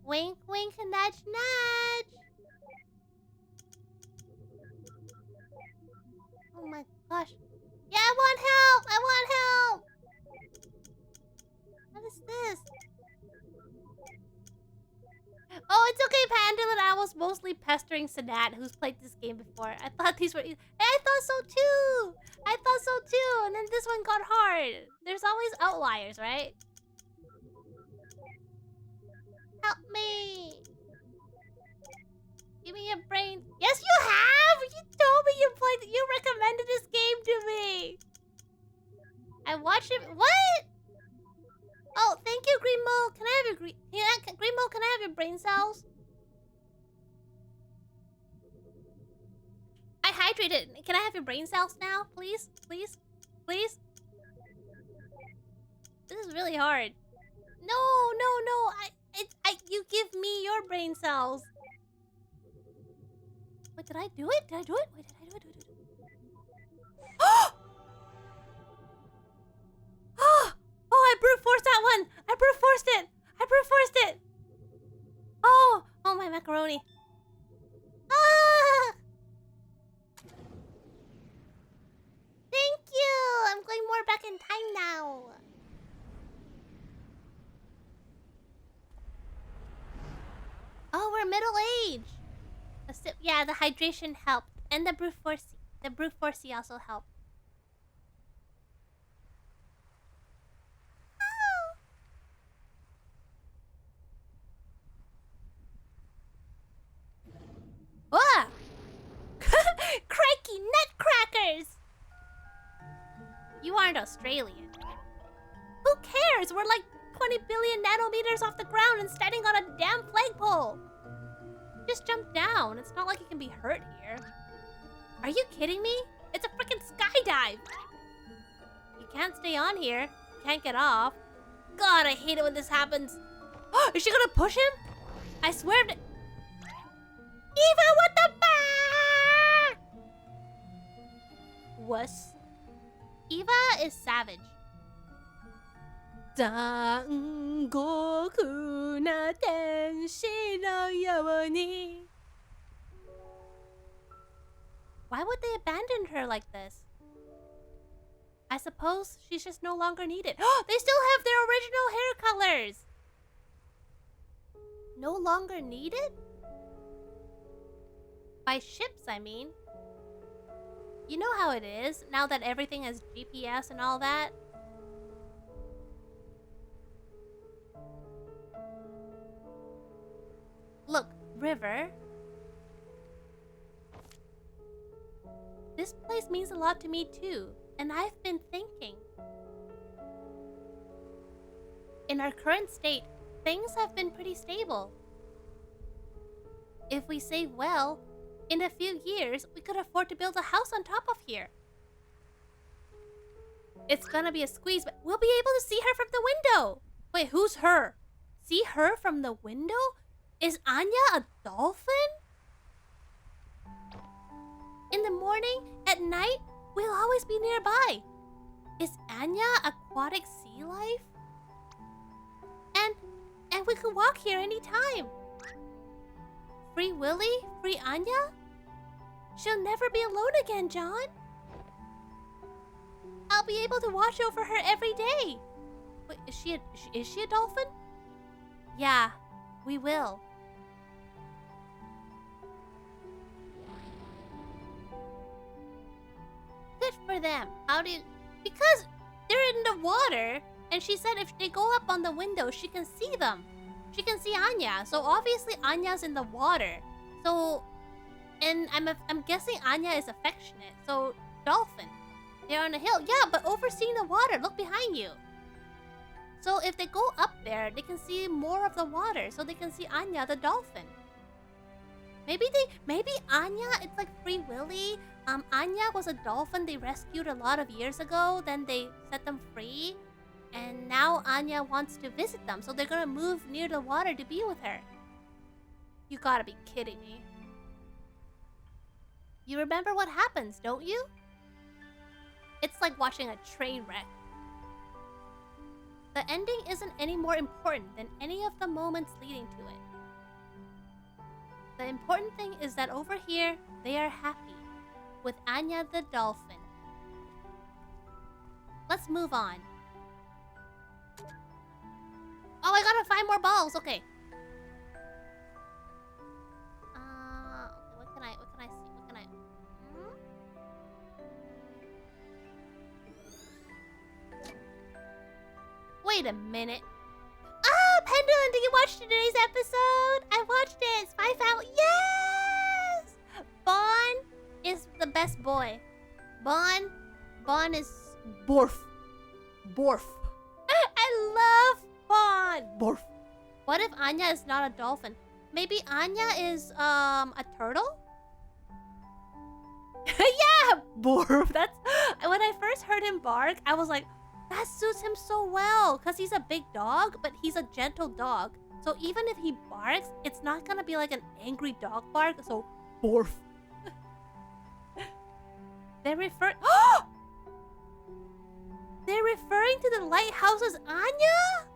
Wink, wink, nudge, nudge. Oh my gosh. Yeah, I want help! I want help! What is this? Oh, it's okay, Pandulin. I was mostly pestering Sanat, who's played this game before. I thought these were easy. I thought so too! I thought so too! And then this one got hard. There's always outliers, right? Help me! Give me a brain. Yes, you have! You told me you played. You recommended this game to me. I watched it. What? Oh, thank you, Green Mo. Can I have your Green Mo? Can I have your brain cells? I hydrated. Can I have your brain cells now, please? Please, please. This is really hard. No. You give me your brain cells. Wait, did I do it? Did I do it? Wait, did I do it? Oh! Oh, I brute forced that one. I brute forced it. Oh, my macaroni. Ah! Thank you. I'm going more back in time now. Oh, we're middle age. Yeah, the hydration helped, and the brute force. The brute force also helped. Ah! Crikey nutcrackers! You aren't Australian. Who cares? We're like 20 billion nanometers off the ground and standing on a damn flagpole. Just jump down. It's not like you can be hurt here. Are you kidding me? It's a freaking skydive. You can't stay on here. You can't get off. God, I hate it when this happens. Is she gonna push him? I swear to... Eva, what the fuck? Wuss. Eva is savage. Zangoku na tenshi no yo ni. Why would they abandon her like this? I suppose she's just no longer needed. They still have their original hair colors. No longer needed? By ships, I mean. You know how it is, now that everything has GPS and all that. Look, River. This place means a lot to me too, and I've been thinking. In our current state, things have been pretty stable. If we save well, in a few years, we could afford to build a house on top of here. It's gonna be a squeeze, but we'll be able to see her from the window. Wait, who's her? See her from the window? Is Anya a dolphin? In the morning, at night, we'll always be nearby. Is Anya aquatic sea life? And we could walk here anytime. Free Willy? Free Anya? She'll never be alone again, John. I'll be able to watch over her every day. Wait, is she a dolphin? Yeah, we will. Good for them. How do you... Because they're in the water, and she said if they go up on the window, she can see them. She can see Anya, so obviously Anya's in the water. So, and I'm guessing Anya is affectionate, so dolphin. They're on a hill. Yeah, but overseeing the water. Look behind you. So if they go up there, they can see more of the water, so they can see Anya the dolphin. Maybe Anya, it's like Free Willy. Anya was a dolphin they rescued a lot of years ago, then they set them free. And now Anya wants to visit them, so they're gonna move near the water to be with her. You gotta be kidding me. You remember what happens, don't you? It's like watching a train wreck. The ending isn't any more important than any of the moments leading to it. The important thing is that over here, they are happy with Anya the dolphin. Let's move on. Oh, I gotta find more balls. Okay. What can I see? What can I... Wait a minute. Ah, Pendulum, did you watch today's episode? I watched it. It's 5 out. Yes! Bon is the best boy. Bon is Borf. Borf. I love Bon. Borf. What if Anya is not a dolphin? Maybe Anya is a turtle? Yeah, Borf. That's when I first heard him bark, I was like, That suits him so well because he's a big dog, but he's a gentle dog. So even if he barks, it's not gonna be like an angry dog bark. So, barf. They're referring to the lighthouse as Anya?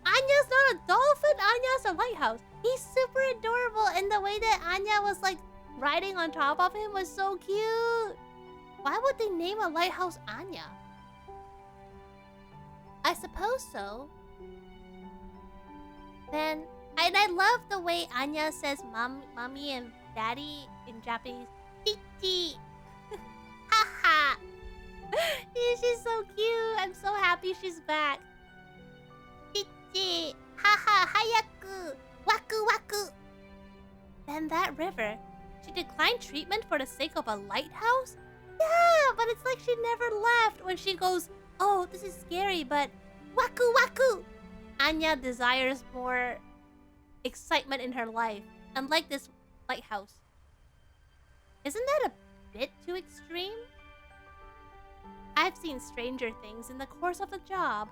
Anya's not a dolphin, Anya's a lighthouse. He's super adorable, and the way that Anya was like riding on top of him was so cute. Why would they name a lighthouse Anya? I suppose so. Then, and I love the way Anya says mommy and daddy in Japanese. Chichi. Haha. She's so cute. I'm so happy she's back. Chichi. Haha. Hayaku. Waku waku. Then that river. She declined treatment for the sake of a lighthouse? Yeah, but it's like she never left when she goes, oh, this is scary, but waku waku. Anya desires more excitement in her life, unlike this lighthouse. Isn't that a bit too extreme? I've seen stranger things in the course of the job.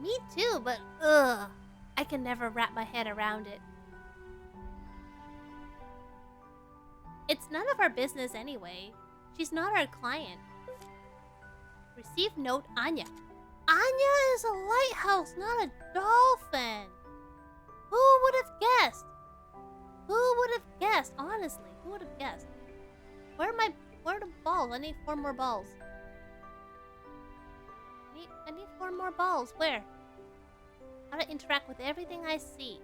Me too, but ugh, I can never wrap my head around it. It's none of our business anyway. She's not our client. Receive note, Anya. Anya is a lighthouse, not a dolphin. Who would have guessed? Who would have guessed? Honestly, who would have guessed? Where are the balls? I need 4 more balls. I need 4 more balls. Where? How to interact with everything I see.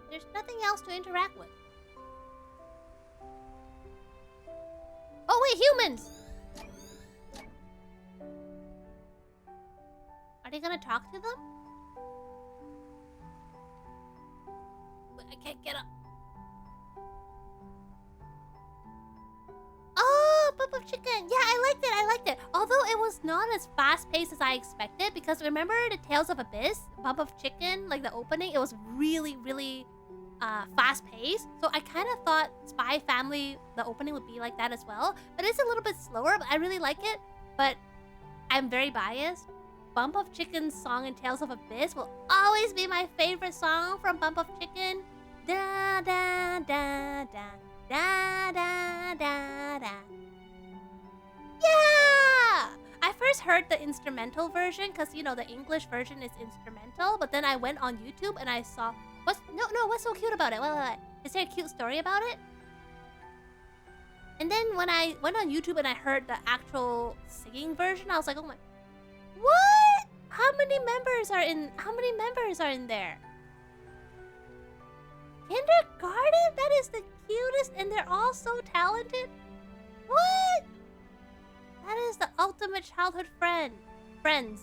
There's nothing else to interact with. Oh wait, humans! Are they gonna talk to them? Wait, I can't get up. Oh, Bump of Chicken! Yeah, I liked it! Although it was not as fast-paced as I expected, because remember the Tales of Abyss? Bump of Chicken, like the opening, it was really, really fast-paced. So I kind of thought Spy Family, the opening would be like that as well. But it's a little bit slower, but I really like it. But I'm very biased. Bump of Chicken's song in Tales of Abyss will always be my favorite song from Bump of Chicken. Da da da da da da da da. Yeah! I first heard the instrumental version because, you know, the English version is instrumental. But then I went on YouTube and I saw... What's so cute about it? What? Is there a cute story about it? And then when I went on YouTube and I heard the actual singing version, I was like, oh my... What? How many members are in there? Kindergarten? That is the cutest, and they're all so talented. What? That is the ultimate childhood friends.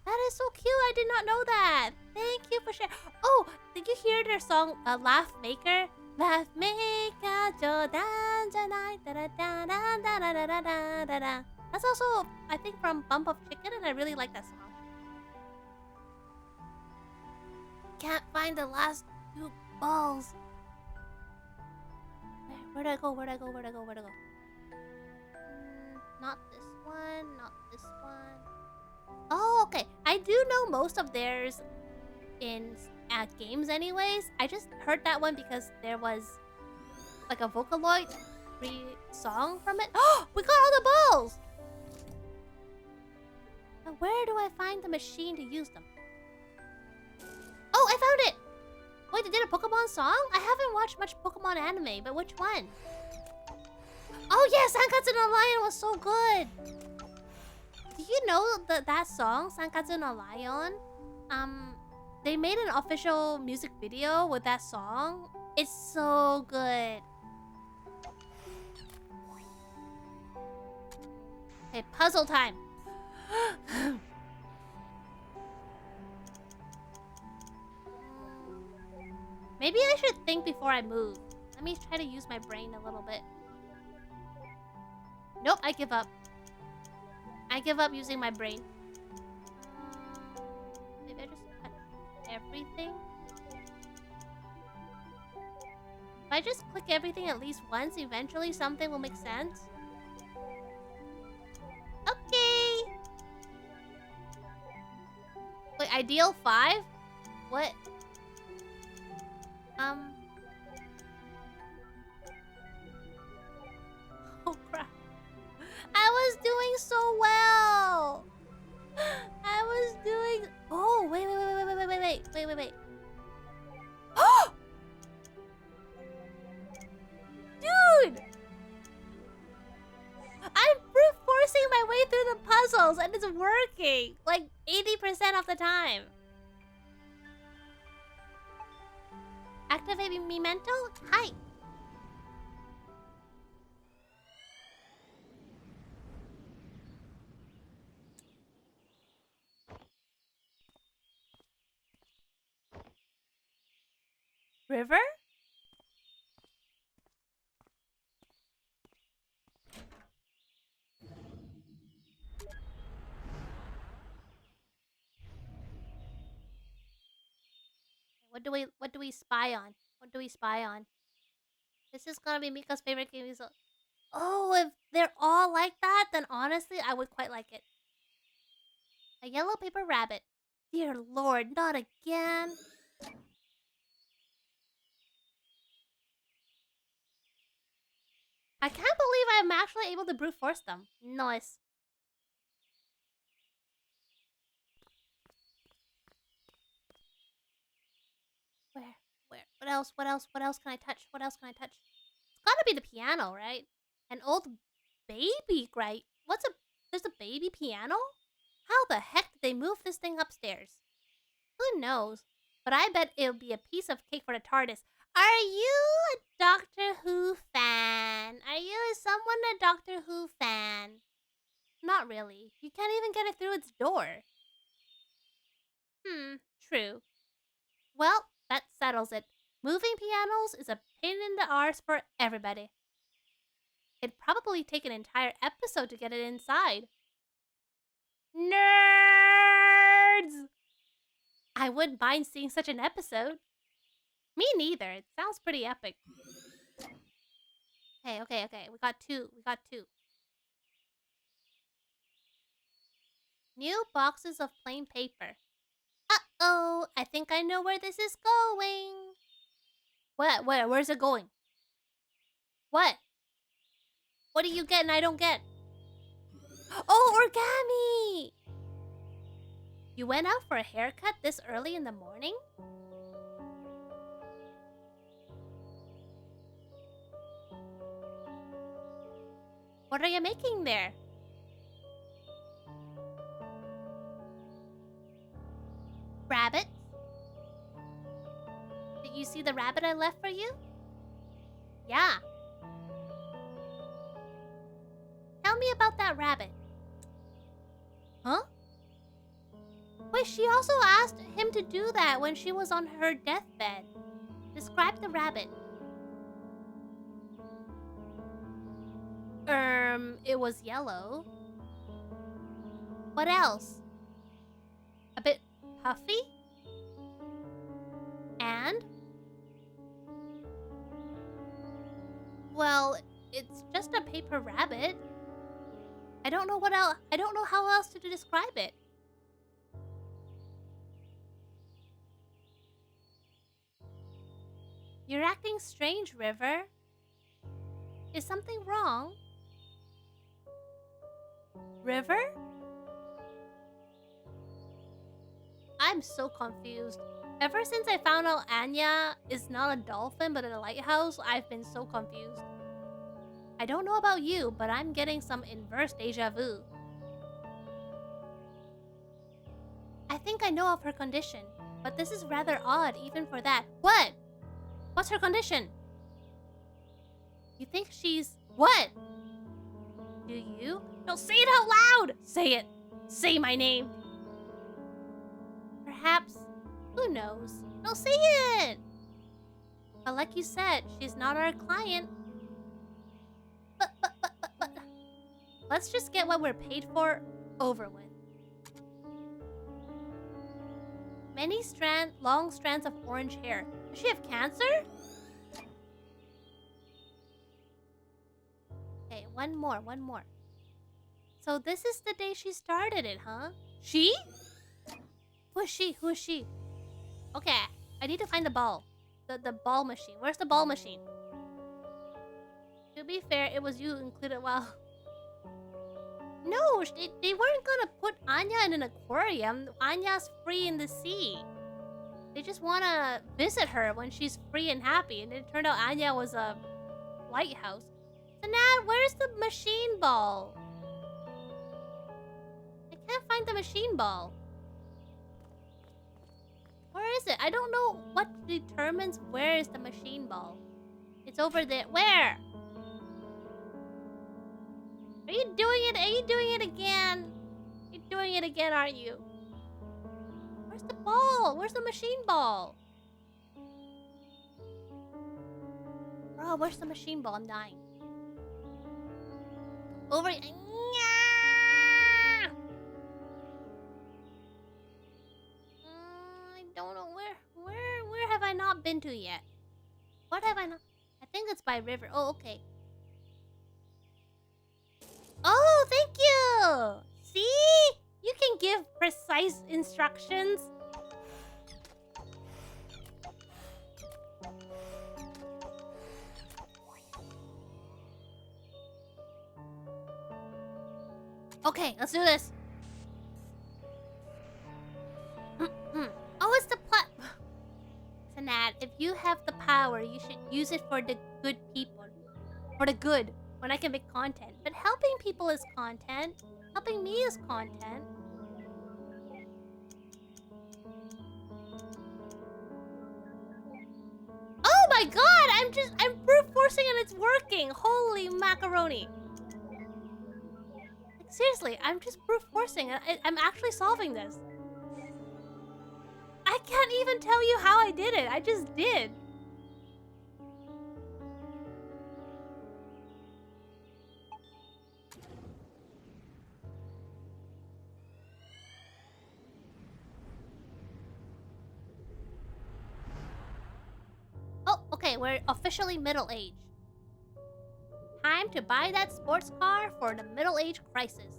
That is so cute. I did not know that. Thank you for sharing. Oh, did you hear their song, Laugh Maker? Laugh Maker, jodan janai, da da da da da da da da da da. That's also, I think, from Bump of Chicken, and I really like that song. Can't find the last 2 balls. Where'd I go? Not this one, not this one. Oh, okay. I do know most of theirs in games anyways. I just heard that one because there was like a Vocaloid free song from it. Oh, we got all the balls! Now where do I find the machine to use them? Oh, I found it! Wait, they did a Pokemon song? I haven't watched much Pokemon anime, but which one? Oh yes, Sankatsu no Lion was so good! Do you know that song, Sankatsu no Lion? They made an official music video with that song. It's so good. Okay, puzzle time. Maybe I should think before I move. Let me try to use my brain a little bit. Nope, I give up. I give up using my brain. Maybe I just touch everything. I just click everything at least once, eventually something will make sense. Okay. Wait, ideal 5? What? Oh crap. I was doing so well. I was doing. Oh, wait. Dude! I'm brute forcing my way through the puzzles and it's working. Like 80% of the time. Activating me mental? Hi. River? What do we spy on? What do we spy on? This is gonna be Mika's favorite game. So, oh, if they're all like that, then honestly, I would quite like it. A yellow paper rabbit. Dear Lord, not again. I can't believe I'm actually able to brute force them. Nice. Where? What else can I touch? What else can I touch? It's gotta be the piano, right? An old baby, right? There's a baby piano? How the heck did they move this thing upstairs? Who knows? But I bet it'll be a piece of cake for the TARDIS. Are you a Doctor Who fan? Are you someone a Doctor Who fan? Not really. You can't even get it through its door. True. Well, that settles it. Moving pianos is a pain in the arse for everybody. It'd probably take an entire episode to get it inside. Nerds! I wouldn't mind seeing such an episode. Me neither. It sounds pretty epic. Okay. We got two. New boxes of plain paper. Uh-oh, I think I know where this is going. Where's it going? What? What do you get and I don't get? Oh, origami! You went out for a haircut this early in the morning? What are you making there? Rabbit? Did you see the rabbit I left for you? Yeah. Tell me about that rabbit. Huh? Wait, she also asked him to do that when she was on her deathbed. Describe the rabbit. It was yellow. What else? A bit puffy? And? Well, it's just a paper rabbit. I don't know what else. I don't know how else to describe it. You're acting strange, River. Is something wrong? River? I'm so confused. Ever since I found out Anya is not a dolphin but a lighthouse, I've been so confused. I don't know about you, but I'm getting some inverse deja vu. I think I know of her condition, but this is rather odd even for that. What? What's her condition? You think she's... What? Do you? No, say it out loud! Say it! Say my name! Perhaps... Who knows? No, say it! But like you said, she's not our client. But... Let's just get what we're paid for over with. Many long strands of orange hair. Does she have cancer? One more, one more. So this is the day she started it, huh? She? Who is she? Who is she? Okay, I need to find the ball. The ball machine. Where's the ball machine? To be fair, it was you included. Well, no, they weren't gonna put Anya in an aquarium. Anya's free in the sea. They just wanna visit her when she's free and happy. And it turned out Anya was a lighthouse. So now, where's the machine ball? I can't find the machine ball. Where is it? I don't know what determines where is the machine ball. It's over there. Where? Are you doing it? Are you doing it again? You're doing it again, aren't you? Where's the ball? Where's the machine ball? Bro, where's the machine ball? I'm dying. Over. I don't know where have I not been to yet? What have I not? I think it's by river. Oh, okay. Oh, thank you. See? You can give precise instructions. Okay, let's do this. Oh, it's the plat. Sanad, if you have the power, you should use it for the good people. For the good, when I can make content. But helping people is content. Helping me is content. Oh my god! I'm brute forcing and it's working! Holy macaroni! Like, seriously, I'm just brute forcing and I'm actually solving this. I can't even tell you how I did it. I just did. Oh, okay, we're officially middle-aged. Time to buy that sports car for the middle-age crisis.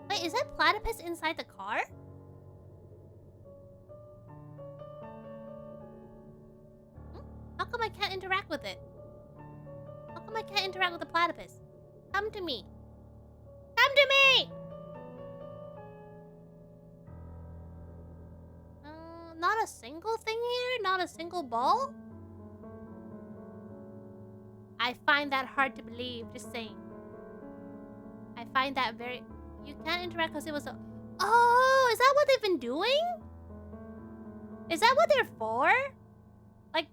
Wait, is that platypus inside the car? How come I can't interact with it? How come I can't interact with the platypus? Come to me. Come to me! Not a single thing here? Not a single ball? I find that hard to believe, just saying. I find that very... You can't interact because it was a... Oh, is that what they've been doing? Is that what they're for? Like,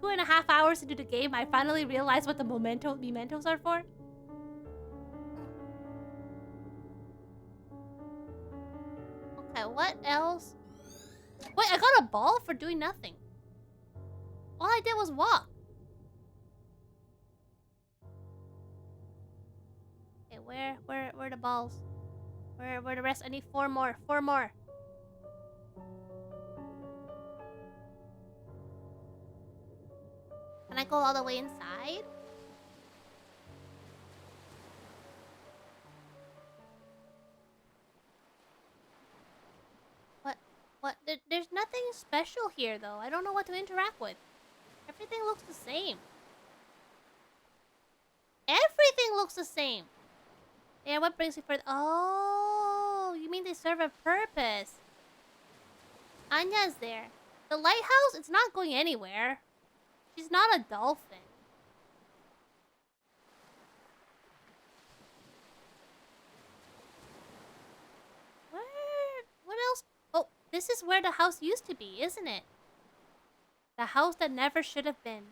2.5 hours into the game, I finally realized what the mementos are for. Okay, what else? Wait, I got a ball for doing nothing. All I did was walk. Okay, where are the balls? Where the rest? I need 4 more. 4 more. Can I go all the way inside? What? There's nothing special here, though. I don't know what to interact with. Everything looks the same. Everything looks the same. Yeah, what brings you further? Oh, you mean they serve a purpose. Anya's there. The lighthouse, it's not going anywhere. She's not a dolphin. What else? Oh, this is where the house used to be, isn't it? The house that never should have been.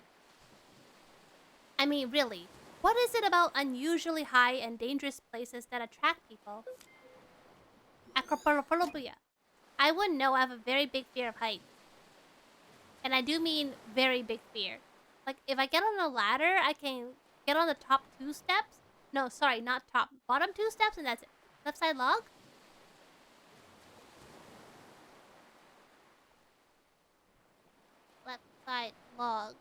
I mean, really. What is it about unusually high and dangerous places that attract people? Acrophobia. I wouldn't know. I have a very big fear of heights. And I do mean very big fear. Like, if I get on a ladder, I can get on the top 2 steps. No, sorry, not top. Bottom 2 steps and that's it. Left side log? Left side log.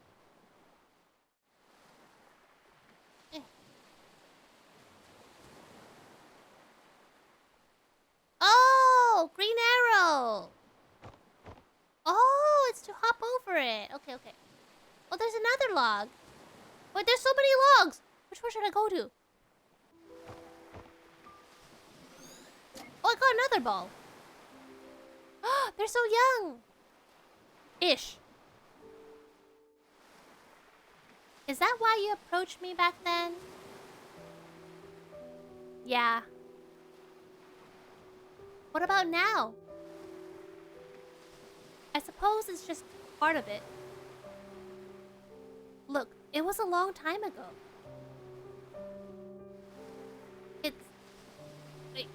okay, okay. Oh, there's another log. Wait, there's so many logs. Which one should I go to? Oh, I got another ball. They're so young. Ish. Is that why you approached me back then? Yeah. What about now? I suppose it's just part of it. Look, it was a long time ago. It's... Wait,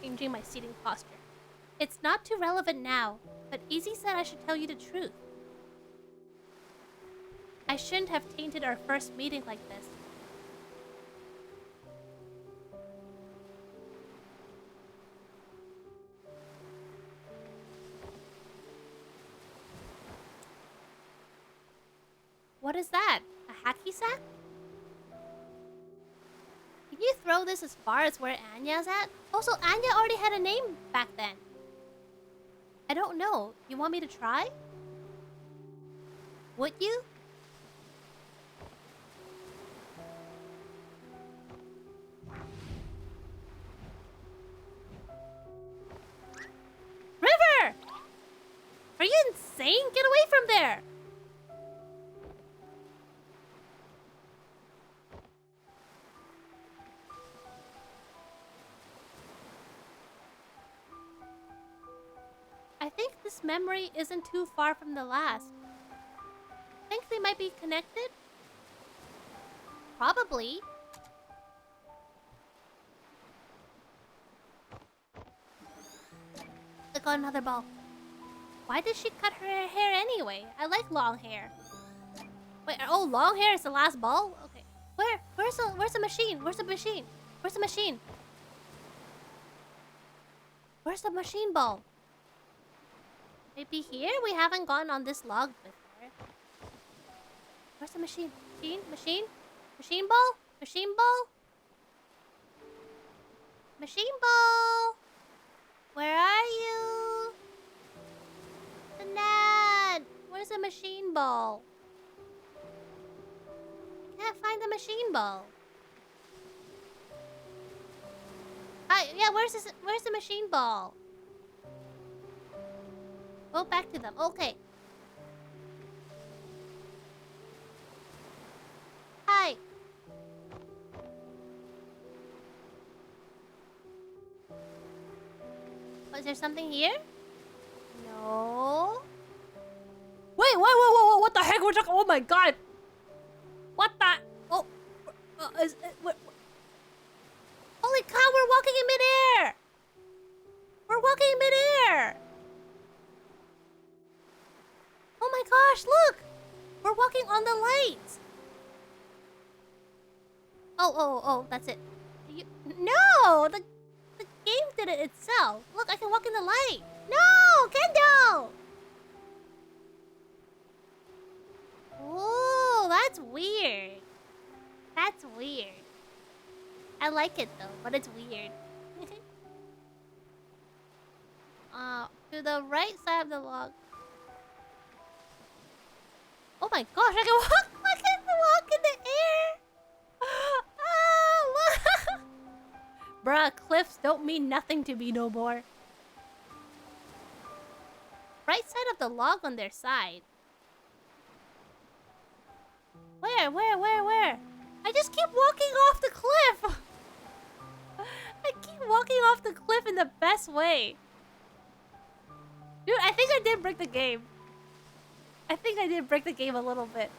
changing my seating posture. It's not too relevant now, but Izzy said I should tell you the truth. I shouldn't have tainted our first meeting like this. What is that? A hacky sack? Can you throw this as far as where Anya's at? Also, Anya already had a name back then. I don't know. You want me to try? Would you? River! Are you insane? Get away from there! I think this memory isn't too far from the last. Think they might be connected? Probably. I got another ball. Why did she cut her hair anyway? I like long hair. Wait, oh, long hair is the last ball? Okay. Where's the machine? Where's the machine? Where's the machine? Where's the machine ball? Maybe here? We haven't gone on this log before. Where's the machine? Machine? Machine ball? Machine ball? Machine ball? Where are you? Dad! Where's the machine ball? I can't find the machine ball. Hi, yeah, where's the machine ball? Go back to them. Okay. Hi. Was there something here? No. Wait, what the heck? Oh my god. What the? Oh. Holy cow, we're walking in midair. We're walking in midair. Oh my gosh, look! We're walking on the lights! Oh, that's it. No! The game did it itself. Look, I can walk in the light. No! Kendo! Oh, that's weird. That's weird. I like it though, but it's weird. To the right side of the log. Oh my gosh, I can walk in the air! Ah, bruh, cliffs don't mean nothing to me no more. Right side of the log on their side. Where? I just keep walking off the cliff! I keep walking off the cliff in the best way. Dude, I think I did break the game. I think I did break the game a little bit.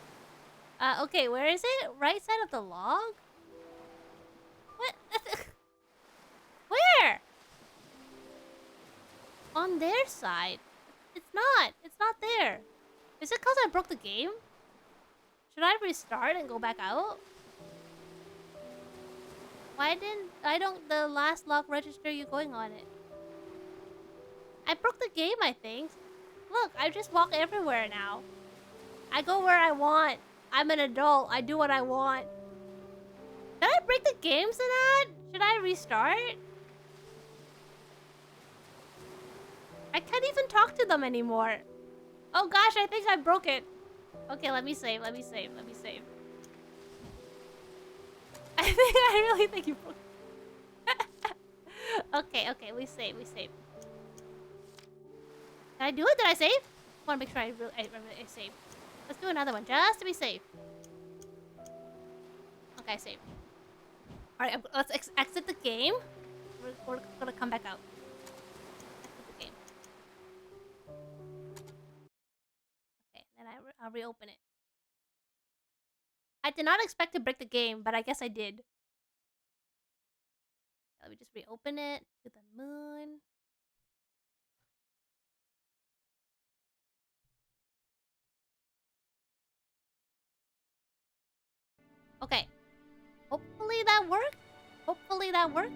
Okay, where is it? Right side of the log? What? Where? On their side? It's not. It's not there. Is it because I broke the game? Should I restart and go back out? Why don't the last log register you going on it? I broke the game, I think. Look, I just walk everywhere now. I go where I want. I'm an adult. I do what I want. Did I break the game, Sanad? Should I restart? I can't even talk to them anymore. Oh gosh, I think I broke it. Okay, let me save. Let me save. Let me save. I really think you broke. Okay, okay, we save. We save. Did I do it? Did I save? I want to make sure I save. Let's do another one just to be safe. Okay, I saved. All right, let's exit the game. We're gonna come back out. Exit the game. Okay, then I'll reopen it. I did not expect to break the game, but I guess I did. Let me just reopen it to the moon. Okay. Hopefully that worked. Hopefully that worked.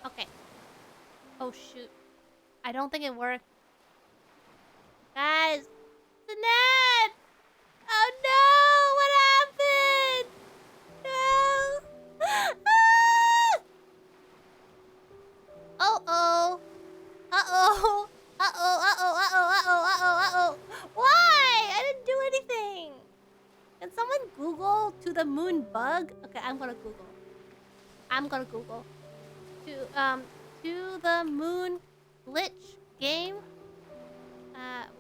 Okay. Oh shoot. I don't think it worked. Guys, the net! Oh no! What happened? No! Ah! Uh-oh. Uh-oh. Uh-oh, uh-oh, uh-oh, uh-oh, uh-oh, uh-oh. Why? I didn't do anything. Can someone Google to the moon bug? Okay, I'm gonna Google. To the moon glitch game.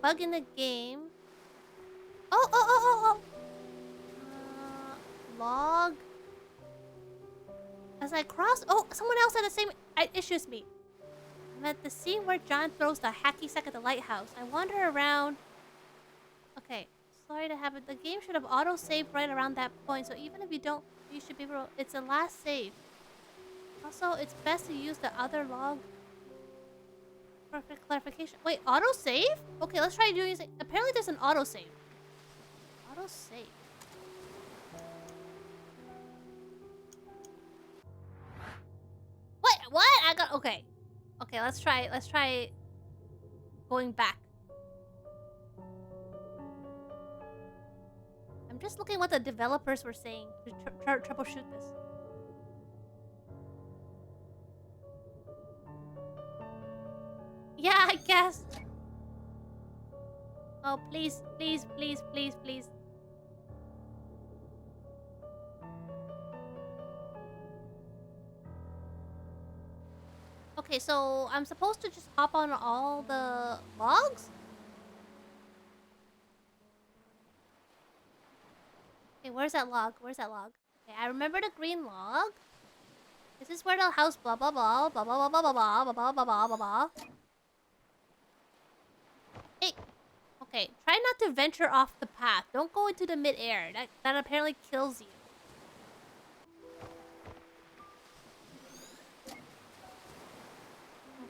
Bug in the game. Oh. Log. As I cross... Oh, someone else had the same issues me. I'm at the scene where John throws the hacky sack at the lighthouse. I wander around... Okay. Sorry to have it. The game should have auto-saved right around that point. So even if you don't... You should be able to... It's the last save. Also, it's best to use the other log for clarification. Wait, auto-save? Okay, let's try doing it. Apparently there's an auto-save. Auto-save. Wait, what? I got... Okay. Okay, let's try going back. I'm just looking what the developers were saying to troubleshoot this. Yeah, I guess. Oh, please, please, please, please, please. Okay, so I'm supposed to just hop on all the logs? Okay, where's that log? Where's that log? Okay, I remember the green log. This is where the house blah blah blah blah blah blah blah blah blah blah blah blah blah blah. Hey. Okay, try not to venture off the path. Don't go into the mid-air. That apparently kills you.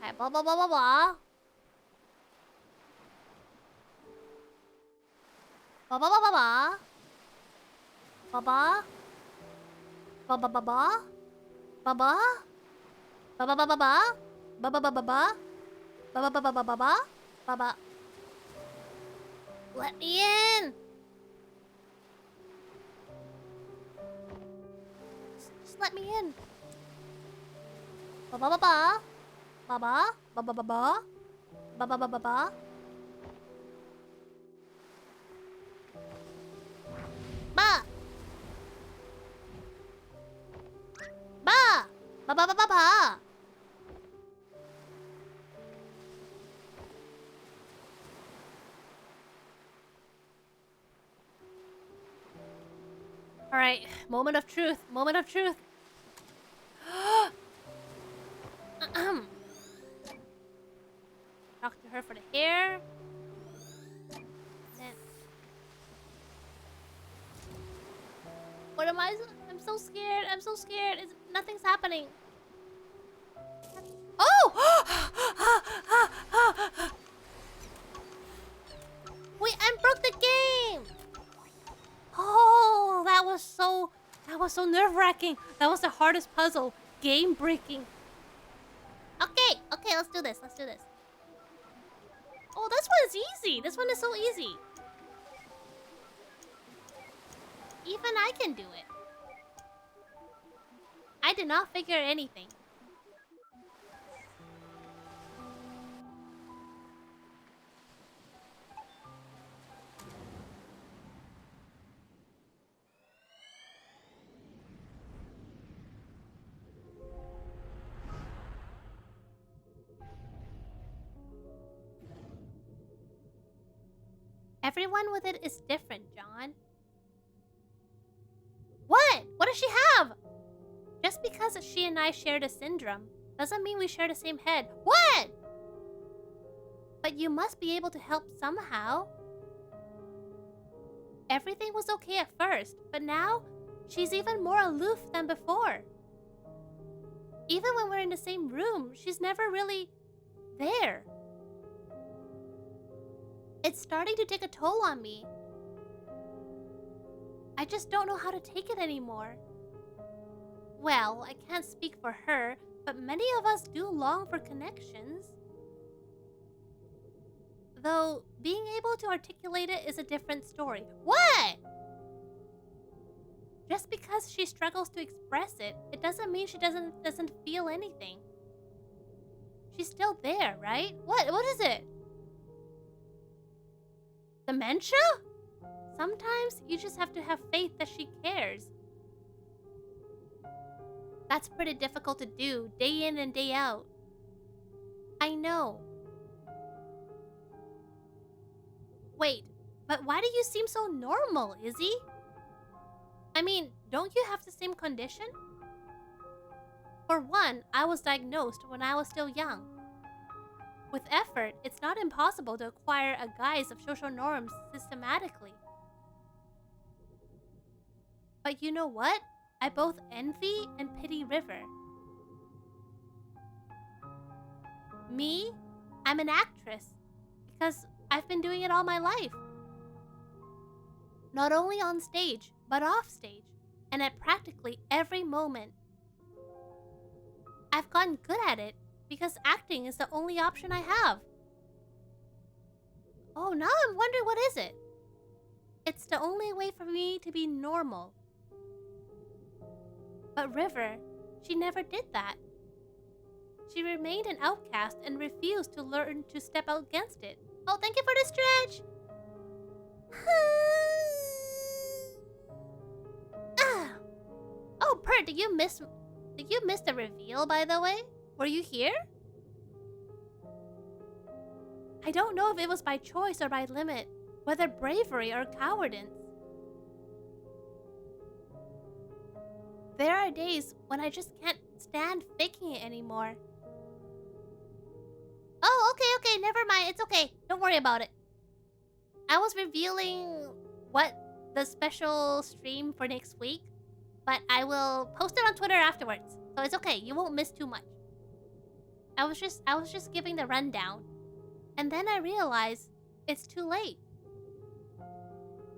Okay, blah blah blah blah blah. Blah blah blah blah blah. Blah blah. Blah blah blah blah. Blah blah. Blah blah blah blah blah. Blah blah blah blah blah. Blah blah blah blah blah blah. Blah blah. Let me in. Just let me in. Blah blah blah blah. Blah blah. Blah blah blah blah. Blah blah blah blah blah. Ba. Ba. Ba ba ba ba ba. All right, moment of truth. Moment of truth. Talk to her for the hair. Then... What am I? I'm so scared. I'm so scared. Nothing's happening. Oh! We unbroke the game. Oh, that was so nerve-wracking. That was the hardest puzzle. Game-breaking. Okay, let's do this. Let's do this. Oh, this one is easy. This one is so easy. Even I can do it. I did not figure anything. Everyone with it is different, John. What? What does she have? Just because she and I shared a syndrome doesn't mean we share the same head. What? But you must be able to help somehow. Everything was okay at first, but now she's even more aloof than before. Even when we're in the same room, she's never really there. It's starting to take a toll on me. I just don't know how to take it anymore. Well, I can't speak for her, but many of us do long for connections. Though, being able to articulate it is a different story. What? Just because she struggles to express it, it doesn't mean she doesn't feel anything. She's still there, right? What is it? Dementia? Sometimes you just have to have faith that she cares. That's pretty difficult to do, day in and day out. I know. Wait, but why do you seem so normal, Izzy? I mean, don't you have the same condition? For one, I was diagnosed when I was still young. With effort, it's not impossible to acquire a guise of social norms systematically. But you know what? I both envy and pity River. Me? I'm an actress because I've been doing it all my life. Not only on stage, but off stage, and at practically every moment. I've gotten good at it because acting is the only option I have. Oh, now I'm wondering, what is it? It's the only way for me to be normal. But River, she never did that. She remained an outcast and refused to learn to step out against it. Oh, thank you for the stretch! Oh, Pert, did you miss the reveal, by the way? Were you here? I don't know if it was by choice or by limit, whether bravery or cowardice. There are days when I just can't stand faking it anymore. Oh, okay, never mind. It's okay. Don't worry about it. I was revealing what the special stream for next week, but I will post it on Twitter afterwards. So it's okay. You won't miss too much. I was just giving the rundown. And then I realized it's too late.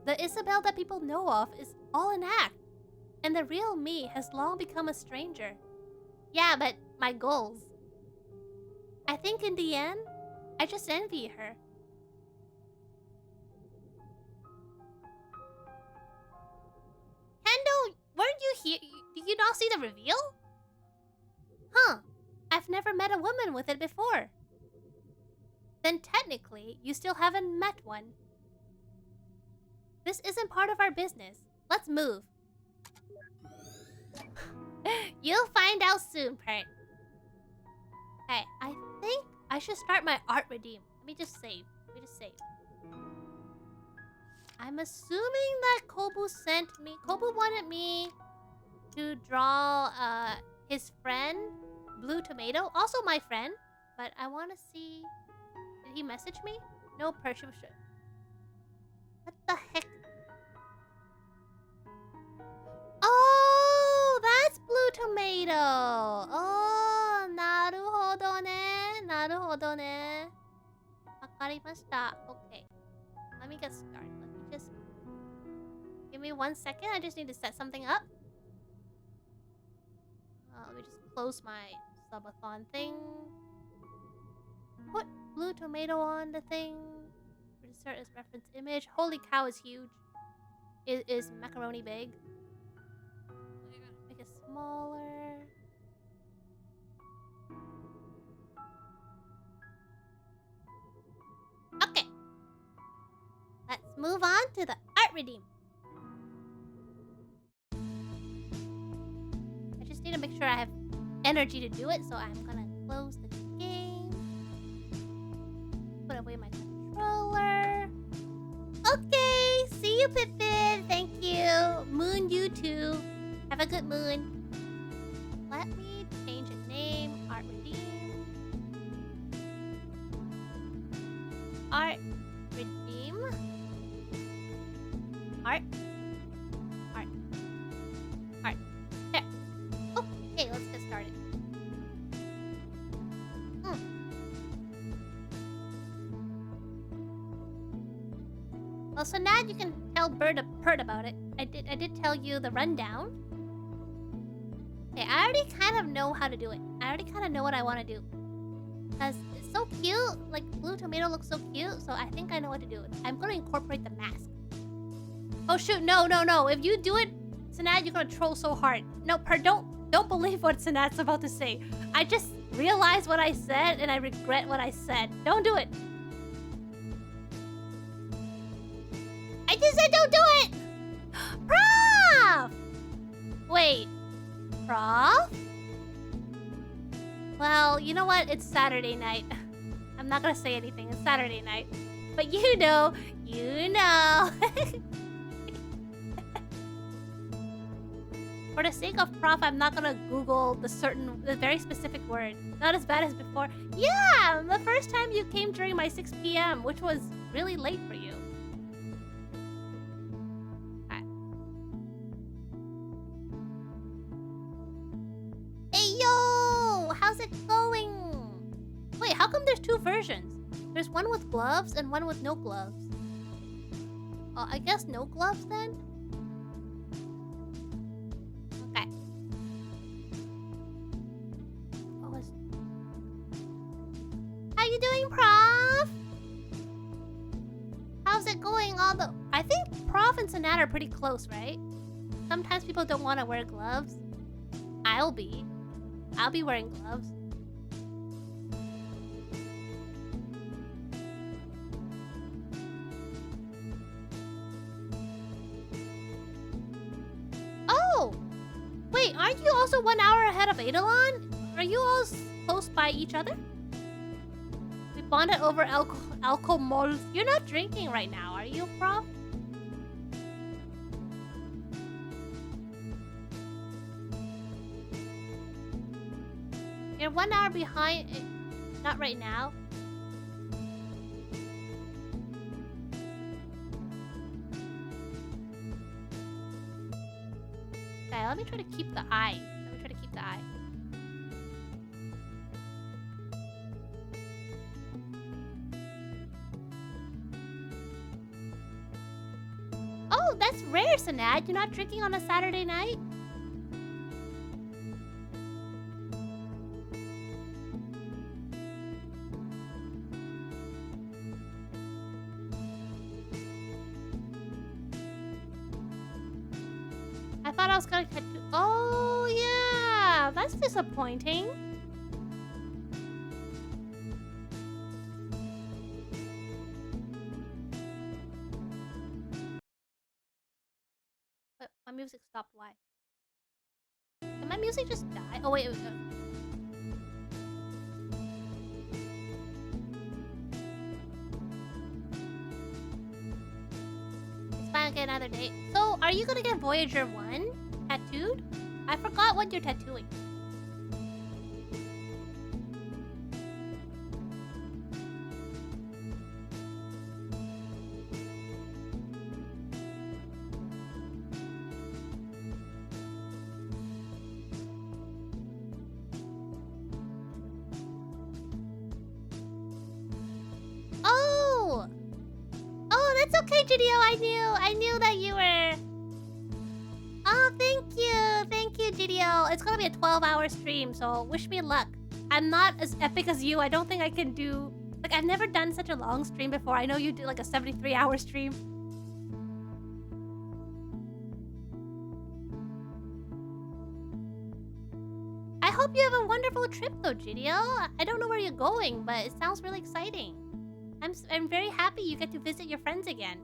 The Isabel that people know of is all an act. And the real me has long become a stranger. Yeah, but my goals. I think in the end, I just envy her. Hendo, weren't you here? Did you not see the reveal? Huh. I've never met a woman with it before. Then technically, you still haven't met one. This isn't part of our business. Let's move. You'll find out soon, Pert. Hey, I think I should start my art redeem. Let me just save. I'm assuming that Kobu sent me... Kobu wanted me to draw his friend, Blue Tomato. Also my friend. But I want to see... Did he message me? No, Pert. What the heck? Oh, that's Blue Tomato. Oh, naruhodo ne. Naruhodo ne. Wakarimashita. Okay. Let me get started. Let me just... Give me 1 second. I just need to set something up. Let me just close my subathon thing. Put Blue Tomato on the thing. Insert as reference image. Holy cow, is huge. Is macaroni big? Make it smaller. Let's move on to the art redeem. I just need to make sure I have energy to do it, so I'm gonna close the game. Put away my controller. Okay, see you, Pippin. Thank you. Moon, you too. Have a good moon. Let me change a name. Art redeem. Art redeem. Art. Art. Art. There. Okay, let's get started. Well, so now you can tell Bird about it. I did tell you the rundown. Okay, I already kind of know how to do it. I already kind of know what I want to do. Because it's so cute. Like, blue tomato looks so cute. So I think I know what to do. I'm going to incorporate the mask. Oh, shoot. No. If you do it, Sanad, you're going to troll so hard. No, don't believe what Sanad's about to say. I just realized what I said, and I regret what I said. Don't do it. I just said don't do it! Prof! Wait. Prof? Well, you know what? It's Saturday night. I'm not gonna say anything. It's Saturday night. But you know. For the sake of Prof, I'm not gonna Google the very specific word. Not as bad as before. Yeah! The first time you came during my 6 p.m., which was really late for you. Hey, yo! How's it going? Wait, how come there's two versions? There's one with gloves and one with no gloves. I guess no gloves then? Okay. How you doing, Prof? How's it going? I think Prof and Sanat are pretty close, right? Sometimes people don't want to wear gloves. I'll be wearing gloves. Oh! Wait, aren't you also 1 hour ahead of Eidolon? Are you all close by each other? We bonded over alcohol. You're not drinking right now, are you, Prof? You're 1 hour behind. Not right now. Okay, let me try to keep the eye. Oh, that's rare, Sanad. You're not drinking on a Saturday night? I thought I was gonna catch you. Oh, yeah. That's disappointing. But my music stopped. Why? Did my music just die? Oh, wait. It's fine. Get another date. So, are you gonna get Voyager 1 tattooed? I forgot what you're tattooing. Oh! Oh, that's okay, Jideo. I knew that you were... Oh, thank you, Jideo. It's gonna be a 12-hour stream, so wish me luck. I'm not as epic as you. I don't think I can do... Like, I've never done such a long stream before. I know you did like a 73-hour stream. I hope you have a wonderful trip, though, Jideo. I don't know where you're going, but it sounds really exciting. I'm very happy you get to visit your friends again.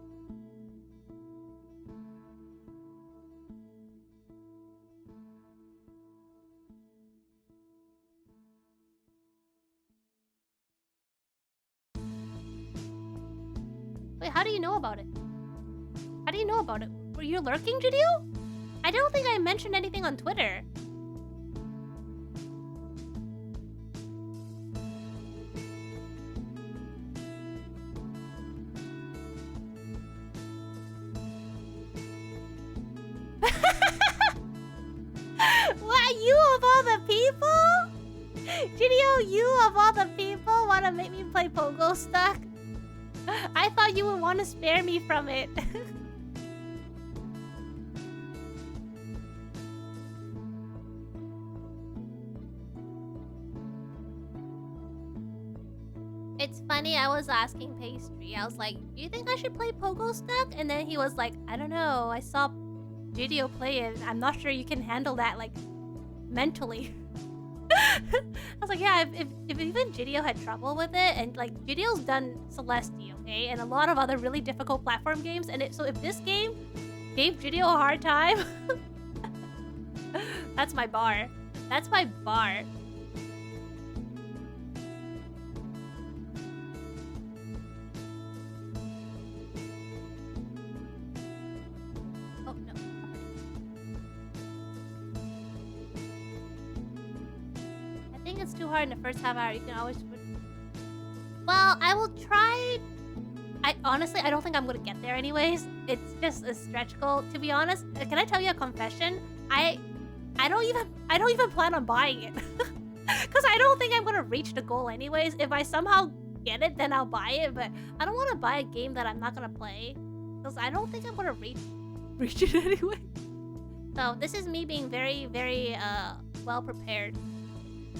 Wait, how do you know about it? How do you know about it? Were you lurking, Jideo? I don't think I mentioned anything on Twitter. What? You of all the people? Jideo, you of all the people want to make me play Pogo Stuck? I thought you would want to spare me from it. It's funny, I was asking Pastry. I was like, do you think I should play Pogo Stuck? And then he was like, I don't know. I saw Jideo play it. I'm not sure you can handle that, like, mentally. I was like, yeah, if even Jideo had trouble with it, and like Jideo's done Celeste, okay, and a lot of other really difficult platform games, and so if this game gave Jideo a hard time, that's my bar. That's my bar. Oh no. I think it's too hard in the first half hour. You can always... Well, I will try... Honestly, I don't think I'm gonna get there anyways. It's just a stretch goal. To be honest, can I tell you a confession? I don't even plan on buying it. Because I don't think I'm gonna reach the goal anyways. If I somehow get it, then I'll buy it. But I don't want to buy a game that I'm not gonna play. Because I don't think I'm gonna reach it anyway. So this is me being very, very well prepared.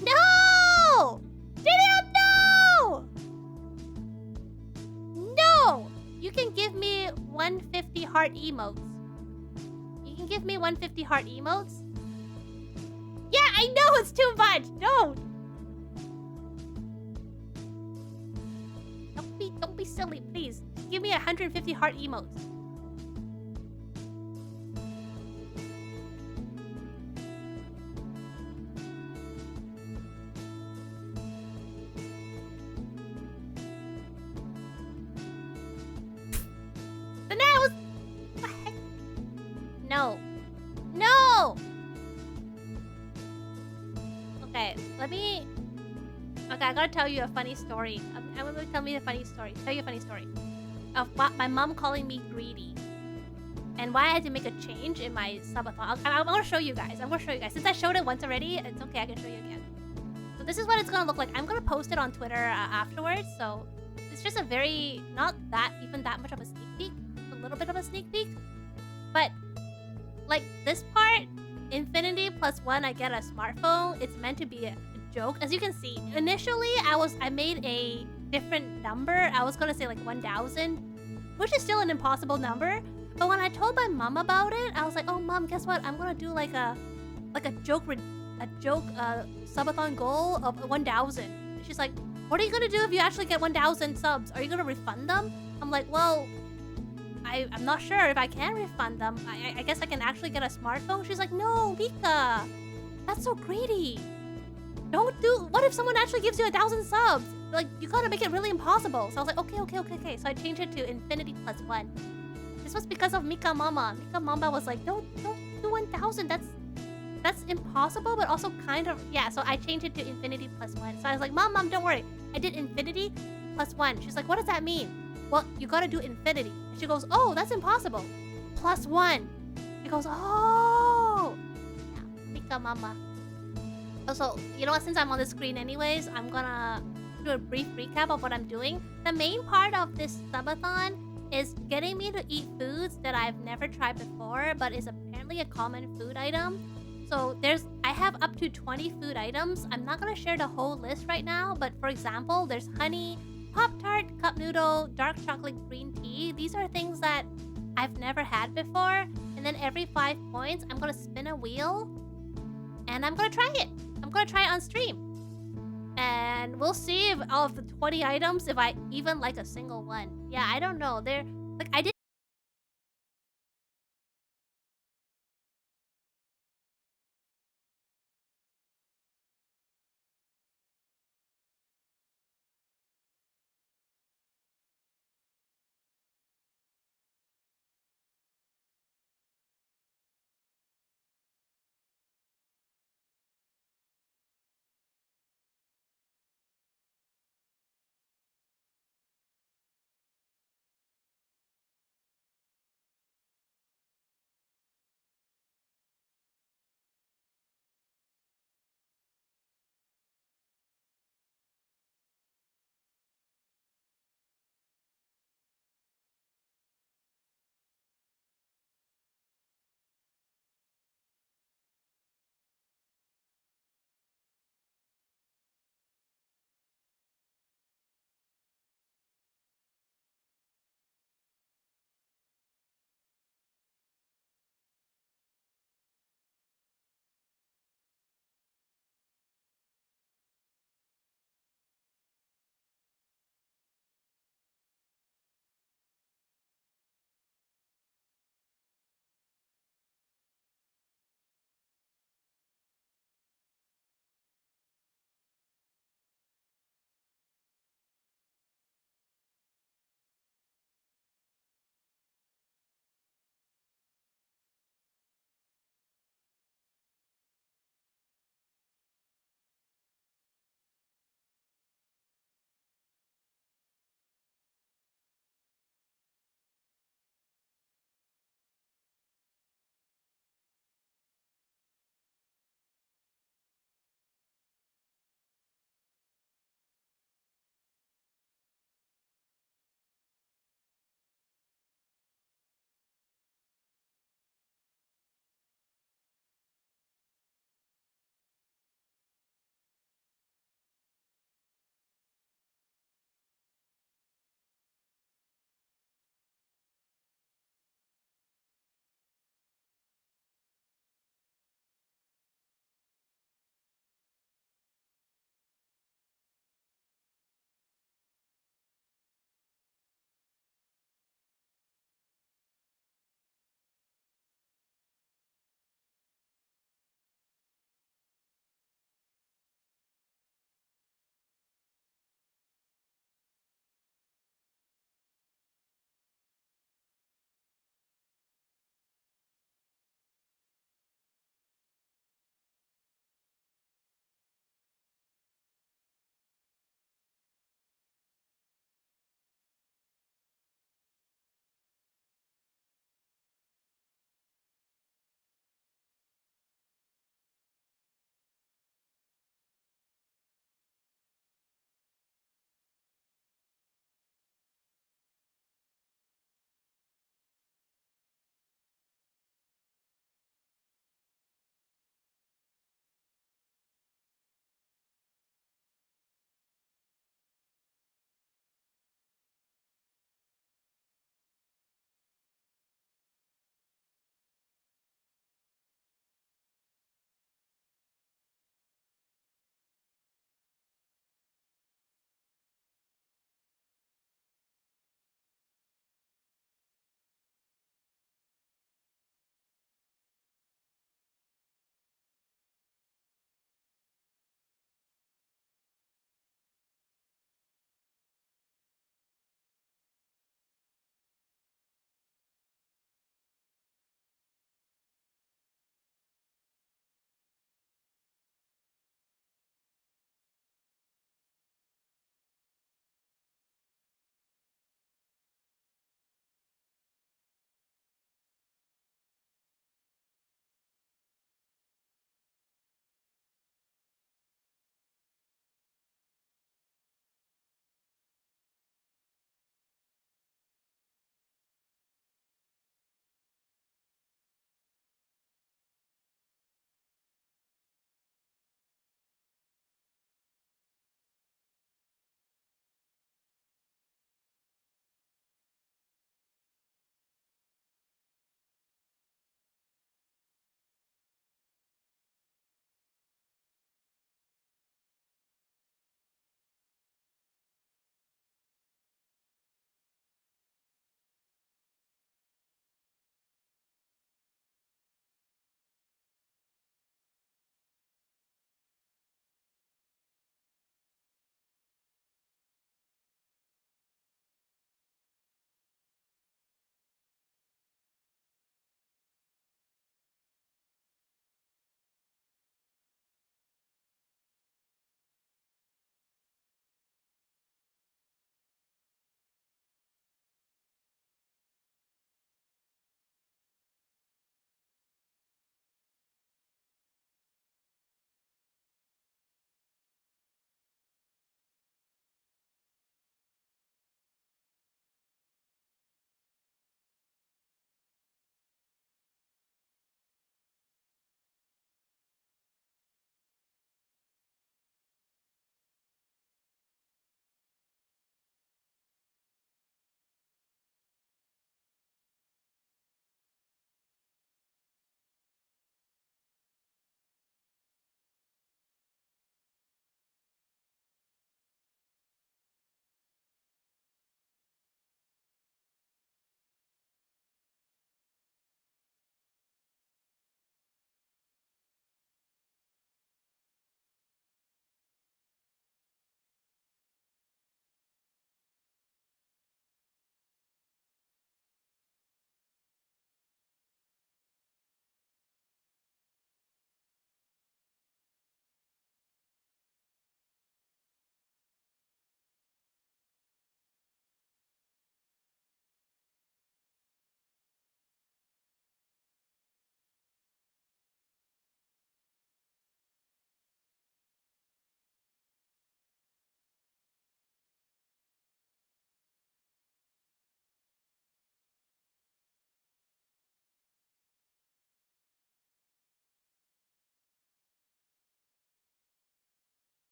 No! Jideo, no! No! You can give me 150 heart emotes. You can give me 150 heart emotes? Yeah, I know it's too much! Don't! Don't be silly, please. Give me 150 heart emotes. No. No! Okay, let me... Okay, I gotta tell you a funny story. I'm gonna tell you a funny story. Of my mom calling me greedy. And why I had to make a change in my subathon. I'm gonna show you guys. Since I showed it once already, it's okay, I can show you again. So this is what it's gonna look like. I'm gonna post it on Twitter afterwards, so... It's just a very... Not that much of a sneak peek. A little bit of a sneak peek. But... Like, this part, infinity plus 1, I get a smartphone. It's meant to be a joke. As you can see, initially, I made a different number. I was gonna say, like, 1,000, which is still an impossible number. But when I told my mom about it, I was like, oh, Mom, guess what? I'm gonna do, like a joke subathon goal of 1,000. She's like, what are you gonna do if you actually get 1,000 subs? Are you gonna refund them? I'm like, well... I'm not sure if I can refund them. I guess I can actually get a smartphone. She's like, no, Mika, that's so greedy. Don't do... What if someone actually gives you 1,000 subs? Like, you gotta make it really impossible. So I was like, okay. So I changed it to infinity plus 1. This was because of Mika Mama. Mika Mama was like, don't do 1,000. That's impossible, but also kind of... Yeah, so I changed it to infinity plus 1. So I was like, Mom, don't worry. I did infinity plus 1. She's like, what does that mean? Well, you gotta do infinity. And she goes, oh, that's impossible. Plus 1. She goes, oh. Yeah, Mika Mama. Also, you know what? Since I'm on the screen anyways, I'm gonna do a brief recap of what I'm doing. The main part of this subathon is getting me to eat foods that I've never tried before, but is apparently a common food item. So I have up to 20 food items. I'm not gonna share the whole list right now, but for example, there's honey, Pop-Tart, cup noodle, dark chocolate green tea. These are things that I've never had before. And then every 5 points, I'm gonna spin a wheel. And I'm gonna try it. I'm gonna try it on stream. And we'll see if out of the 20 items, if I even like a single one. Yeah, I don't know. I did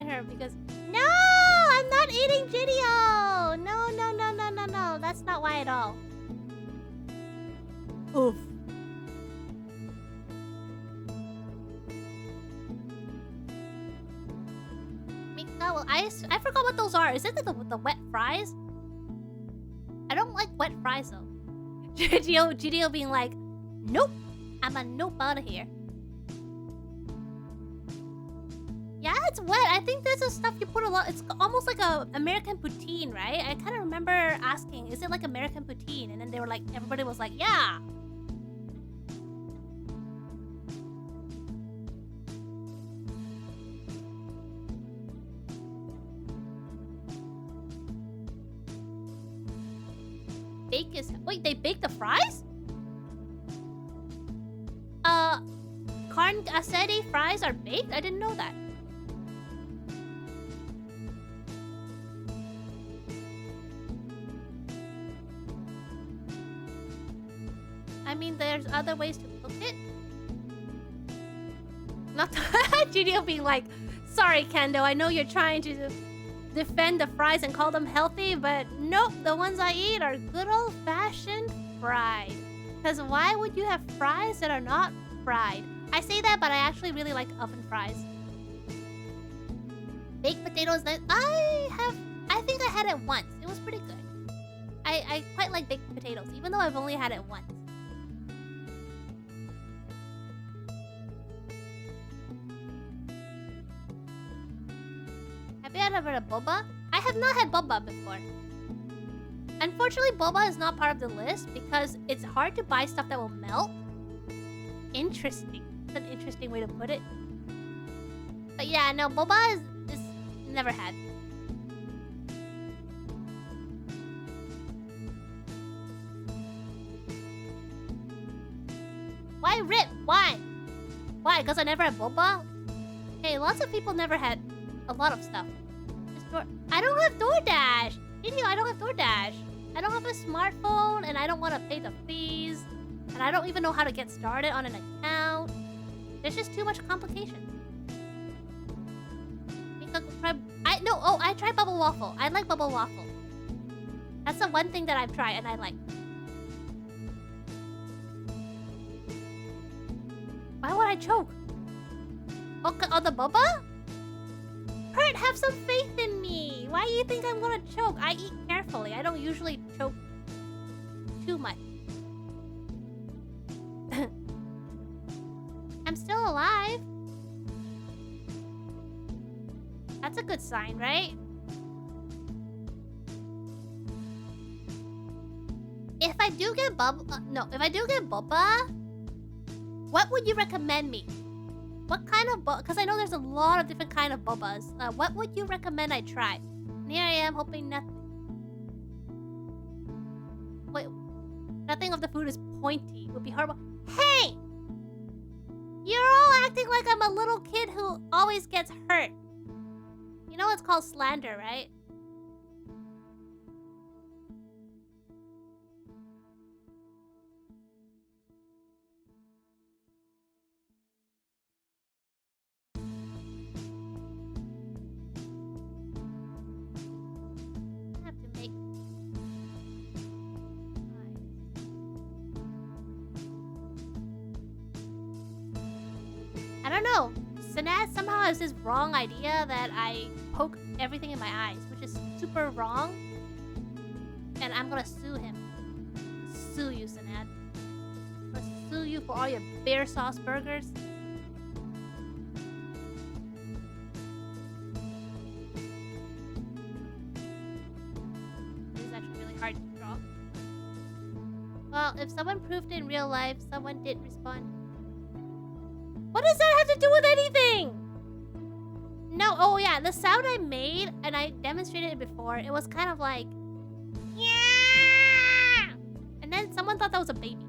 her because... No! I'm not eating GDO! No. That's not why at all. Oof. Well, I forgot what those are. Is it the wet fries? I don't like wet fries though. GDO being like, nope, I'm a nope out of here. Yeah, it's wet. I think this is stuff you put a lot. It's almost like a American poutine, right? I kind of remember asking, is it like American poutine? And then they were like, everybody was like, yeah. Wait, they bake the fries? Carne asada fries are baked? I didn't know that. I mean, there's other ways to cook it. Not GDO being like, sorry, Kendo, I know you're trying to defend the fries and call them healthy, but nope, the ones I eat are good old-fashioned fried. Because why would you have fries that are not fried? I say that, but I actually really like oven fries. Baked potatoes that I think I had it once. It was pretty good. I quite like baked potatoes, even though I've only had it once. Have you ever had a boba? I have not had boba before. Unfortunately, boba is not part of the list because it's hard to buy stuff that will melt. Interesting. That's an interesting way to put it. But yeah, no, boba is never had. Why Rip? Why? Why? Because I never had boba? Hey, lots of people never had a lot of stuff. I don't have DoorDash. I don't have DoorDash. I don't have a smartphone, and I don't want to pay the fees. And I don't even know how to get started on an account. There's just too much complication. I tried bubble waffle. I like bubble waffle. That's the one thing that I've tried and I like. Why would I choke? Okay, on the boba? Kurt, have some faith in me. Why do you think I'm gonna choke? I eat carefully. I don't usually choke too much. I'm still alive. That's a good sign, right? If I do get boba, what would you recommend me? What kind of boba? Because I know there's a lot of different kind of bobas. What would you recommend I try? And here I am hoping nothing. Wait, nothing of the food is pointy. It would be horrible. Hey! You're all acting like I'm a little kid who always gets hurt. You know it's called slander, right? I have to make... I don't know. Sanad somehow has this wrong idea that I poke everything in my eyes, which is super wrong. And I'm gonna sue him. Sue you, Sanad. I'm gonna sue you for all your bear sauce burgers. It is actually really hard to draw. Well, if someone proved it in real life, someone didn't respond. What does that have to do with anything? No, oh yeah, the sound I made, and I demonstrated it before, it was kind of like... Yeah! And then someone thought that was a baby.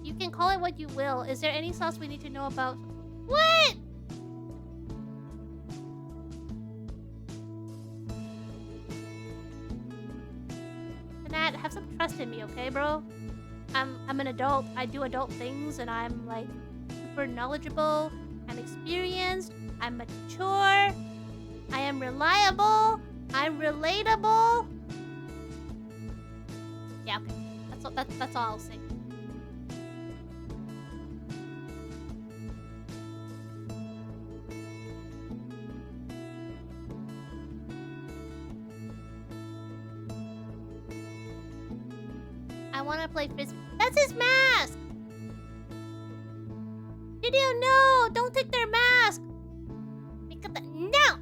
You can call it what you will. Is there any sauce we need to know about? What? Nat, have some trust in me, okay, bro? I'm an adult. I do adult things, and I'm, like... super knowledgeable, I'm experienced, I'm mature, and I know what I'm talking about. I'm reliable. I'm relatable. Yeah, okay. That's all I'll say. I want to play frisbee. That's his mask! Gideon, no! Don't take their mask! Make up the... No!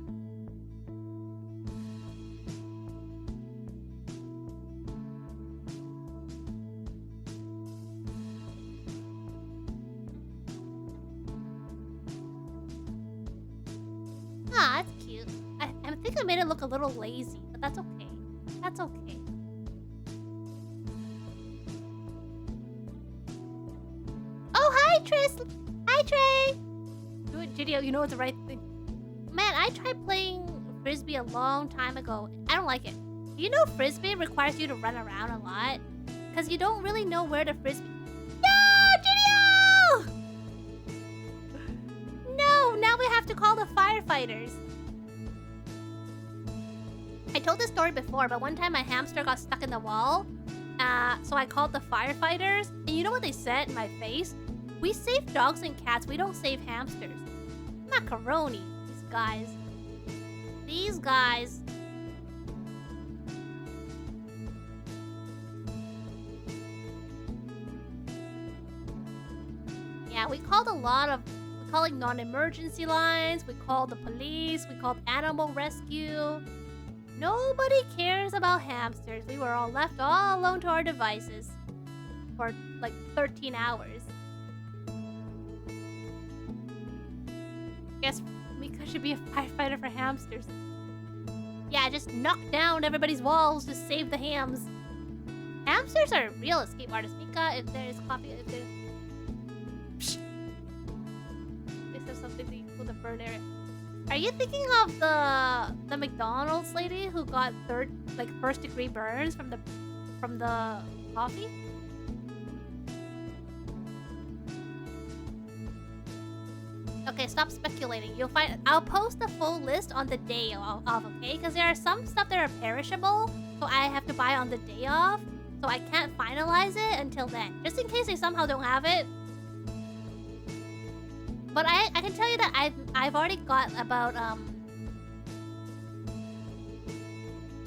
Ah, that's cute. I think I made it look a little lazy, but that's okay. That's okay. Oh, hi, Tris! Hi, Trey! Do it, Gideon. You know it's the right thing. Man, I tried playing frisbee a long time ago. I don't like it. You know frisbee requires you to run around a lot? Because you don't really know where to frisbee... No, Gideon! No, now we have to call the firefighters. I told this story before, but one time my hamster got stuck in the wall. So I called the firefighters. And you know what they said in my face? We save dogs and cats. We don't save hamsters. Macaroni. These guys. These guys. Yeah, we called a lot of... We called like non-emergency lines. We called the police. We called animal rescue. Nobody cares about hamsters. We were all left all alone to our devices for like 13 hours. Guess Mika should be a firefighter for hamsters. Yeah, just knock down everybody's walls to save the hams. Hamsters are real escape artists. Mika, if there is coffee, if there's... Psh. This is something to equal the burn area. Are you thinking of the McDonald's lady who got first degree burns from the coffee? Okay, stop speculating. You'll find... I'll post the full list on the day of, okay? Because there are some stuff that are perishable, so I have to buy on the day of. So I can't finalize it until then. Just in case they somehow don't have it. But I can tell you that I've already got about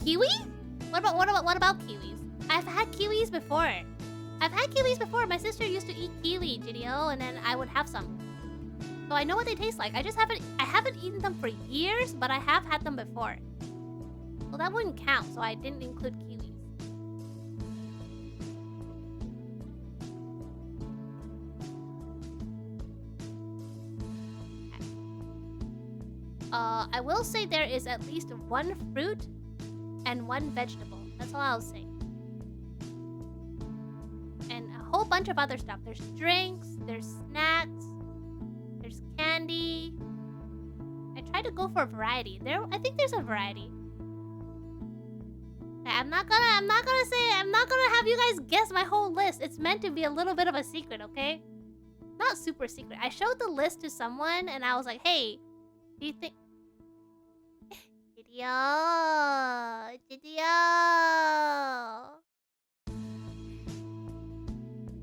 kiwi? What about kiwis? I've had kiwis before. My sister used to eat kiwi, Gidio, and then I would have some. So I know what they taste like. I haven't eaten them for years, but I have had them before. So that wouldn't count, so I didn't include kiwis. I will say there is at least one fruit and one vegetable. That's all I'll say. And a whole bunch of other stuff. There's drinks, there's snacks, there's candy. I try to go for a variety. I think there's a variety. I'm not gonna have you guys guess my whole list. It's meant to be a little bit of a secret, okay? Not super secret. I showed the list to someone and I was like, hey, do you think... Gidio.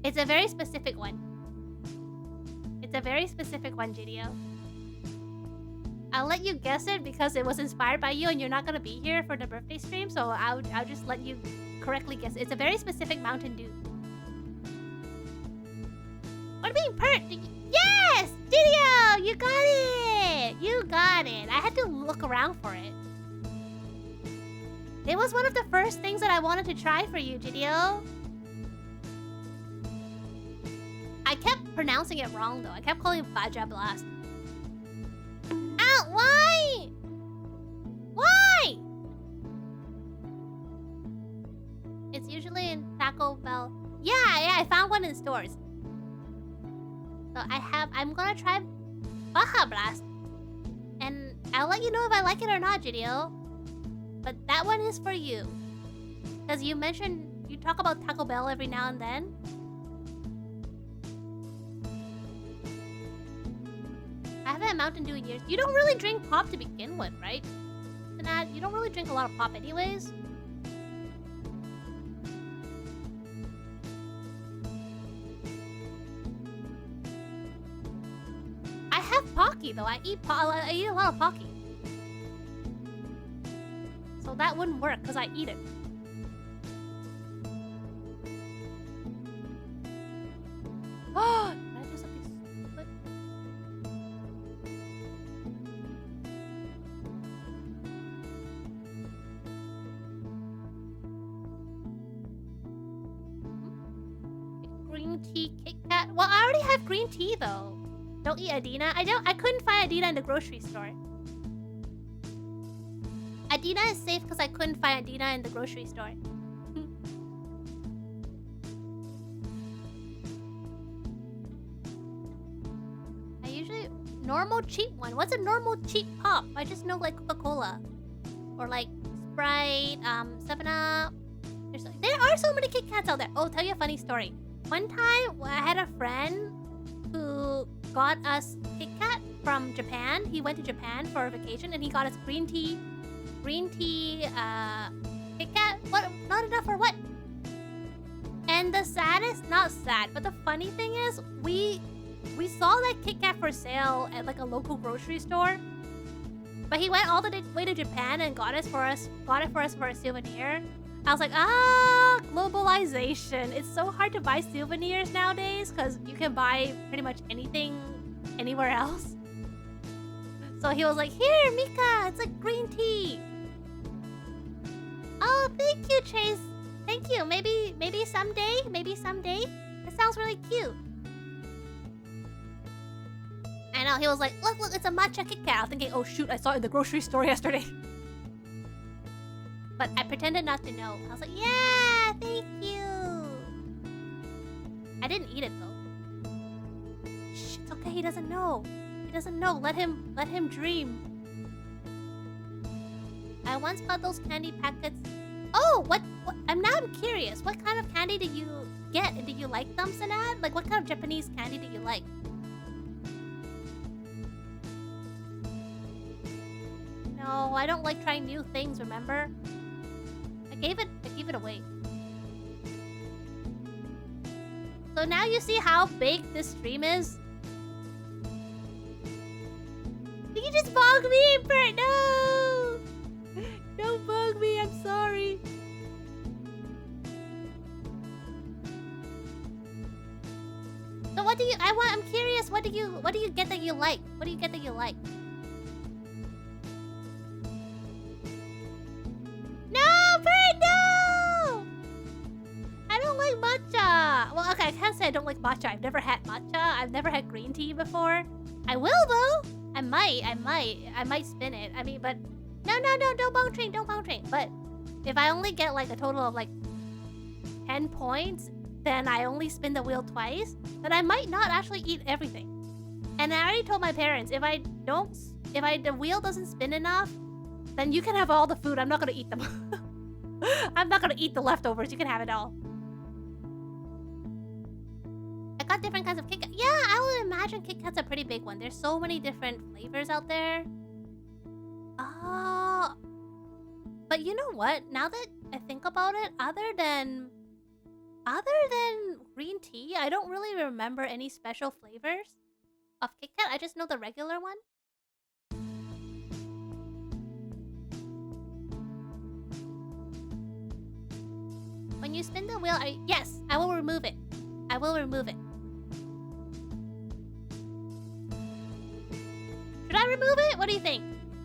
It's a very specific one. Gidio. I'll let you guess it because it was inspired by you and you're not gonna be here for the birthday stream, so I'll just let you correctly guess. It's a very specific Mountain Dew. What do you mean pert? Yes! Gidio! You got it! You got it. I had to look around for it. It was one of the first things that I wanted to try for you, Gidio. I kept pronouncing it wrong, though. I kept calling it Baja Blast. Ow! Why? Why? It's usually in Taco Bell. Yeah, I found one in stores. So I'm gonna try Baja Blast. And I'll let you know if I like it or not, Gidio. But that one is for you. Because you mentioned you talk about Taco Bell every now and then. I haven't had Mountain Dew in years. You don't really drink pop to begin with, right? Sanad. You don't really drink a lot of pop anyways. I have Pocky though. I eat a lot of Pocky. So that wouldn't work because I eat it. Oh, did I do something stupid? Green tea Kit Kat. Well, I already have green tea though. Don't eat Adina. I couldn't find Adina in the grocery store. Adina is safe because I couldn't find Adina in the grocery store. I usually... Normal cheap one. What's a normal cheap pop? I just know like Coca-Cola. Or like Sprite, 7-Up. There are so many Kit Kats out there. Oh, I'll tell you a funny story. One time, I had a friend who got us Kit Kat from Japan. He went to Japan for a vacation and he got us green tea, Kit Kat. What? Not enough for what? And the saddest, not sad, but the funny thing is, we saw that Kit Kat for sale at like a local grocery store. But he went all the way to Japan and got it for us for a souvenir. I was like, globalization. It's so hard to buy souvenirs nowadays because you can buy pretty much anything anywhere else. So he was like, here, Mika, it's like green tea. Oh, thank you, Chase. Thank you. Maybe someday. That sounds really cute. I know, he was like, look, it's a matcha Kit Kat. I was thinking, oh shoot, I saw it in the grocery store yesterday. But I pretended not to know. I was like, yeah, thank you. I didn't eat it though. Shh, it's okay, he doesn't know. He doesn't know. Let him dream. I once got those candy packets. Oh, what? I'm curious. What kind of candy did you get? Did you like them, Sanad? Like, what kind of Japanese candy do you like? No, I don't like trying new things, remember? I gave it away. So now you see how big this stream is? Did you just bog me, Bert? No! Don't bog me, I'm sorry. So what do you... I'm curious, what do you get that you like? What do you get that you like? No, Bert, no! I don't like matcha. Well, okay, I can't say I don't like matcha. I've never had matcha. I've never had green tea before. I will, though. I might spin it. I mean, but... No, don't bong train. But if I only get like a total of like 10 points, then I only spin the wheel twice, then I might not actually eat everything. And I already told my parents, if the wheel doesn't spin enough, then you can have all the food. I'm not gonna eat them. I'm not gonna eat the leftovers. You can have it all. I got different kinds of Kit Kat. Yeah, I would imagine Kit Kat's a pretty big one. There's so many different flavors out there. Oh. But you know what? Now that I think about it, other than green tea, I don't really remember any special flavors of Kit Kat. I just know the regular one. When you spin the wheel, yes, I will remove it. I will remove it. Should I remove it? What do you think?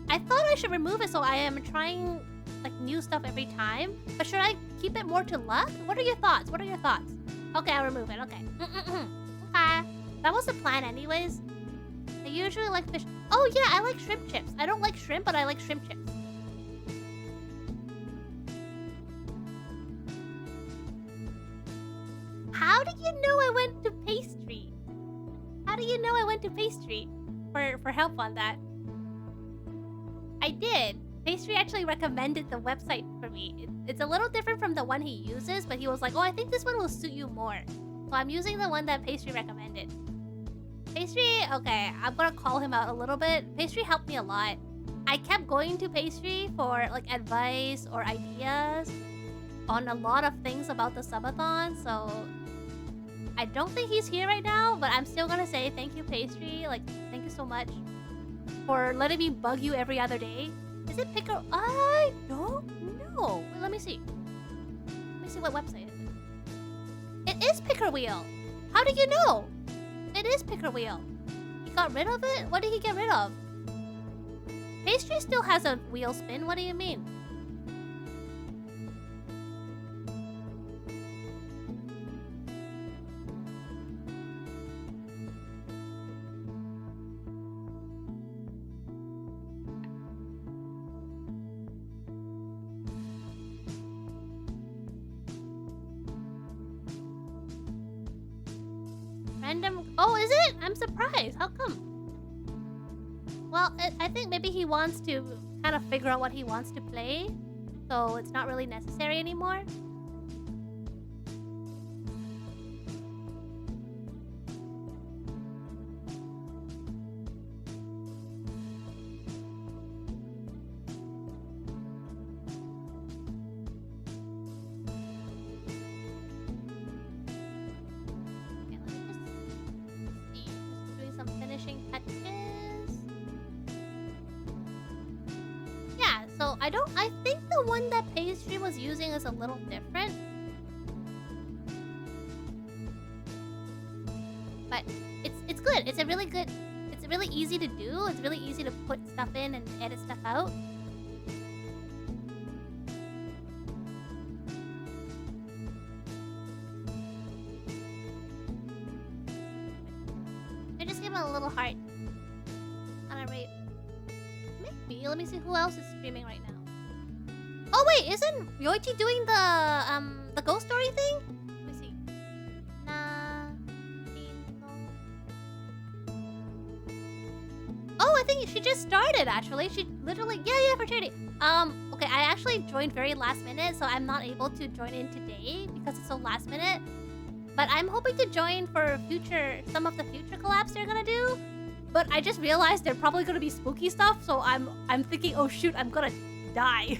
I thought I should remove it so I am trying like new stuff every time. But should I keep it more to luck? What are your thoughts? Okay, I'll remove it. Okay. Okay. That was the plan anyways. I usually like fish. Oh yeah, I like shrimp chips. I don't like shrimp, but I like shrimp chips. How do you know I went to pastry? How do you know I went to pastry? For help on that. I did. Pastry actually recommended the website for me. It's a little different from the one he uses, but he was like, oh, I think this one will suit you more. So I'm using the one that Pastry recommended. Pastry, okay, I'm gonna call him out a little bit. Pastry helped me a lot. I kept going to Pastry for like advice or ideas on a lot of things about the subathon, so I don't think he's here right now, but I'm still gonna say thank you, Pastry. Like, thank you so much for letting me bug you every other day. Is it Picker? I don't know. Wait, let me see. Let me see what website is it. It is Picker Wheel. How do you know? It is Picker Wheel. He got rid of it? What did he get rid of? Pastry still has a wheel spin. What do you mean? Random. Oh, is it? I'm surprised. How come? Well, I think maybe he wants to kind of figure out what he wants to play, so it's not really necessary anymore. Okay, let me just see. Just doing some finishing touches. So I think the one that Pastry was using is a little different. But it's good. It's really easy to do. It's really easy to put stuff in and edit stuff out. I just give him a little heart. On a rate. Maybe. Let me see who else is streaming right now. Oh wait, isn't Yoichi doing the ghost story thing? Let me see. Oh, I think she just started actually. She literally yeah, for charity. Okay, I actually joined very last minute, so I'm not able to join in today because it's so last minute. But I'm hoping to join for some of the future collabs they're gonna do. But I just realized they're probably gonna be spooky stuff, so I'm thinking, oh shoot, I'm gonna die.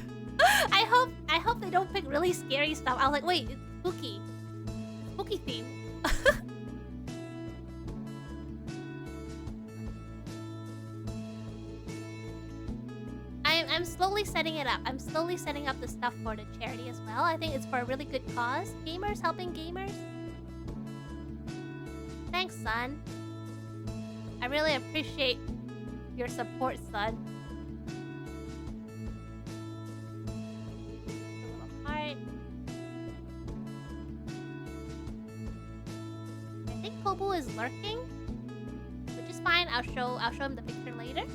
I hope they don't pick really scary stuff. I was like, wait, it's spooky. Spooky theme. I'm slowly setting it up. I'm slowly setting up the stuff for the charity as well. I think it's for a really good cause. Gamers helping gamers. Thanks, son. I really appreciate your support, son. A little heart. I think Kobu is lurking, which is fine. I'll show him the picture later.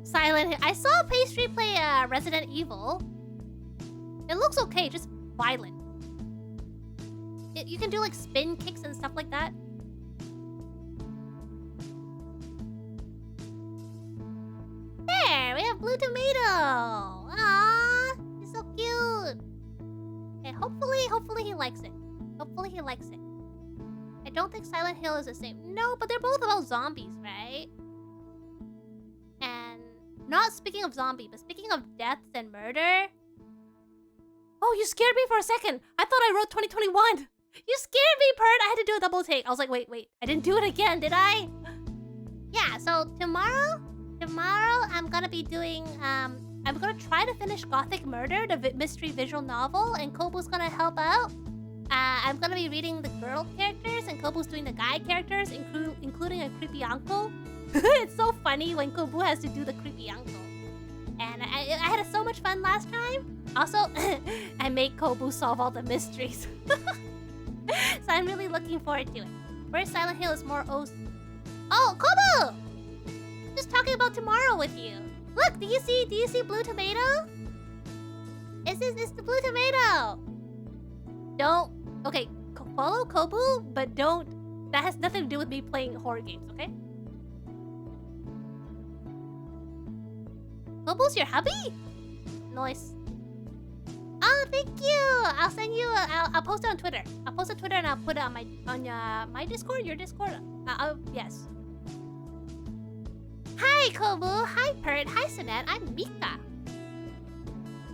Silent Hill. I saw Pastry play Resident Evil. It looks okay, just violent. You can do like spin kicks and stuff like that. There, we have Blue Tomato. Aww, he's so cute. Okay, hopefully he likes it. Hopefully he likes it. I don't think Silent Hill is the same. No, but they're both about zombies, right? And not speaking of zombie, but speaking of deaths and murder. Oh, you scared me for a second. I thought I wrote 2021. You scared me, Pert. I had to do a double take. I was like, wait. I didn't do it again, did I? Yeah, so tomorrow I'm gonna be doing, I'm gonna try to finish Gothic Murder, the mystery visual novel, and Kobu's gonna help out. I'm gonna be reading the girl characters, and Kobu's doing the guy characters, including a creepy uncle. It's so funny when Kobu has to do the creepy uncle. And I had so much fun last time. Also, I made Kobu solve all the mysteries. So I'm really looking forward to it. Whereas Silent Hill is more Oh, Kobu! Just talking about tomorrow with you. Look, do you see Blue Tomato? It's the Blue Tomato. Okay, follow Kobu, but don't. That has nothing to do with me playing horror games, okay? Kobu's your hubby? Nice. Oh, thank you. I'll send you. I'll post it on Twitter. I'll post it on Twitter and I'll put it on my Discord. Your Discord. Yes. Hi, Kobu. Hi, Pert. Hi, Sinette. I'm Mika.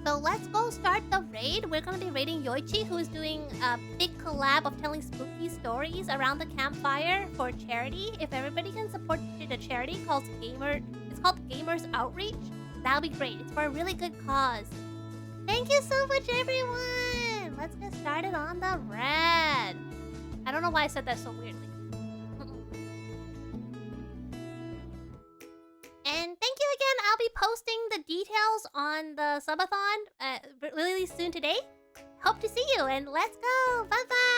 So let's go start the raid. We're gonna be raiding Yoichi, who is doing a big collab of telling spooky stories around the campfire for charity. If everybody can support the charity called it's called Gamers Outreach. That'll be great. It's for a really good cause. Thank you so much, everyone. Let's get started on the raid. I don't know why I said that so weirdly. And thank you again. I'll be posting the details on the subathon really soon today. Hope to see you and let's go. Bye bye.